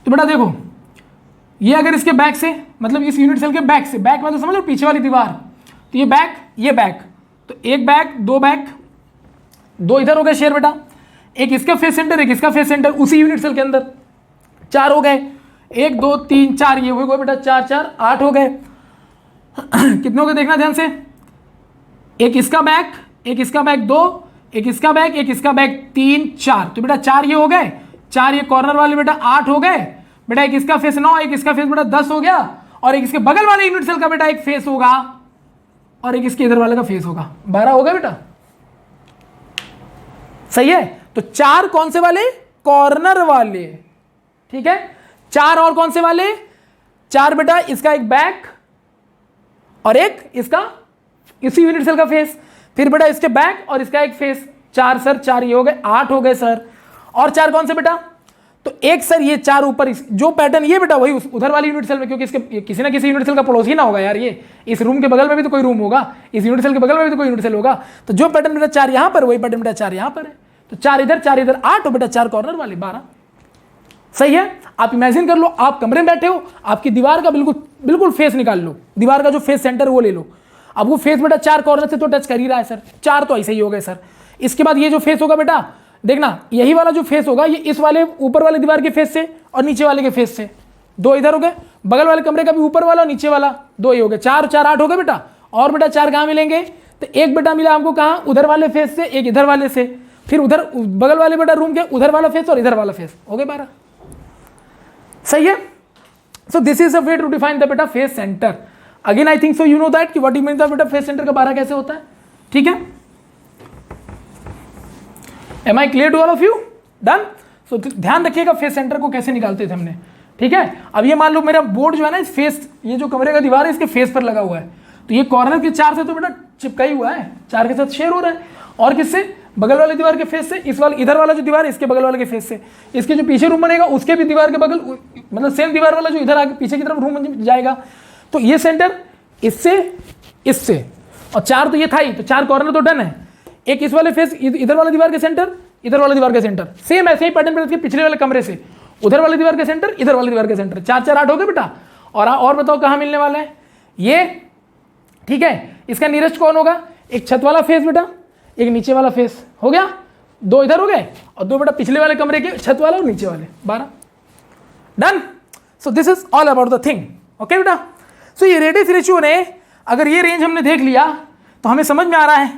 बेटा देखो, ये अगर इसके बैक से मतलब इस यूनिट सेल के बैक से, बैक मतलब समझ लो पीछे वाली दीवार, तो ये बैक ये बैक, तो एक बैक दो इधर हो गए शेयर बेटा, एक इसका फेस सेंटर एक इसका फेस सेंटर उसी यूनिट सेल के अंदर, 4 हो गए। 1 2 3 4 ये हो गए बेटा, 4 4 8 हो गए कितने हो गए देखना ध्यान से, एक इसका बैक 2, एक इसका बैक 3 4, तो बेटा 4 ये हो गए, 4 ये कॉर्नर वाले बेटा 8 हो गए बेटा, एक इसका फेस 9, एक इसका फेस बेटा 10 हो गया, और एक इसके बगल वाले यूनिट सेल का बेटा एक फेस होगा और एक इसके इधर वाले का फेस होगा, 12 हो गया बेटा, सही है। तो 4 कौन से वाले? कॉर्नर वाले, ठीक है। 4 और कौन से वाले? 4 बेटा इसका एक बैक और एक इसका इसी यूनिट सेल का फेस, फिर बेटा इसके बैक और इसका एक फेस, 4 सर 4 ये हो गए, 8 हो गए सर। और 4 कौन से बेटा? तो एक सर ये 4 ऊपर जो पैटर्न ये बेटा वही उधर वाली यूनिट सेल में, क्योंकि इसके किसी ना किसी यूनिट सेल का पड़ोसी ना होगा यार, ये इस रूम के बगल में भी तो कोई रूम होगा, इस यूनिट सेल के बगल में भी तो कोई यूनिट सेल होगा, तो जो पैटर्न बेटा 4 यहां पर वही पैटर्न बेटा 4 यहां पर है, तो 4 इधर 8 हो बेटा, 4 कॉर्नर वाले 12, सही है। आप इमेजिन कर लो, आप कमरे में बैठे हो, आपकी दीवार का बिल्कुल फेस निकाल लो, दीवार का जो फेस सेंटर वो ले लो। अब वो फेस बेटा 4 कॉर्नर से तो टच कर ही रहा है सर, 4 तो ऐसे ही हो गए सर। इसके बाद ये जो फेस होगा बेटा देखना, यही वाला जो फेस होगा ये इस वाले ऊपर वाले दीवार के फेस से और नीचे वाले के फेस से, 2 इधर हो गए, बगल वाले कमरे का भी ऊपर वाला और नीचे वाला 2 ही हो गए, 4 4 8 हो गए बेटा। और बेटा 4 कहाँ मिलेंगे? तो एक बेटा मिला हमको कहाँ? उधर वाले फेस से, एक इधर वाले से, फिर उधर बगल वाले बेटा रूम के उधर वाला फेस और इधर वाला फेस, हो गए 12, सही है। So this is a way to define the बेटा face centre. Again I think so you know that कि व्हाट यू मीन द बेटा फेस सेंटर का 12 कैसे होता है, ठीक है। Am I clear to all of you? Done. So ध्यान रखिएगा फेस सेंटर को कैसे निकालते थे हमने, ठीक है। अब ये मान लो मेरा बोर्ड जो है ना, इस फेस, ये जो कमरे का दीवार है इसके फेस पर लगा हुआ है, तो ये कॉर्नर के 4 से तो बेटा चिपका ही हुआ है, 4 के साथ शेयर हो रहा है, और किससे? बगल वाले दीवार के फेस से, इस वाले इधर वाला जो दीवार है इसके बगल वाले के फेस से, इसके जो पीछे रूम बनेगा उसके भी दीवार के बगल, मतलब सेम दीवार वाला जो इधर आगे पीछे की तरफ रूम जाएगा, तो ये सेंटर इससे और 4 तो ये था ही, तो 4 कॉर्नर तो डन है। एक इस वाले फेस इधर वाले दीवार के सेंटर, इधर वाले दीवार के सेंटर, सेम ऐसे ही पैटर्न पे पिछले वाले कमरे से उधर वाले दीवार के सेंटर, इधर वाले दीवार के सेंटर, 4 4 8 हो गए बेटा। और बताओ कहाँ मिलने वाला है ये, ठीक है। इसका नियरेस्ट कौन होगा? एक छत वाला फेस बेटा, एक नीचे वाला फेस, हो गया, 2 इधर हो गए और 2 बेटा पिछले वाले कमरे के छत वाला और नीचे वाले, 12, done. So this is all about the thing, okay बेटा। सो ये रेडियस रेशियो ने, अगर ये रेंज हमने देख लिया तो हमें समझ में आ रहा है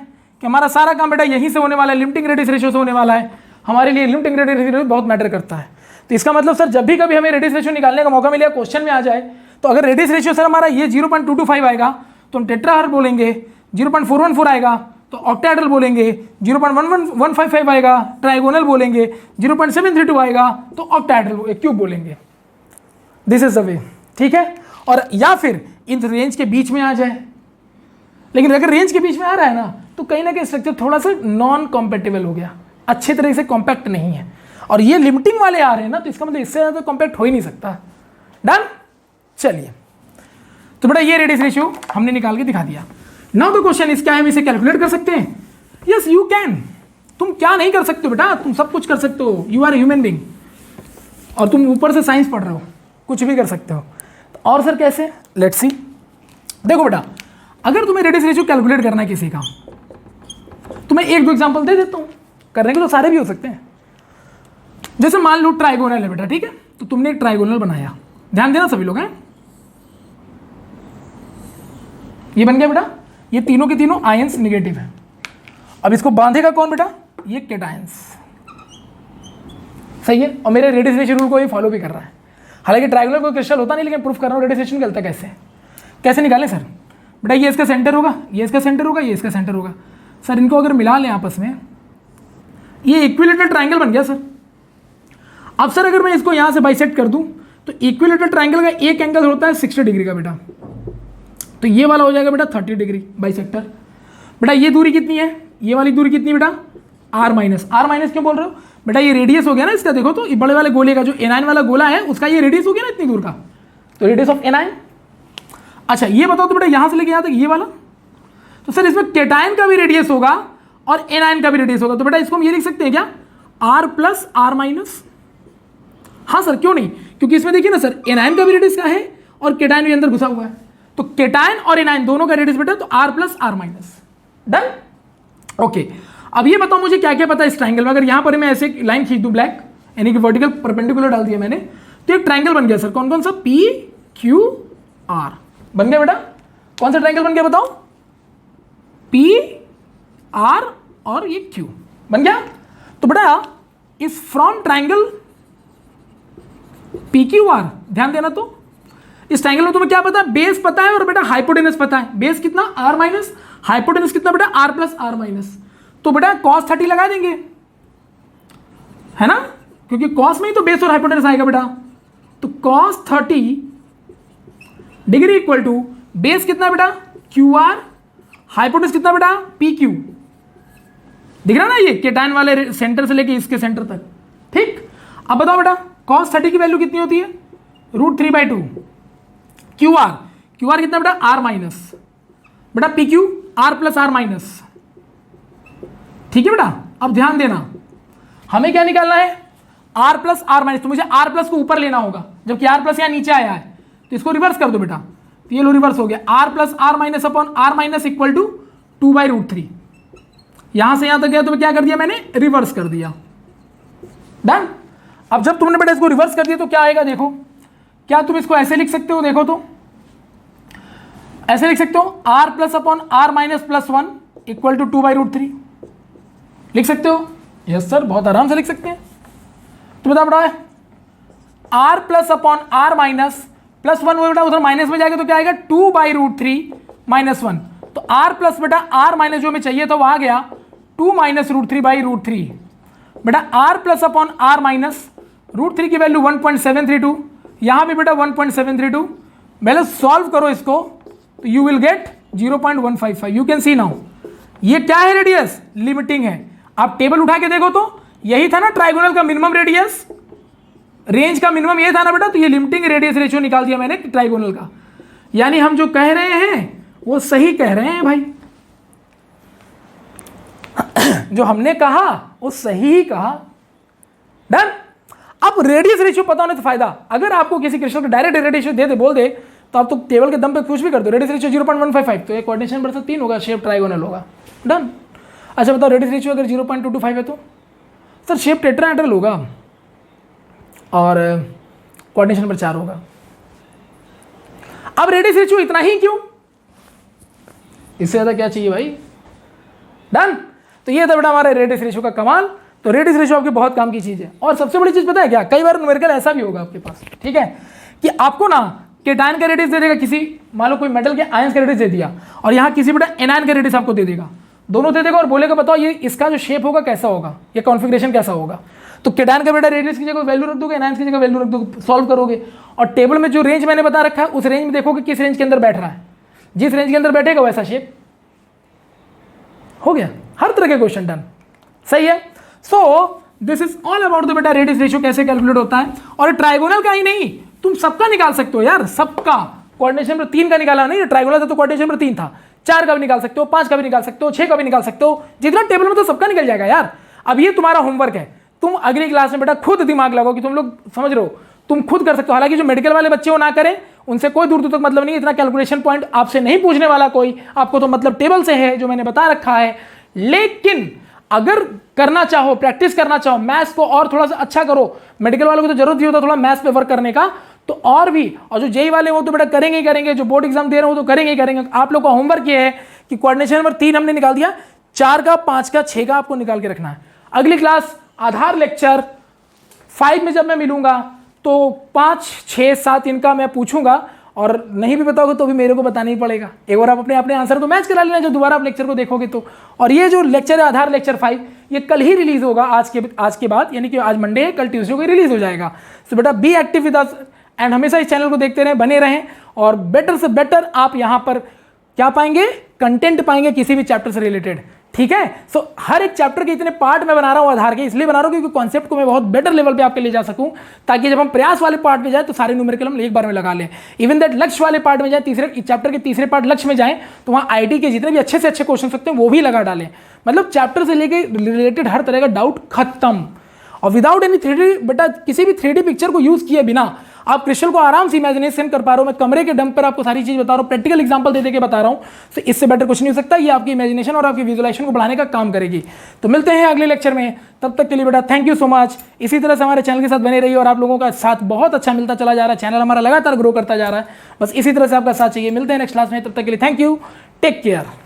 कि हमारा सारा काम बेटा यहीं से होने वाला है, लिमिटिंग रेडियस रेशियो से होने वाला है। हमारे लिए लिमिटिंग रेडियस रेशियो बहुत मैटर करता है। तो इसका मतलब सर जब भी कभी हमें रेडियस रेशियो निकालने का मौका मिले, क्वेश्चन में आ जाए, तो अगर रेडियस रेशियो सर हमारा ये 0.225 आएगा तो हम टेट्राहर्ड बोलेंगे, 0.414 आएगा तो ऑक्टाहेड्रल बोलेंगे, 0.155 आएगा ट्राइगोनल बोलेंगे, 0.732 आएगा तो ऑक्टाहेड्रल क्यूब बोलेंगे। दिस इज द वे, ठीक है। और या फिर इन रेंज के बीच में आ जाए, लेकिन अगर रेंज के बीच में आ रहा है ना, तो कहीं ना कहीं स्ट्रक्चर थोड़ा सा नॉन कॉम्पैटिबल हो गया, अच्छे तरह से कॉम्पैक्ट नहीं है। और ये लिमिटिंग वाले आ रहे हैं ना, तो इसका मतलब इससे ज़्यादा कॉम्पैक्ट हो ही नहीं सकता। डन। चलिए, तो बेटा ये रेडियस रेशियो हमने निकाल के दिखा दिया। नाउ द क्वेश्चन इज, क्या हम इसे कैलकुलेट कर सकते हैं? Yes you can. तुम क्या नहीं कर सकते हो बेटा, तुम सब कुछ कर सकते हो। यू आर ह्यूमन बीइंग और तुम ऊपर से साइंस पढ़ रहे हो, कुछ भी कर सकते हो। और सर कैसे? Let's see. देखो बेटा, अगर तुम्हें रेडियस रेशियो कैलकुलेट करना है किसी का, तो मैं एक दो एग्जांपल दे देता हूँ। करने के तो सारे भी हो सकते हैं। जैसे मान लो ट्राइगोनल है बेटा, ठीक है, तो तुमने एक ट्राइगोनल बनाया, ध्यान देना सभी लोग हैं। ये बन गया बेटा, ये तीनों के तीनों आयंस निगेटिव है। अब इसको बांधेगा कौन बेटा? ये केटायंस। सही है, और मेरे रेडियस रेशियो रूल को ये फॉलो भी कर रहा है। हालांकि ट्राइगोनल कोई क्रिस्टल होता नहीं, लेकिन प्रूफ कर रहा हूँ रेडियस रेशियो निकलता कैसे। कैसे निकालें सर? बेटा ये इसका सेंटर होगा, ये इसका सेंटर होगा, ये इसका सेंटर होगा। सर इनको अगर मिला लें आपस में, ये इक्विलेटरल ट्राइंगल बन गया सर। अब सर अगर मैं इसको यहाँ से बाइसेक्ट कर दूँ, तो इक्विलेटरल ट्राइंगल का एक एंगल होता है 60 डिग्री का बेटा, तो ये वाला हो जाएगा बेटा 30 डिग्री बाइसेक्टर। बेटा ये दूरी कितनी है? ये वाली दूरी कितनी बेटा? R minus. आर माइनस क्यों बोल रहे हो बेटा? ये रेडियस हो गया ना इसका। देखो तो ये बड़े वाले गोले का जो एनाइन वाला गोला है, उसका ये रेडियस हो गया ना इतनी दूर का, तो रेडियस ऑफ एनाइन। अच्छा ये बताओ तो बेटा, यहाँ से लेके यहाँ तक ये वाला, तो सर इसमें केटायन का भी रेडियस होगा और एनाइन का भी रेडियस होगा। तो बेटा इसको हम ये लिख सकते हैं क्या? R plus are minus. हाँ सर, क्यों नहीं? क्योंकि इसमें देखिए ना सर, एनाइन का भी रेडियस क्या है और केटायन भी अंदर घुसा हुआ है, तो केटायन और एनायन दोनों का रेडियस बेटा, तो r plus are minus. Done. Okay, अब ये बताओ मुझे क्या क्या पता है इस ट्राइंगल में। अगर यहां पर मैं ऐसे लाइन खींच दूं ब्लैक, यानी कि वर्टिकल परपेंडिकुलर डाल दिया मैंने, तो एक ट्राइंगल बन गया सर। कौन कौन सा? पी क्यू आर बन गया बेटा। कौन सा ट्राइंगल बन गया बताओ? पी आर और ये क्यू बन गया। तो बेटा इस from triangle P Q are, ध्यान देना, तो इस ट्राइंगल में तुम्हें क्या पता है? बेस पता है और बेटा हाइपोटेनस पता है। बेस कितना? Are minus. हाइपोटेनस कितना बेटा? R plus are minus. तो बेटा cos 30 लगा देंगे, है ना, क्योंकि cos में ही तो बेस और हाइपोटेनस आएगा बेटा। तो cos 30 degree equal to base कितना बेटा? क्यू आर, हाइपोटेनस कितना बेटा? P Q. दिख रहा ना ये केटायन वाले सेंटर से लेके इसके सेंटर तक, ठीक। अब बताओ बेटा cos 30 की वैल्यू कितनी होती है? √3/2। क्यू आर कितना बेटा? R minus. बेटा P Q R plus are minus, ठीक है बेटा। अब ध्यान देना, हमें क्या निकालना है? R plus are minus. तो मुझे आर प्लस को ऊपर लेना होगा, जबकि आर प्लस यहाँ नीचे आया है, तो इसको रिवर्स कर दो बेटा। तो ये लो रिवर्स हो गया, r plus are minus upon r minus equal to 2/√3। यहां से यहां तक गया तो क्या कर दिया मैंने? रिवर्स कर दिया। डन। अब जब तुमने बेटा इसको रिवर्स कर दिया तो क्या आएगा देखो। क्या तुम इसको ऐसे लिख सकते हो? देखो तो ऐसे लिख सकते हो, r plus upon r minus plus 1 equal to 2/√3 लिख सकते हो। यस सर, बहुत आराम से लिख सकते हैं। तो बता बेटा r plus upon r minus plus 1 बेटा उधर माइनस में जाएगा तो क्या आएगा? 2/√3 माइनस 1। तो आर प्लस बेटा आर माइनस जो हमें चाहिए था वो आ गया 2 माइनस √3/√3। बेटा r plus upon r minus √3 की वैल्यू 1.732, यहां भी बेटा 1.732। पहले सॉल्व करो इसको तो you will get 0.155। You can see now ये क्या है? रेडियस लिमिटिंग है। आप टेबल उठा के देखो तो यही था ना ट्राइगोनल का मिनिमम रेडियस, रेंज का मिनिमम ये था ना बेटा। तो ये लिमिटिंग रेडियस रेशियो निकाल दिया मैंने ट्राइगोनल का। यानी हम जो कह रहे हैं वो सही कह रहे हैं भाई, जो हमने कहा वो सही ही कहा। डन। अब रेडियस रेशियो पता होने से फायदा, अगर आपको किसी क्वेश्चन का डायरेक्ट रेडियस रेशियो दे बोल दे तो आप तो टेबल के दम पे कुछ भी कर दो। रेडियस रेशियो 0.155, तो एक कोऑर्डिनेशन पर 3 होगा, शेप ट्राइगोनल होगा। डन। अच्छा बताओ रेडियस रेशियो अगर 0.225 है तो सर शेप टेट्राहेड्रल होगा और कोऑर्डिनेशन पर 4 होगा। अब रेडियस रेशियो इतना ही क्यों? इससे ज़्यादा क्या चाहिए भाई? डन। तो ये था बेटा हमारे रेडियस रेशियो का कमाल। तो रेडियस रेशियो आपके बहुत काम की चीज़ है। और सबसे बड़ी चीज़ पता है क्या? कई बार न्यूमेरिकल ऐसा भी होगा आपके पास, ठीक है, कि आपको ना केटायन का रेडियस दे देगा, किसी मान लो कोई मेटल के आयंस का रेडियस दे दिया, और यहाँ किसी बेटा एनायन का रेडियस आपको दे देगा, दोनों दे देगा और बोलेगा बताओ ये इसका जो शेप होगा कैसा होगा, ये कॉन्फ़िगरेशन कैसा होगा। तो केटायन का बेटा रेडियस की जगह वैल्यू रख दोगे, एनायन की जगह वैल्यू रख दोगे, सॉल्व करोगे, और टेबल में जो रेंज मैंने बता रखा है उस रेंज में देखोगे किस रेंज के अंदर बैठ रहा है। जिस रेंज के अंदर बैठेगा वैसा शेप हो गया। हर तरह के क्वेश्चन डन। सही है। So this is all about the बेटा रेडियस रेशियो कैसे कैलकुलेट होता है। और ट्राइगोनल का ही नहीं, तुम सबका निकाल सकते हो यार, सबका। कोऑर्डिनेशन पर 3 का निकाला नहीं, ट्राइगोनल था तो कोऑर्डिनेशन पर 3 था, 4 का भी निकाल सकते हो, 5 का भी निकाल सकते हो, 6 का भी निकाल सकते हो, जितना टेबल में तो सबका निकल जाएगा यार। अब ये तुम्हारा होमवर्क है, तुम अगली क्लास में बेटा खुद दिमाग लगाओ कि तुम लोग समझ रहे हो, तुम खुद कर सकते हो। हालांकि जो मेडिकल वाले बच्चे वो ना करें, उनसे कोई दूर दूर तक मतलब नहीं, इतना कैलकुलेशन पॉइंट आपसे नहीं पूछने वाला कोई, आपको तो मतलब टेबल से है जो मैंने बता रखा है। लेकिन अगर करना चाहो, प्रैक्टिस करना चाहो, मैथ्स को और थोड़ा सा अच्छा करो, मेडिकल वालों को तो जरूरत ही होता थोड़ा मैथ्स पे वर्क करने का, तो और भी, और जो जेई वाले वो तो बेटा करेंगे ही करेंगे, जो बोर्ड एग्जाम दे रहे हो तो करेंगे ही करेंगे। आप लोग का होमवर्क ये है कि कोऑर्डिनेशन नंबर 3 हमने निकाल दिया, 4 का, 5 का, 6 का आपको निकाल के रखना है। अगली क्लास आधार लेक्चर 5 में जब मैं मिलूंगा तो 5, 6, 7 इनका मैं पूछूंगा, और नहीं भी बताओगे तो भी मेरे को बताना ही पड़ेगा। एक बार आप अपने आंसर को मैच करा लेना जब दोबारा आप लेक्चर को देखोगे तो। और ये जो लेक्चर है आधार लेक्चर 5, ये कल ही रिलीज होगा, आज के बाद, यानी कि आज मंडे है, कल ट्यूसडे को रिलीज हो जाएगा। सो बेटा be active with us and हमेशा इस चैनल को देखते रहें, बने रहें, और बेटर से बेटर आप यहाँ पर क्या पाएंगे, कंटेंट पाएंगे किसी भी चैप्टर से रिलेटेड। ठीक है। सो हर एक चैप्टर के इतने पार्ट मैं बना रहा हूं आधार के, इसलिए बना रहा हूं क्योंकि कॉन्सेप्ट को मैं बहुत बेटर लेवल पे आपके ले जा सकूं, ताकि जब हम प्रयास वाले पार्ट में जाए तो सारे न्यूमेरिकल हम एक बार में लगा लें। इवन दैट लक्ष्य वाले पार्ट में जाए, तीसरे चैप्टर के तीसरे पार्ट लक्ष्य में जाए, तो वहां आईटी के जितने भी अच्छे से अच्छे क्वेश्चन सकते हैं वो भी लगा डालें। मतलब चैप्टर से लेके रिलेटेड हर तरह का डाउट खत्म। और विदाउट एनी 3D बेटा, किसी भी 3D पिक्चर को यूज किए बिना आप क्रिस्टल को आराम से इमेजिनेशन कर पा रहे हो। मैं कमरे के डम पर आपको सारी चीज बता रहा हूँ, प्रैक्टिकल एग्जांपल दे के बता रहा हूँ। तो इससे बेटर कुछ नहीं हो सकता। ये आपकी इमेजिनेशन और आपकी विजुअलाइजेशन को बढ़ाने का काम करेगी। तो मिलते हैं अगले लेक्चर में, तब तक के लिए बेटा थैंक यू सो मच। इसी तरह से हमारे चैनल के साथ बने रहिए, और आप लोगों का साथ बहुत अच्छा मिलता चला जा रहा है, चैनल हमारा लगातार ग्रो करता जा रहा है। बस इसी तरह से आपका साथ चाहिए। मिलते हैं नेक्स्ट क्लास में, तब तक के लिए थैंक यू, टेक केयर।